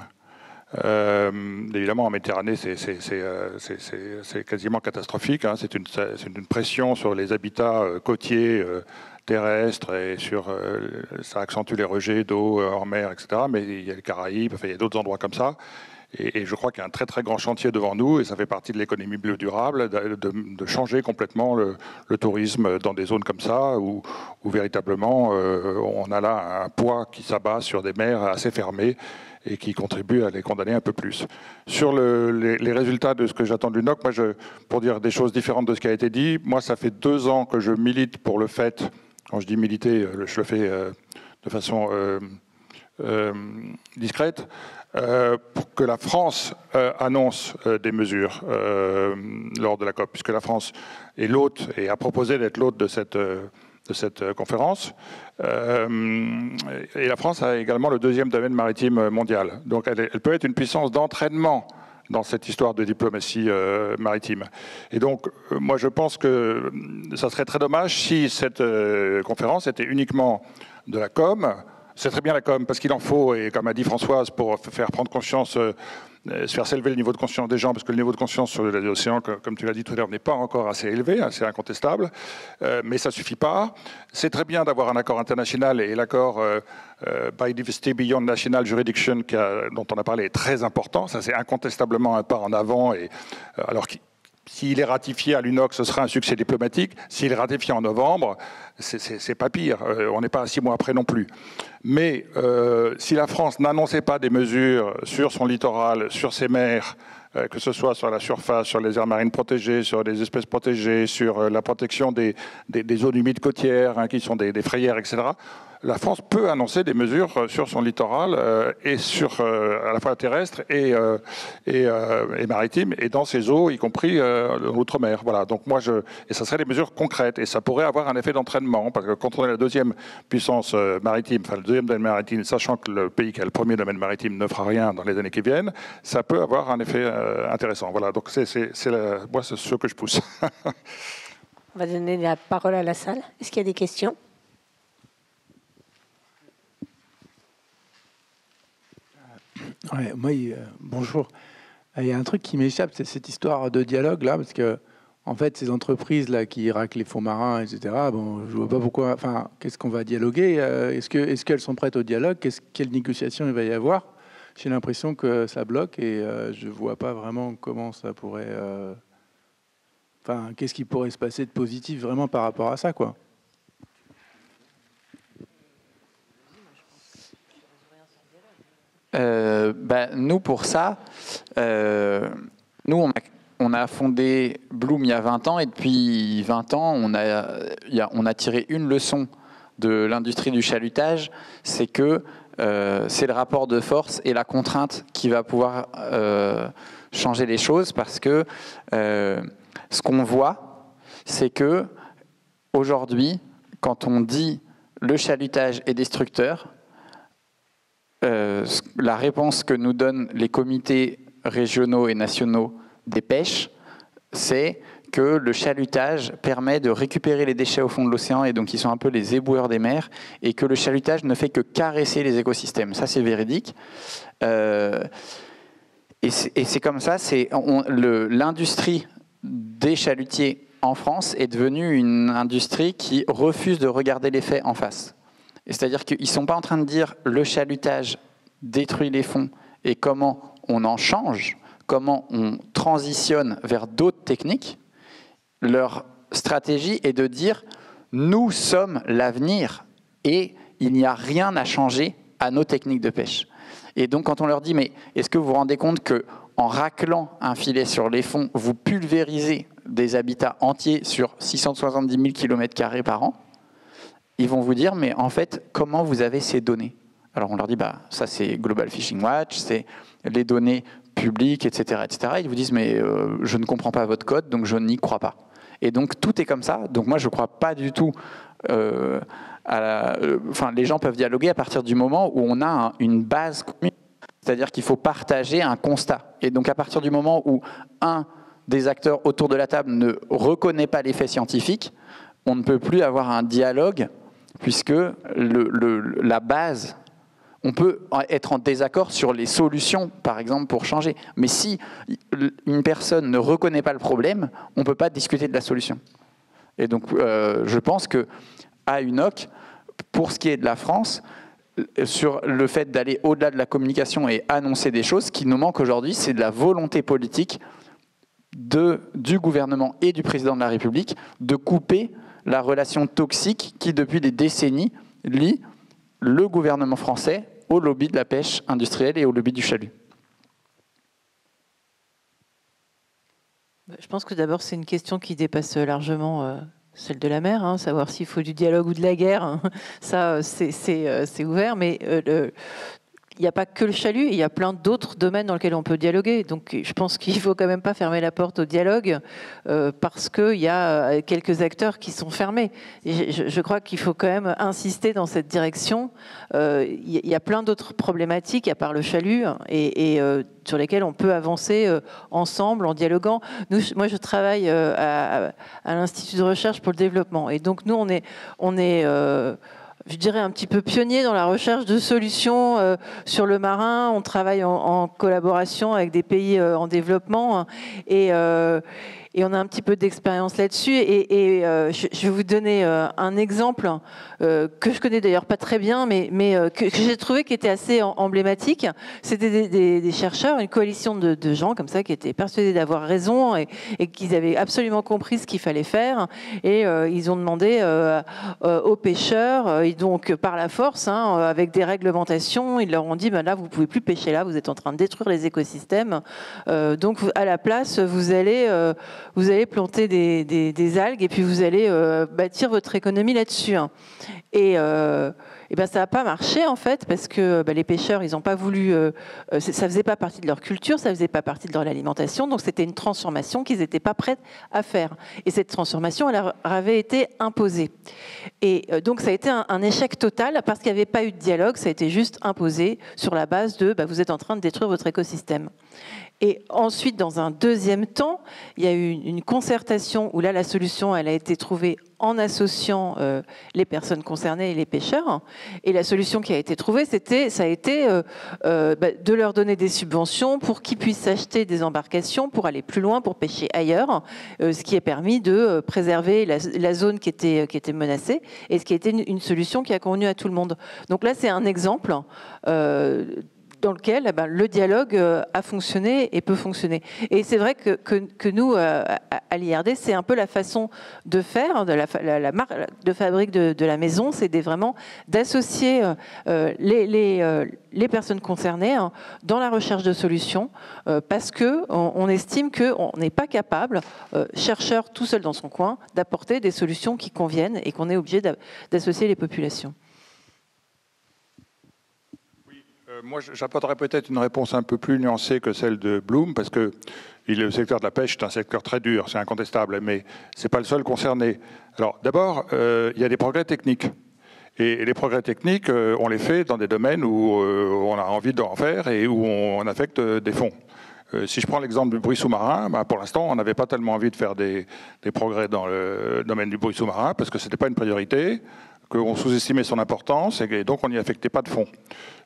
Évidemment, en Méditerranée, c'est quasiment catastrophique. Hein. C'est une pression sur les habitats côtiers, terrestres, et ça accentue les rejets d'eau hors mer, etc. Mais il y a les Caraïbes, il y a d'autres endroits comme ça. Et je crois qu'il y a un très très grand chantier devant nous, et ça fait partie de l'économie bleue durable, de changer complètement le tourisme dans des zones comme ça, où véritablement on a là un poids qui s'abat sur des mers assez fermées et qui contribue à les condamner un peu plus. Sur les résultats de ce que j'attends de l'UNOC, pour dire des choses différentes de ce qui a été dit, moi ça fait 2 ans que je milite pour le fait, quand je dis militer, je le fais de façon discrète, pour que la France annonce des mesures lors de la COP, puisque la France est l'hôte et a proposé d'être l'hôte de cette conférence. Et la France a également le 2e domaine maritime mondial. Donc elle peut être une puissance d'entraînement dans cette histoire de diplomatie maritime. Et donc, moi je pense que ça serait très dommage si cette conférence était uniquement de la com. C'est très bien la com, parce qu'il en faut, et comme a dit Françoise, pour faire prendre conscience, se faire s'élever le niveau de conscience des gens, parce que le niveau de conscience sur les océans, comme tu l'as dit tout à l'heure, n'est pas encore assez élevé, hein, c'est incontestable, mais ça ne suffit pas. C'est très bien d'avoir un accord international, et l'accord Biodiversity Beyond National Jurisdiction, dont on a parlé, est très important. Ça, c'est incontestablement un pas en avant, alors s'il est ratifié à l'UNOC, ce sera un succès diplomatique. S'il est ratifié en novembre, c'est pas pire. On n'est pas à 6 mois après non plus. Mais si la France n'annonçait pas des mesures sur son littoral, sur ses mers, que ce soit sur la surface, sur les aires marines protégées, sur les espèces protégées, sur la protection des zones humides côtières, hein, qui sont des frayères, etc., la France peut annoncer des mesures sur son littoral et sur à la fois terrestre et maritime, et dans ses eaux, y compris l'outre-mer. Voilà. Donc et ça serait des mesures concrètes, et ça pourrait avoir un effet d'entraînement, parce que quand on est la 2e puissance maritime, enfin le 2e domaine maritime, sachant que le pays qui a le 1er domaine maritime ne fera rien dans les années qui viennent, ça peut avoir un effet intéressant. Voilà, donc moi, c'est ce que je pousse. On va donner la parole à la salle. Est-ce qu'il y a des questions? Ouais, moi, bonjour. Il y a un truc qui m'échappe, c'est cette histoire de dialogue là, parce que en fait, ces entreprises là qui raclent les fonds marins, etc. Bon, je vois pas pourquoi. Enfin, qu'est-ce qu'on va dialoguer? Est-ce qu'elles sont prêtes au dialogue? Quelle négociation il va y avoir? J'ai l'impression que ça bloque et je vois pas vraiment comment ça pourrait. Enfin, qu'est-ce qui pourrait se passer de positif vraiment par rapport à ça, quoi? Nous, pour ça, nous, on a fondé Bloom il y a 20 ans, et depuis 20 ans, on a tiré une leçon de l'industrie du chalutage, c'est que c'est le rapport de force et la contrainte qui va pouvoir changer les choses, parce que ce qu'on voit, c'est que aujourd'hui, quand on dit le chalutage est destructeur, la réponse que nous donnent les comités régionaux et nationaux des pêches, c'est que le chalutage permet de récupérer les déchets au fond de l'océan, et donc ils sont un peu les éboueurs des mers, et que le chalutage ne fait que caresser les écosystèmes. Ça, c'est véridique. Et c'est comme ça, l'industrie des chalutiers en France est devenue une industrie qui refuse de regarder les faits en face. C'est-à-dire qu'ils ne sont pas en train de dire le chalutage détruit les fonds et comment on en change, comment on transitionne vers d'autres techniques. Leur stratégie est de dire nous sommes l'avenir et il n'y a rien à changer à nos techniques de pêche. Et donc quand on leur dit mais est-ce que vous vous rendez compte qu'en raclant un filet sur les fonds, vous pulvérisez des habitats entiers sur 670 000 km² par an, ils vont vous dire, mais en fait, comment vous avez ces données? Alors on leur dit, ça c'est Global Fishing Watch, c'est les données publiques, etc. etc. Ils vous disent, mais je ne comprends pas votre code, donc je n'y crois pas. Et donc tout est comme ça. Donc moi je ne crois pas du tout les gens peuvent dialoguer à partir du moment où on a une base commune. C'est-à-dire qu'il faut partager un constat. Et donc à partir du moment où un des acteurs autour de la table ne reconnaît pas les faits scientifiques, on ne peut plus avoir un dialogue, puisque la base, on peut être en désaccord sur les solutions, par exemple, pour changer. Mais si une personne ne reconnaît pas le problème, on ne peut pas discuter de la solution. Et donc, je pense qu'à UNOC, pour ce qui est de la France, sur le fait d'aller au-delà de la communication et annoncer des choses, ce qui nous manque aujourd'hui, c'est de la volonté politique du gouvernement et du président de la République de couper la relation toxique qui, depuis des décennies, lie le gouvernement français au lobby de la pêche industrielle et au lobby du chalut. Je pense que d'abord, c'est une question qui dépasse largement celle de la mer, savoir s'il faut du dialogue ou de la guerre. Ça, c'est ouvert, mais il n'y a pas que le chalut, il y a plein d'autres domaines dans lesquels on peut dialoguer. Donc je pense qu'il ne faut quand même pas fermer la porte au dialogue parce qu'il y a quelques acteurs qui sont fermés. Et je crois qu'il faut quand même insister dans cette direction. Il y a plein d'autres problématiques à part le chalut et sur lesquelles on peut avancer ensemble en dialoguant. Moi, je travaille à l'Institut de recherche pour le développement. Et donc nous, on est je dirais un petit peu pionnier dans la recherche de solutions sur le marin. On travaille en collaboration avec des pays en développement et on a un petit peu d'expérience là-dessus. Et je vais vous donner un exemple que je connais d'ailleurs pas très bien, mais que j'ai trouvé qui était assez emblématique. C'était des chercheurs, une coalition de gens comme ça qui étaient persuadés d'avoir raison et qu'ils avaient absolument compris ce qu'il fallait faire. Et ils ont demandé aux pêcheurs, et donc par la force, avec des réglementations, ils leur ont dit là, vous ne pouvez plus pêcher là, vous êtes en train de détruire les écosystèmes. Donc à la place, vous allez planter des algues et puis vous allez bâtir votre économie là-dessus. Et Et ben, ça n'a pas marché en fait parce que les pêcheurs, ils n'ont pas voulu. Ça faisait pas partie de leur culture, ça faisait pas partie de leur alimentation, donc c'était une transformation qu'ils n'étaient pas prêts à faire. Et cette transformation, elle leur avait été imposée. Et donc ça a été un échec total parce qu'il n'y avait pas eu de dialogue, ça a été juste imposé sur la base de vous êtes en train de détruire votre écosystème. Et ensuite, dans un deuxième temps, il y a eu une concertation où là, la solution, elle a été trouvée en associant les personnes concernées et les pêcheurs. Et la solution qui a été trouvée, ça a été de leur donner des subventions pour qu'ils puissent acheter des embarcations pour aller plus loin, pour pêcher ailleurs, ce qui a permis de préserver la zone qui était menacée et ce qui a été une solution qui a convenu à tout le monde. Donc là, c'est un exemple dans lequel le dialogue a fonctionné et peut fonctionner. Et c'est vrai que nous, à l'IRD, c'est un peu la façon de faire, la marque de fabrique de la maison, c'est vraiment d'associer les personnes concernées dans la recherche de solutions, parce qu'on estime qu'on n'est pas capable, chercheur tout seul dans son coin, d'apporter des solutions qui conviennent et qu'on est obligé d'associer les populations. Moi, j'apporterais peut-être une réponse un peu plus nuancée que celle de Bloom, parce que le secteur de la pêche est un secteur très dur, c'est incontestable, mais ce n'est pas le seul concerné. Alors, d'abord, il y a des progrès techniques. Et les progrès techniques, on les fait dans des domaines où on a envie d'en faire et où on affecte des fonds. Si je prends l'exemple du bruit sous-marin, pour l'instant, on n'avait pas tellement envie de faire des progrès dans le domaine du bruit sous-marin, parce que ce n'était pas une priorité, qu'on sous-estimait son importance et donc on n'y affectait pas de fonds.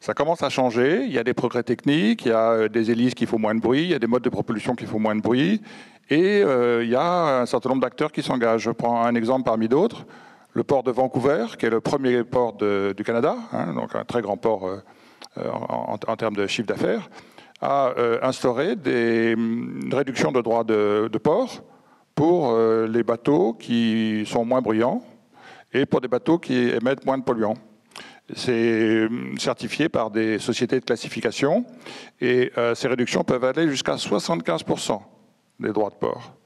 Ça commence à changer, il y a des progrès techniques, il y a des hélices qui font moins de bruit, il y a des modes de propulsion qui font moins de bruit, et il y a un certain nombre d'acteurs qui s'engagent. Je prends un exemple parmi d'autres, le port de Vancouver, qui est le premier port du Canada, donc un très grand port en termes de chiffre d'affaires, a instauré une réduction de droits de port pour les bateaux qui sont moins bruyants, et pour des bateaux qui émettent moins de polluants. C'est certifié par des sociétés de classification, et ces réductions peuvent aller jusqu'à 75% des droits de port.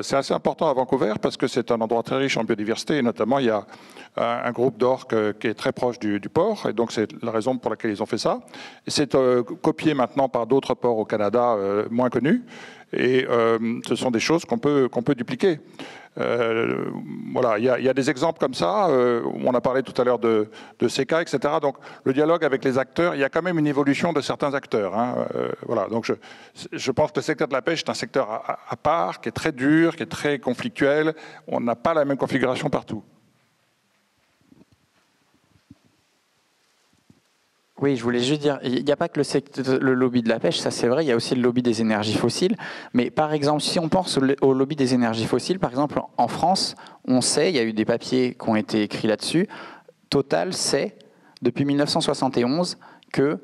C'est assez important à Vancouver parce que c'est un endroit très riche en biodiversité, et notamment il y a un groupe d'orques qui est très proche du port, et donc c'est la raison pour laquelle ils ont fait ça. C'est copié maintenant par d'autres ports au Canada moins connus, et ce sont des choses qu'on peut dupliquer. Voilà, il y a des exemples comme ça. On a parlé tout à l'heure de CECA, etc. Donc le dialogue avec les acteurs, il y a quand même une évolution de certains acteurs. Voilà, donc je pense que le secteur de la pêche est un secteur à part, qui est très dur, qui est très conflictuel. On n'a pas la même configuration partout. Oui, je voulais juste dire, il n'y a pas que le lobby de la pêche, ça c'est vrai, il y a aussi le lobby des énergies fossiles. Mais par exemple, si on pense au lobby des énergies fossiles, par exemple en France, on sait, il y a eu des papiers qui ont été écrits là-dessus, Total sait, depuis 1971, que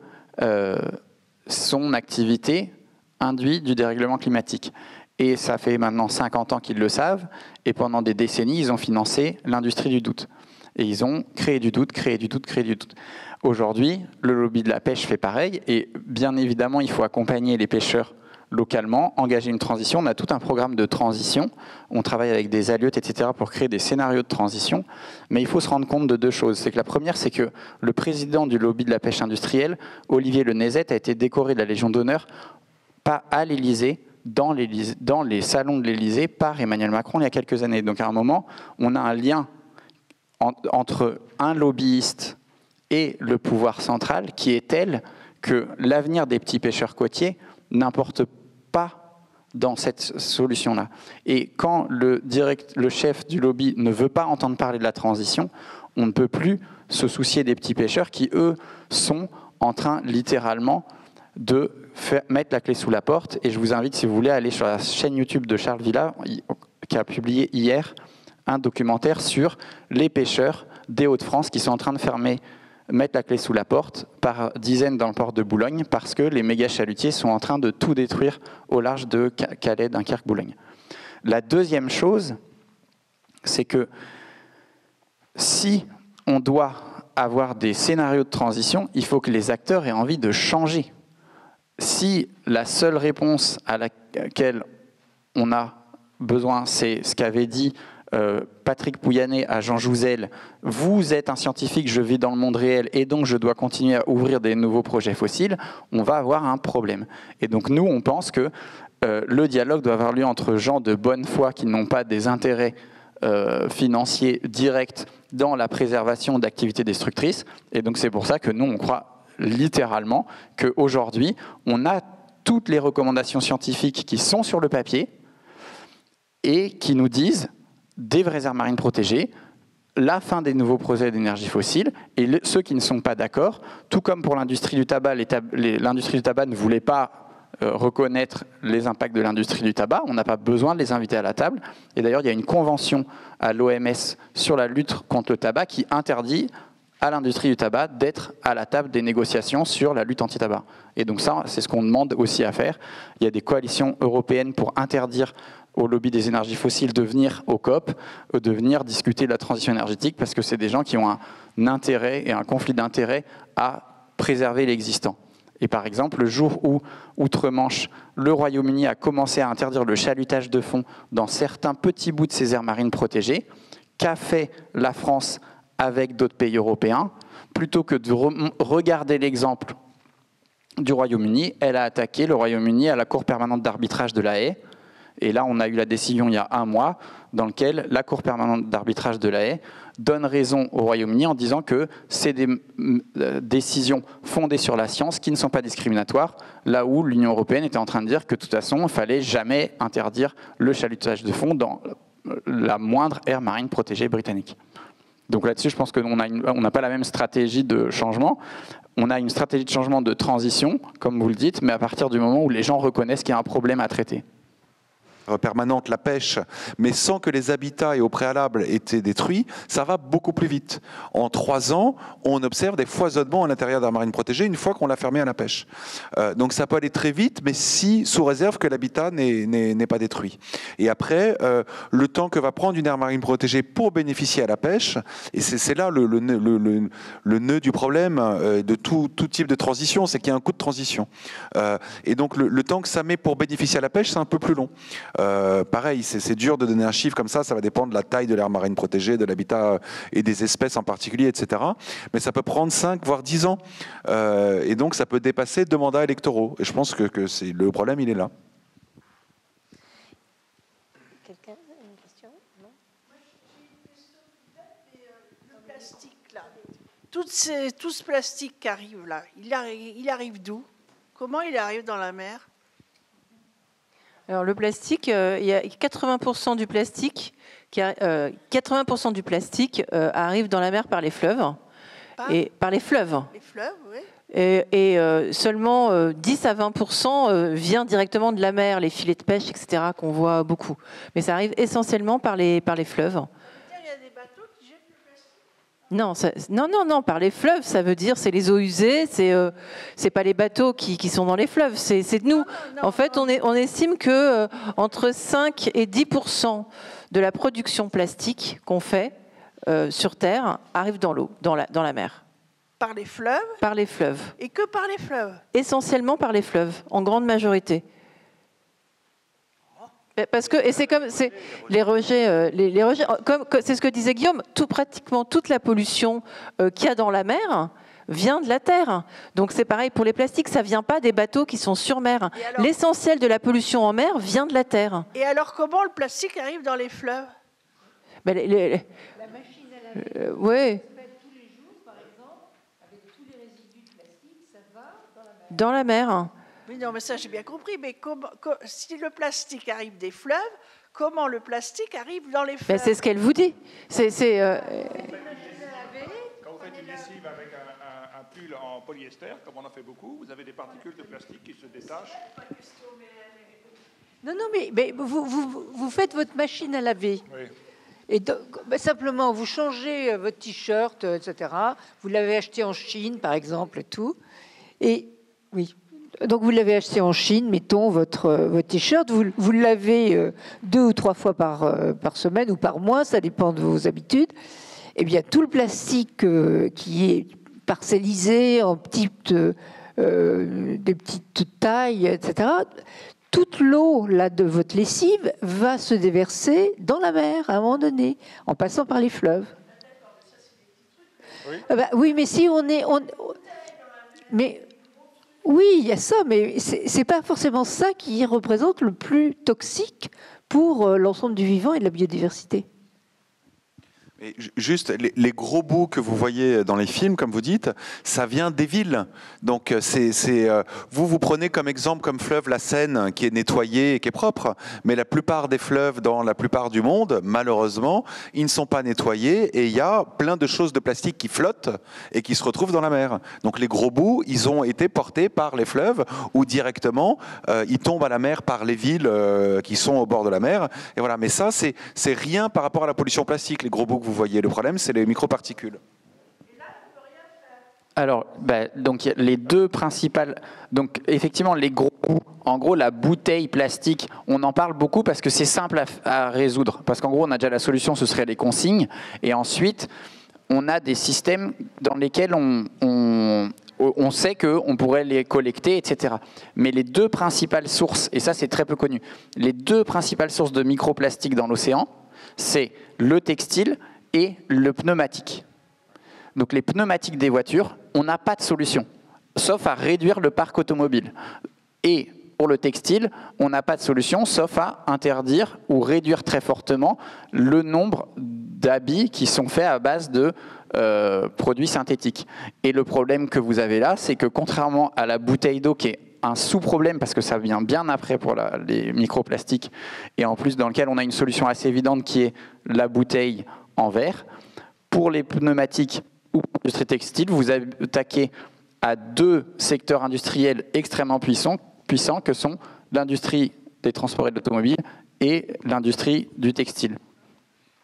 son activité induit du dérèglement climatique. Et ça fait maintenant 50 ans qu'ils le savent, et pendant des décennies, ils ont financé l'industrie du doute. Et ils ont créé du doute, créé du doute, créé du doute. Aujourd'hui, le lobby de la pêche fait pareil, et bien évidemment, il faut accompagner les pêcheurs localement, engager une transition. On a tout un programme de transition, on travaille avec des allieux, etc., pour créer des scénarios de transition, mais il faut se rendre compte de deux choses. C'est que la première, c'est que le président du lobby de la pêche industrielle, Olivier Lenezet, a été décoré de la Légion d'honneur, pas à l'Élysée, dans les salons de l'Élysée, par Emmanuel Macron il y a quelques années. Donc à un moment, on a un lien entre un lobbyiste et le pouvoir central qui est tel que l'avenir des petits pêcheurs côtiers n'importe pas dans cette solution-là. Et quand le chef du lobby ne veut pas entendre parler de la transition, on ne peut plus se soucier des petits pêcheurs qui, eux, sont en train littéralement de mettre la clé sous la porte. Et je vous invite, si vous voulez, à aller sur la chaîne YouTube de Charles Villa, qui a publié hier un documentaire sur les pêcheurs des Hauts-de-France qui sont en train de mettre la clé sous la porte par dizaines dans le port de Boulogne parce que les méga chalutiers sont en train de tout détruire au large de Calais, Dunkerque, Boulogne. La deuxième chose, c'est que si on doit avoir des scénarios de transition, il faut que les acteurs aient envie de changer. Si la seule réponse à laquelle on a besoin, c'est ce qu'avait dit Patrick Pouyanné à Jean Jouzel, vous êtes un scientifique, je vis dans le monde réel et donc je dois continuer à ouvrir des nouveaux projets fossiles, on va avoir un problème. Et donc nous, on pense que le dialogue doit avoir lieu entre gens de bonne foi qui n'ont pas des intérêts financiers directs dans la préservation d'activités destructrices. Et donc c'est pour ça que nous, on croit littéralement qu'aujourd'hui, on a toutes les recommandations scientifiques qui sont sur le papier et qui nous disent des vraies aires marines protégées, la fin des nouveaux projets d'énergie fossile, et ceux qui ne sont pas d'accord, tout comme pour l'industrie du tabac, l'industrie du tabac ne voulait pas reconnaître les impacts de l'industrie du tabac, on n'a pas besoin de les inviter à la table, et d'ailleurs il y a une convention à l'OMS sur la lutte contre le tabac qui interdit à l'industrie du tabac d'être à la table des négociations sur la lutte anti-tabac. Et donc ça, c'est ce qu'on demande aussi à faire. Il y a des coalitions européennes pour interdire au lobby des énergies fossiles de venir au COP, de venir discuter de la transition énergétique, parce que c'est des gens qui ont un intérêt et un conflit d'intérêts à préserver l'existant. Et par exemple, le jour où, outre-Manche, le Royaume-Uni a commencé à interdire le chalutage de fond dans certains petits bouts de ses aires marines protégées, qu'a fait la France avec d'autres pays européens? Plutôt que de regarder l'exemple du Royaume-Uni, elle a attaqué le Royaume-Uni à la Cour permanente d'arbitrage de La Haye. Et là, on a eu la décision il y a un mois, dans laquelle la Cour permanente d'arbitrage de La Haye donne raison au Royaume-Uni en disant que c'est des décisions fondées sur la science qui ne sont pas discriminatoires, là où l'Union européenne était en train de dire que de toute façon, il ne fallait jamais interdire le chalutage de fond dans la moindre aire marine protégée britannique. Donc là-dessus, je pense qu'on n'a pas la même stratégie de changement. On a une stratégie de changement de transition, comme vous le dites, mais à partir du moment où les gens reconnaissent qu'il y a un problème à traiter. Permanente, la pêche, mais sans que les habitats et au préalable aient été détruits, ça va beaucoup plus vite. En 3 ans, on observe des foisonnements à l'intérieur d'un marine protégée une fois qu'on l'a fermé à la pêche. Donc ça peut aller très vite, mais si sous réserve que l'habitat n'est pas détruit. Et après, le temps que va prendre une aire marine protégée pour bénéficier à la pêche, et c'est là le nœud du problème de tout type de transition, c'est qu'il y a un coût de transition. Et donc le temps que ça met pour bénéficier à la pêche, c'est un peu plus long. Pareil, c'est dur de donner un chiffre comme ça va dépendre de la taille de l'aire marine protégée, de l'habitat et des espèces en particulier, etc. Mais ça peut prendre 5 voire 10 ans. Et donc ça peut dépasser 2 mandats électoraux. Et je pense que le problème, il est là. Quelqu'un a une question? Non? Le plastique, là. Tout ce plastique qui arrive là, il arrive d'où? Comment il arrive dans la mer? Alors le plastique, il y a 80% du plastique, 80% du plastique arrive dans la mer par les fleuves. Par les fleuves. Les fleuves, oui. Et seulement 10 à 20% vient directement de la mer, les filets de pêche, etc., qu'on voit beaucoup. Mais ça arrive essentiellement par les fleuves. Il y a des bateaux qui jettent le plastique? Non, par les fleuves, ça veut dire c'est les eaux usées, c'est pas les bateaux qui sont dans les fleuves, c'est nous. En fait, on estime que entre 5 et 10% de la production plastique qu'on fait sur Terre arrive dans l'eau, dans la mer. Par les fleuves? Par les fleuves. Et que par les fleuves? Essentiellement par les fleuves, en grande majorité. Parce que, et c'est comme les rejets, comme c'est ce que disait Guillaume, pratiquement toute la pollution qu'il y a dans la mer vient de la terre. Donc c'est pareil pour les plastiques, ça vient pas des bateaux qui sont sur mer. L'essentiel de la pollution en mer vient de la terre. Et alors comment le plastique arrive dans les fleuves? La machine à laver. Oui. Tous les jours, par exemple, avec tous les résidus de plastique, ça va dans la mer. Dans la mer. Oui, non, mais ça j'ai bien compris. Mais si le plastique arrive des fleuves, comment le plastique arrive dans les fleuves? C'est ce qu'elle vous dit. Quand vous faites une lessive avec un pull en polyester, comme on en fait beaucoup, vous avez des particules de plastique qui se détachent. Non, mais vous faites votre machine à laver. Oui. Et donc, simplement, vous changez votre t-shirt, etc. Vous l'avez acheté en Chine, par exemple, et tout. Et oui. Donc, vous l'avez acheté en Chine, mettons votre t-shirt. Vous le lavez 2 ou 3 fois par semaine ou par mois, ça dépend de vos habitudes. Eh bien, tout le plastique qui est parcellisé en des petites tailles, etc., toute l'eau là de votre lessive va se déverser dans la mer à un moment donné, en passant par les fleuves. Oui, Oui, mais si mais oui, il y a ça, mais c'est pas forcément ça qui représente le plus toxique pour l'ensemble du vivant et de la biodiversité. Et juste, les gros bouts que vous voyez dans les films, comme vous dites, ça vient des villes. Donc, vous prenez comme exemple, comme fleuve, la Seine, qui est nettoyée et qui est propre. Mais la plupart des fleuves dans la plupart du monde, malheureusement, ils ne sont pas nettoyés et il y a plein de choses de plastique qui flottent et qui se retrouvent dans la mer. Donc, les gros bouts, ils ont été portés par les fleuves ou directement, ils tombent à la mer par les villes qui sont au bord de la mer. Et voilà. Mais ça, c'est rien par rapport à la pollution plastique, les gros bouts que vous voyez. Le problème, c'est les microparticules. Alors, donc les deux principales, donc effectivement les gros bouts, en gros la bouteille plastique, on en parle beaucoup parce que c'est simple à résoudre, parce qu'en gros on a déjà la solution, ce serait les consignes, et ensuite on a des systèmes dans lesquels on sait qu'on pourrait les collecter, etc. Mais les deux principales sources, et ça c'est très peu connu, les deux principales sources de microplastiques dans l'océan, c'est le textile et le pneumatique. Donc les pneumatiques des voitures, on n'a pas de solution, sauf à réduire le parc automobile. Et pour le textile, on n'a pas de solution, sauf à interdire ou réduire très fortement le nombre d'habits qui sont faits à base de produits synthétiques. Et le problème que vous avez là, c'est que contrairement à la bouteille d'eau qui est un sous-problème parce que ça vient bien après pour les microplastiques et en plus dans lequel on a une solution assez évidente qui est la bouteille en verre. Pour les pneumatiques ou l'industrie textile, vous attaquez à deux secteurs industriels extrêmement puissants que sont l'industrie des transports et de l'automobile et l'industrie du textile.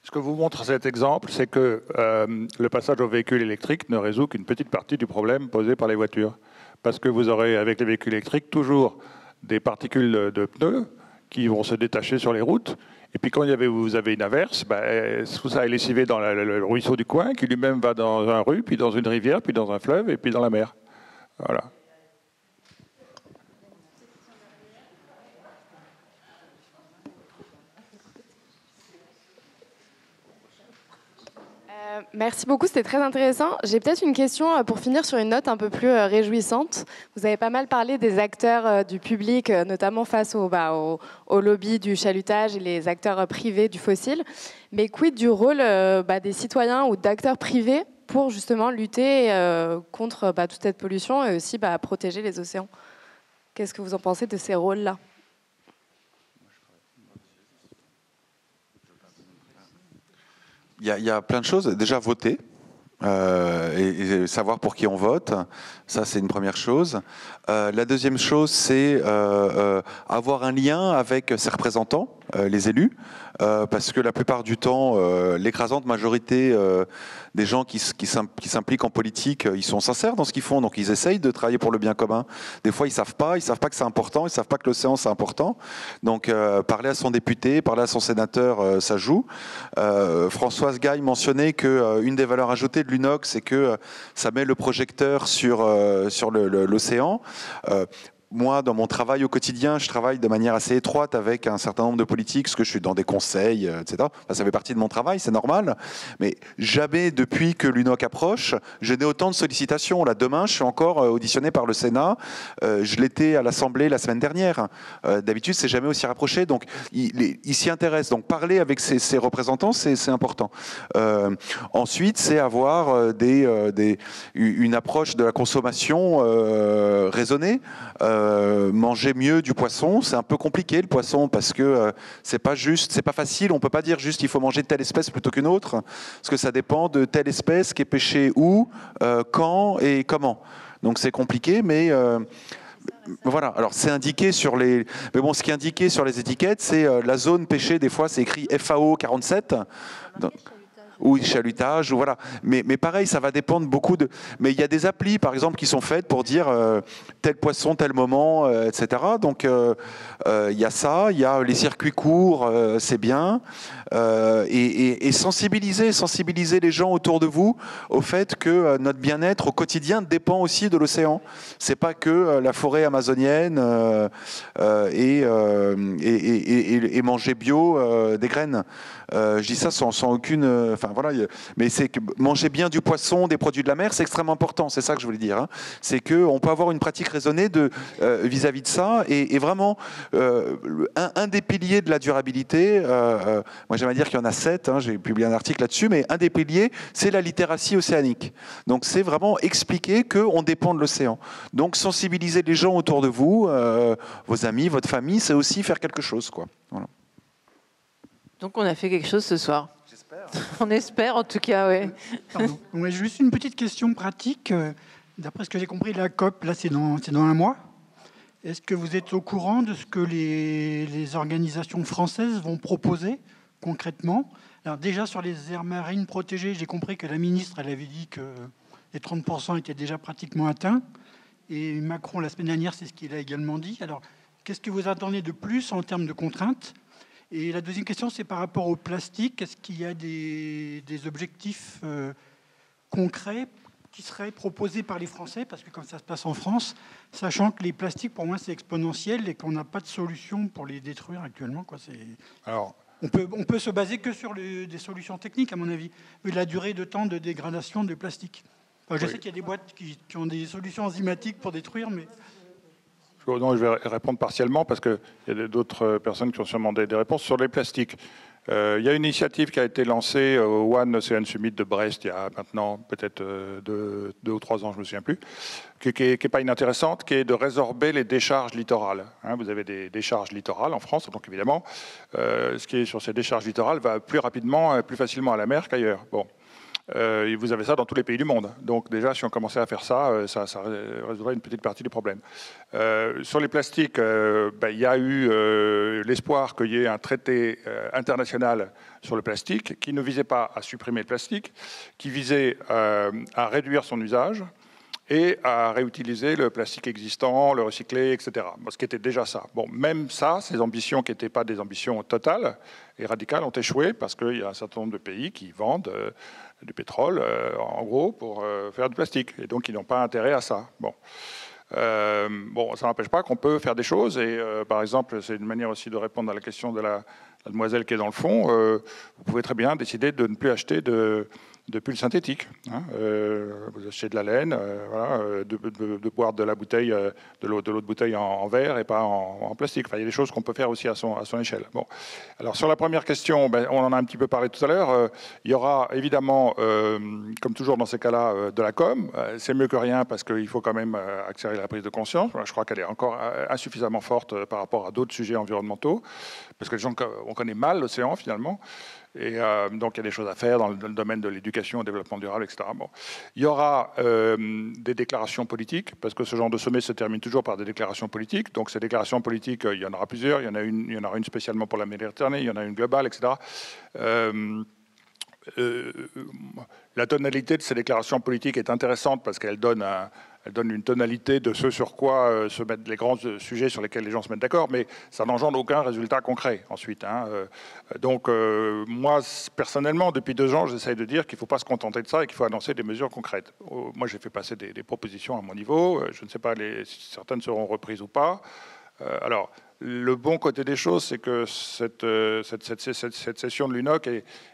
Ce que vous montre cet exemple, c'est que le passage au véhicule électrique ne résout qu'une petite partie du problème posé par les voitures. Parce que vous aurez, avec les véhicules électriques, toujours des particules de pneus qui vont se détacher sur les routes. Et puis quand vous avez une averse, tout ça est lessivé dans le ruisseau du coin, qui lui-même va dans un rue, puis dans une rivière, puis dans un fleuve, et puis dans la mer. Voilà. Merci beaucoup, c'était très intéressant. J'ai peut-être une question pour finir sur une note un peu plus réjouissante. Vous avez pas mal parlé des acteurs du public, notamment face au lobby du chalutage et les acteurs privés du fossile. Mais quid du rôle des citoyens ou d'acteurs privés pour justement lutter contre toute cette pollution et aussi protéger les océans? Qu'est-ce que vous en pensez de ces rôles-là? Il y a plein de choses. Déjà, voter et savoir pour qui on vote. Ça, c'est une première chose. La deuxième chose, c'est avoir un lien avec ses représentants, les élus, parce que la plupart du temps, l'écrasante majorité des gens qui s'impliquent en politique, ils sont sincères dans ce qu'ils font, donc ils essayent de travailler pour le bien commun. Des fois, ils savent pas que c'est important, ils savent pas que l'océan c'est important. Donc, parler à son député, parler à son sénateur, ça joue. Françoise Gaille mentionnait qu'une des valeurs ajoutées de l'UNOX, c'est que ça met le projecteur sur l'océan. Moi, dans mon travail au quotidien, je travaille de manière assez étroite avec un certain nombre de politiques, parce que je suis dans des conseils, etc. Enfin, ça fait partie de mon travail, c'est normal. Mais jamais, depuis que l'UNOC approche, je n'ai autant de sollicitations. Là, demain, je suis encore auditionné par le Sénat. Je l'étais à l'Assemblée la semaine dernière. D'habitude, c'est jamais aussi rapproché. Donc, il s'y intéresse. Donc, parler avec ses représentants, c'est important. Ensuite, c'est avoir une approche de la consommation raisonnée. Manger mieux du poisson, c'est un peu compliqué le poisson parce que c'est pas juste, c'est pas facile. On peut pas dire juste il faut manger telle espèce plutôt qu'une autre parce que ça dépend de telle espèce qui est pêchée où, quand et comment. Donc c'est compliqué, mais voilà. Alors c'est indiqué sur les, mais bon, ce qui est indiqué sur les étiquettes, c'est la zone pêchée. Des fois, c'est écrit FAO 47. Donc, ou chalutage, ou voilà. Mais pareil, ça va dépendre beaucoup de. Mais il y a des applis, par exemple, qui sont faites pour dire tel poisson, tel moment, etc. Donc il y a ça, il y a les circuits courts, c'est bien, et sensibiliser les gens autour de vous au fait que notre bien-être au quotidien dépend aussi de l'océan. C'est pas que la forêt amazonienne et manger bio des graines. Je dis ça sans aucune. Enfin voilà, mais c'est que manger bien du poisson, des produits de la mer, c'est extrêmement important. C'est ça que je voulais dire. Hein. C'est que on peut avoir une pratique raisonnée vis-à-vis de ça, et vraiment un des piliers de la durabilité. Moi, j'aimerais dire qu'il y en a 7. Hein, j'ai publié un article là-dessus, mais un des piliers, c'est la littératie océanique. Donc, c'est vraiment expliquer qu'on dépend de l'océan. Donc, sensibiliser les gens autour de vous, vos amis, votre famille, c'est aussi faire quelque chose, quoi. Voilà. Donc on a fait quelque chose ce soir. J'espère. On espère en tout cas, oui. Pardon. Ouais, juste une petite question pratique. D'après ce que j'ai compris, la COP, là, c'est dans un mois. Est-ce que vous êtes au courant de ce que les organisations françaises vont proposer concrètement? Alors déjà, sur les aires marines protégées, j'ai compris que la ministre, elle avait dit que les 30% étaient déjà pratiquement atteints. Et Macron, la semaine dernière, c'est ce qu'il a également dit. Alors, qu'est-ce que vous attendez de plus en termes de contraintes? Et la deuxième question, c'est par rapport au plastique. Est-ce qu'il y a des objectifs concrets qui seraient proposés par les Français? Parce que comme ça se passe en France, sachant que les plastiques, pour moi, c'est exponentiel et qu'on n'a pas de solution pour les détruire actuellement, quoi. Alors, on peut se baser que sur des solutions techniques, à mon avis, vu la durée de temps de dégradation de plastique. Enfin, je sais qu'il y a des boîtes qui ont des solutions enzymatiques pour détruire, mais... Non, je vais répondre partiellement parce qu'il y a d'autres personnes qui ont sûrement des réponses sur les plastiques. Il y a une initiative qui a été lancée au One Ocean Summit de Brest il y a maintenant peut-être 2 ou 3 ans, je ne me souviens plus, qui est pas inintéressante, qui est de résorber les décharges littorales. Hein, vous avez des décharges littorales en France, donc évidemment, ce qui est sur ces décharges littorales va plus rapidement, plus facilement à la mer qu'ailleurs. Bon. Vous avez ça dans tous les pays du monde. Donc déjà, si on commençait à faire ça, ça résoudrait une petite partie du problème. Sur les plastiques, il y a eu l'espoir qu'il y ait un traité international sur le plastique qui ne visait pas à supprimer le plastique, qui visait à réduire son usage et à réutiliser le plastique existant, le recycler, etc. Bon, ce qui était déjà ça. Bon, même ça, ces ambitions qui n'étaient pas des ambitions totales et radicales ont échoué parce qu'il y a un certain nombre de pays qui vendent du pétrole, en gros, pour faire du plastique. Et donc, ils n'ont pas intérêt à ça. Bon. Ça n'empêche pas qu'on peut faire des choses. Et par exemple, c'est une manière aussi de répondre à la question de la demoiselle qui est dans le fond. Vous pouvez très bien décider de ne plus acheter de pulls synthétiques. Hein. Vous achetez de la laine, voilà, de boire de la bouteille, de l'eau de bouteille en verre et pas en plastique. Enfin, il y a des choses qu'on peut faire aussi à son échelle. Bon. Alors sur la première question, on en a un petit peu parlé tout à l'heure. Il y aura évidemment, comme toujours dans ces cas-là, de la com. C'est mieux que rien parce qu'il faut quand même accélérer la prise de conscience. Je crois qu'elle est encore insuffisamment forte par rapport à d'autres sujets environnementaux, parce que les gens, on connaît mal l'océan finalement. Et donc, il y a des choses à faire dans le domaine de l'éducation, au développement durable, etc. Bon. Il y aura des déclarations politiques, parce que ce genre de sommet se termine toujours par des déclarations politiques. Donc, ces déclarations politiques, il y en aura plusieurs. Il y en aura une spécialement pour la Méditerranée, il y en a une globale, etc. La tonalité de ces déclarations politiques est intéressante parce qu'elle donne une tonalité de ce sur quoi se mettent les grands sujets sur lesquels les gens se mettent d'accord, mais ça n'engendre aucun résultat concret ensuite. Hein. Donc moi, personnellement, depuis 2 ans, j'essaye de dire qu'il ne faut pas se contenter de ça et qu'il faut annoncer des mesures concrètes. Moi, j'ai fait passer des propositions à mon niveau. Je ne sais pas si certaines seront reprises ou pas. Alors, le bon côté des choses, c'est que cette session de l'UNOC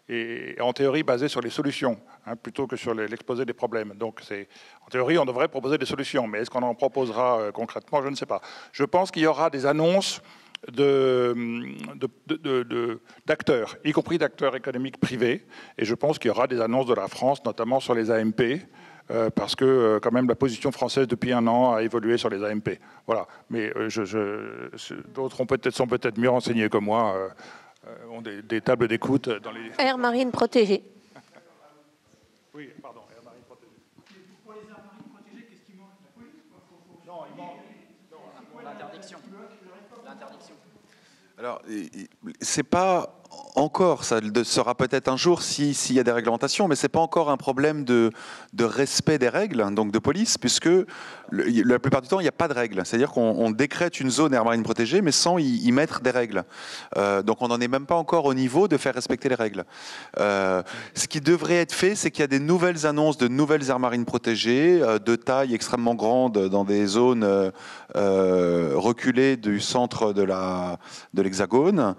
est en théorie basée sur les solutions, hein, plutôt que sur l'exposé des problèmes. Donc, en théorie, on devrait proposer des solutions, mais est-ce qu'on en proposera concrètement? Je ne sais pas. Je pense qu'il y aura des annonces d'acteurs, y compris d'acteurs économiques privés, et je pense qu'il y aura des annonces de la France, notamment sur les AMP, parce que quand même la position française depuis 1 an a évolué sur les AMP. Voilà. Mais d'autres sont peut-être mieux renseignés que moi, ont des tables d'écoute dans les... Aires marines protégées. Oui, pardon, aires marines protégées. Pour les aires marines protégées, qu'est-ce qui manque? La police? Non, il manque l'interdiction. Alors, c'est pas encore, ça le sera peut-être un jour s'il y a des réglementations, mais ce n'est pas encore un problème de respect des règles, donc de police, puisque la plupart du temps, il n'y a pas de règles. C'est-à-dire qu'on décrète une zone aire marine protégée, mais sans y mettre des règles. Donc on n'en est même pas encore au niveau de faire respecter les règles. Ce qui devrait être fait, c'est qu'il y a des nouvelles annonces de nouvelles aires marines protégées, de taille extrêmement grande, dans des zones reculées du centre de l'Hexagone,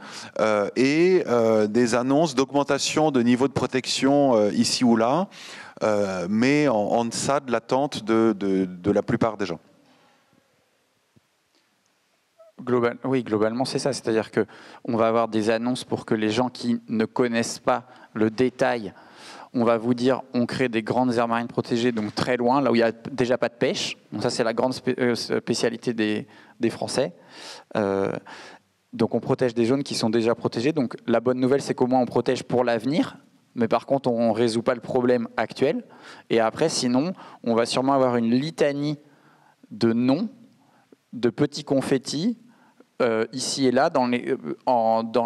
et des annonces d'augmentation de niveau de protection ici ou là, mais en deçà de l'attente de la plupart des gens. Oui, globalement, c'est ça. C'est-à-dire qu'on va avoir des annonces pour que les gens qui ne connaissent pas le détail, on va vous dire, on crée des grandes aires marines protégées, donc très loin, là où il n'y a déjà pas de pêche. Donc ça, c'est la grande spécialité des Français. Donc on protège des zones qui sont déjà protégées. Donc la bonne nouvelle, c'est qu'au moins on protège pour l'avenir. Mais par contre, on ne résout pas le problème actuel. Et après, sinon, on va sûrement avoir une litanie de noms, de petits confettis, ici et là, dans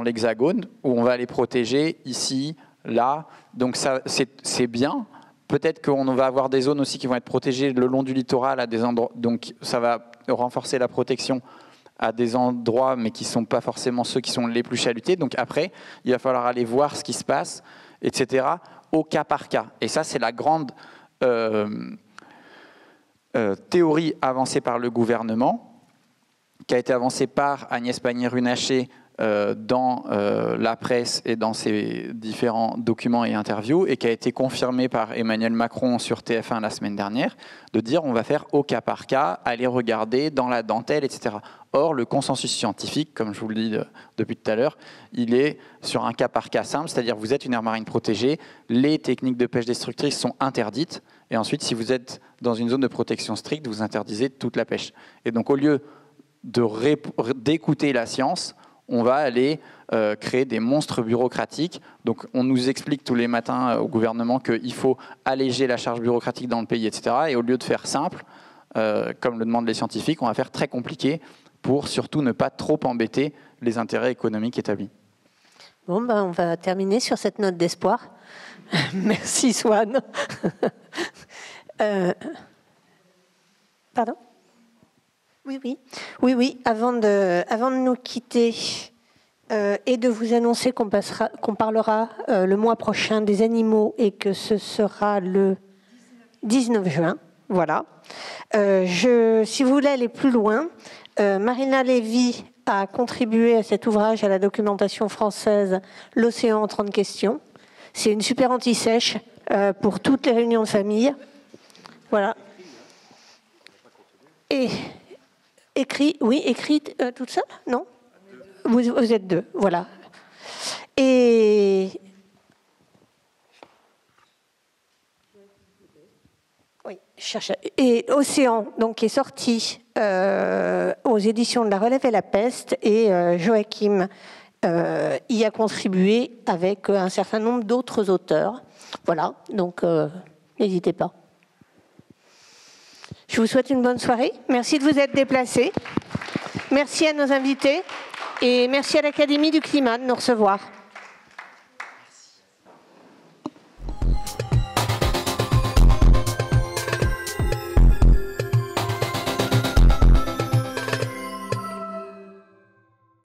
l'Hexagone, où on va les protéger ici, là. Donc ça, c'est bien. Peut-être qu'on va avoir des zones aussi qui vont être protégées le long du littoral, à des endroits. Donc ça va renforcer la protection à des endroits, mais qui ne sont pas forcément ceux qui sont les plus chalutés. Donc après, il va falloir aller voir ce qui se passe, etc., au cas par cas. Et ça, c'est la grande théorie avancée par le gouvernement, qui a été avancée par Agnès Pannier-Runacher dans la presse et dans ses différents documents et interviews, et qui a été confirmée par Emmanuel Macron sur TF1 la semaine dernière, de dire on va faire au cas par cas, aller regarder dans la dentelle, etc. Or, le consensus scientifique, comme je vous le dis depuis tout à l'heure, il est sur un cas par cas simple, c'est-à-dire vous êtes une aire marine protégée, les techniques de pêche destructrice sont interdites, et ensuite, si vous êtes dans une zone de protection stricte, vous interdisez toute la pêche. Et donc, au lieu d'écouter la science, on va aller créer des monstres bureaucratiques. Donc on nous explique tous les matins au gouvernement qu'il faut alléger la charge bureaucratique dans le pays, etc. Et au lieu de faire simple, comme le demandent les scientifiques, on va faire très compliqué pour surtout ne pas trop embêter les intérêts économiques établis. Bon, ben, on va terminer sur cette note d'espoir. Merci Swan. Pardon ? Oui. Avant de nous quitter et de vous annoncer qu'on parlera le mois prochain des animaux et que ce sera le 19 juin. Voilà. Si vous voulez aller plus loin, Marina Lévy a contribué à cet ouvrage, à la documentation française L'océan en 30 questions. C'est une super anti-sèche pour toutes les réunions de famille. Voilà. Et écrite toute seule? Non, vous êtes deux, voilà. Et oui, je cherche. Et Océan, donc qui est sorti aux éditions de La Relève et la Peste, et Joachim y a contribué avec un certain nombre d'autres auteurs. Voilà, donc n'hésitez pas. Je vous souhaite une bonne soirée. Merci de vous être déplacés. Merci à nos invités et merci à l'Académie du Climat de nous recevoir.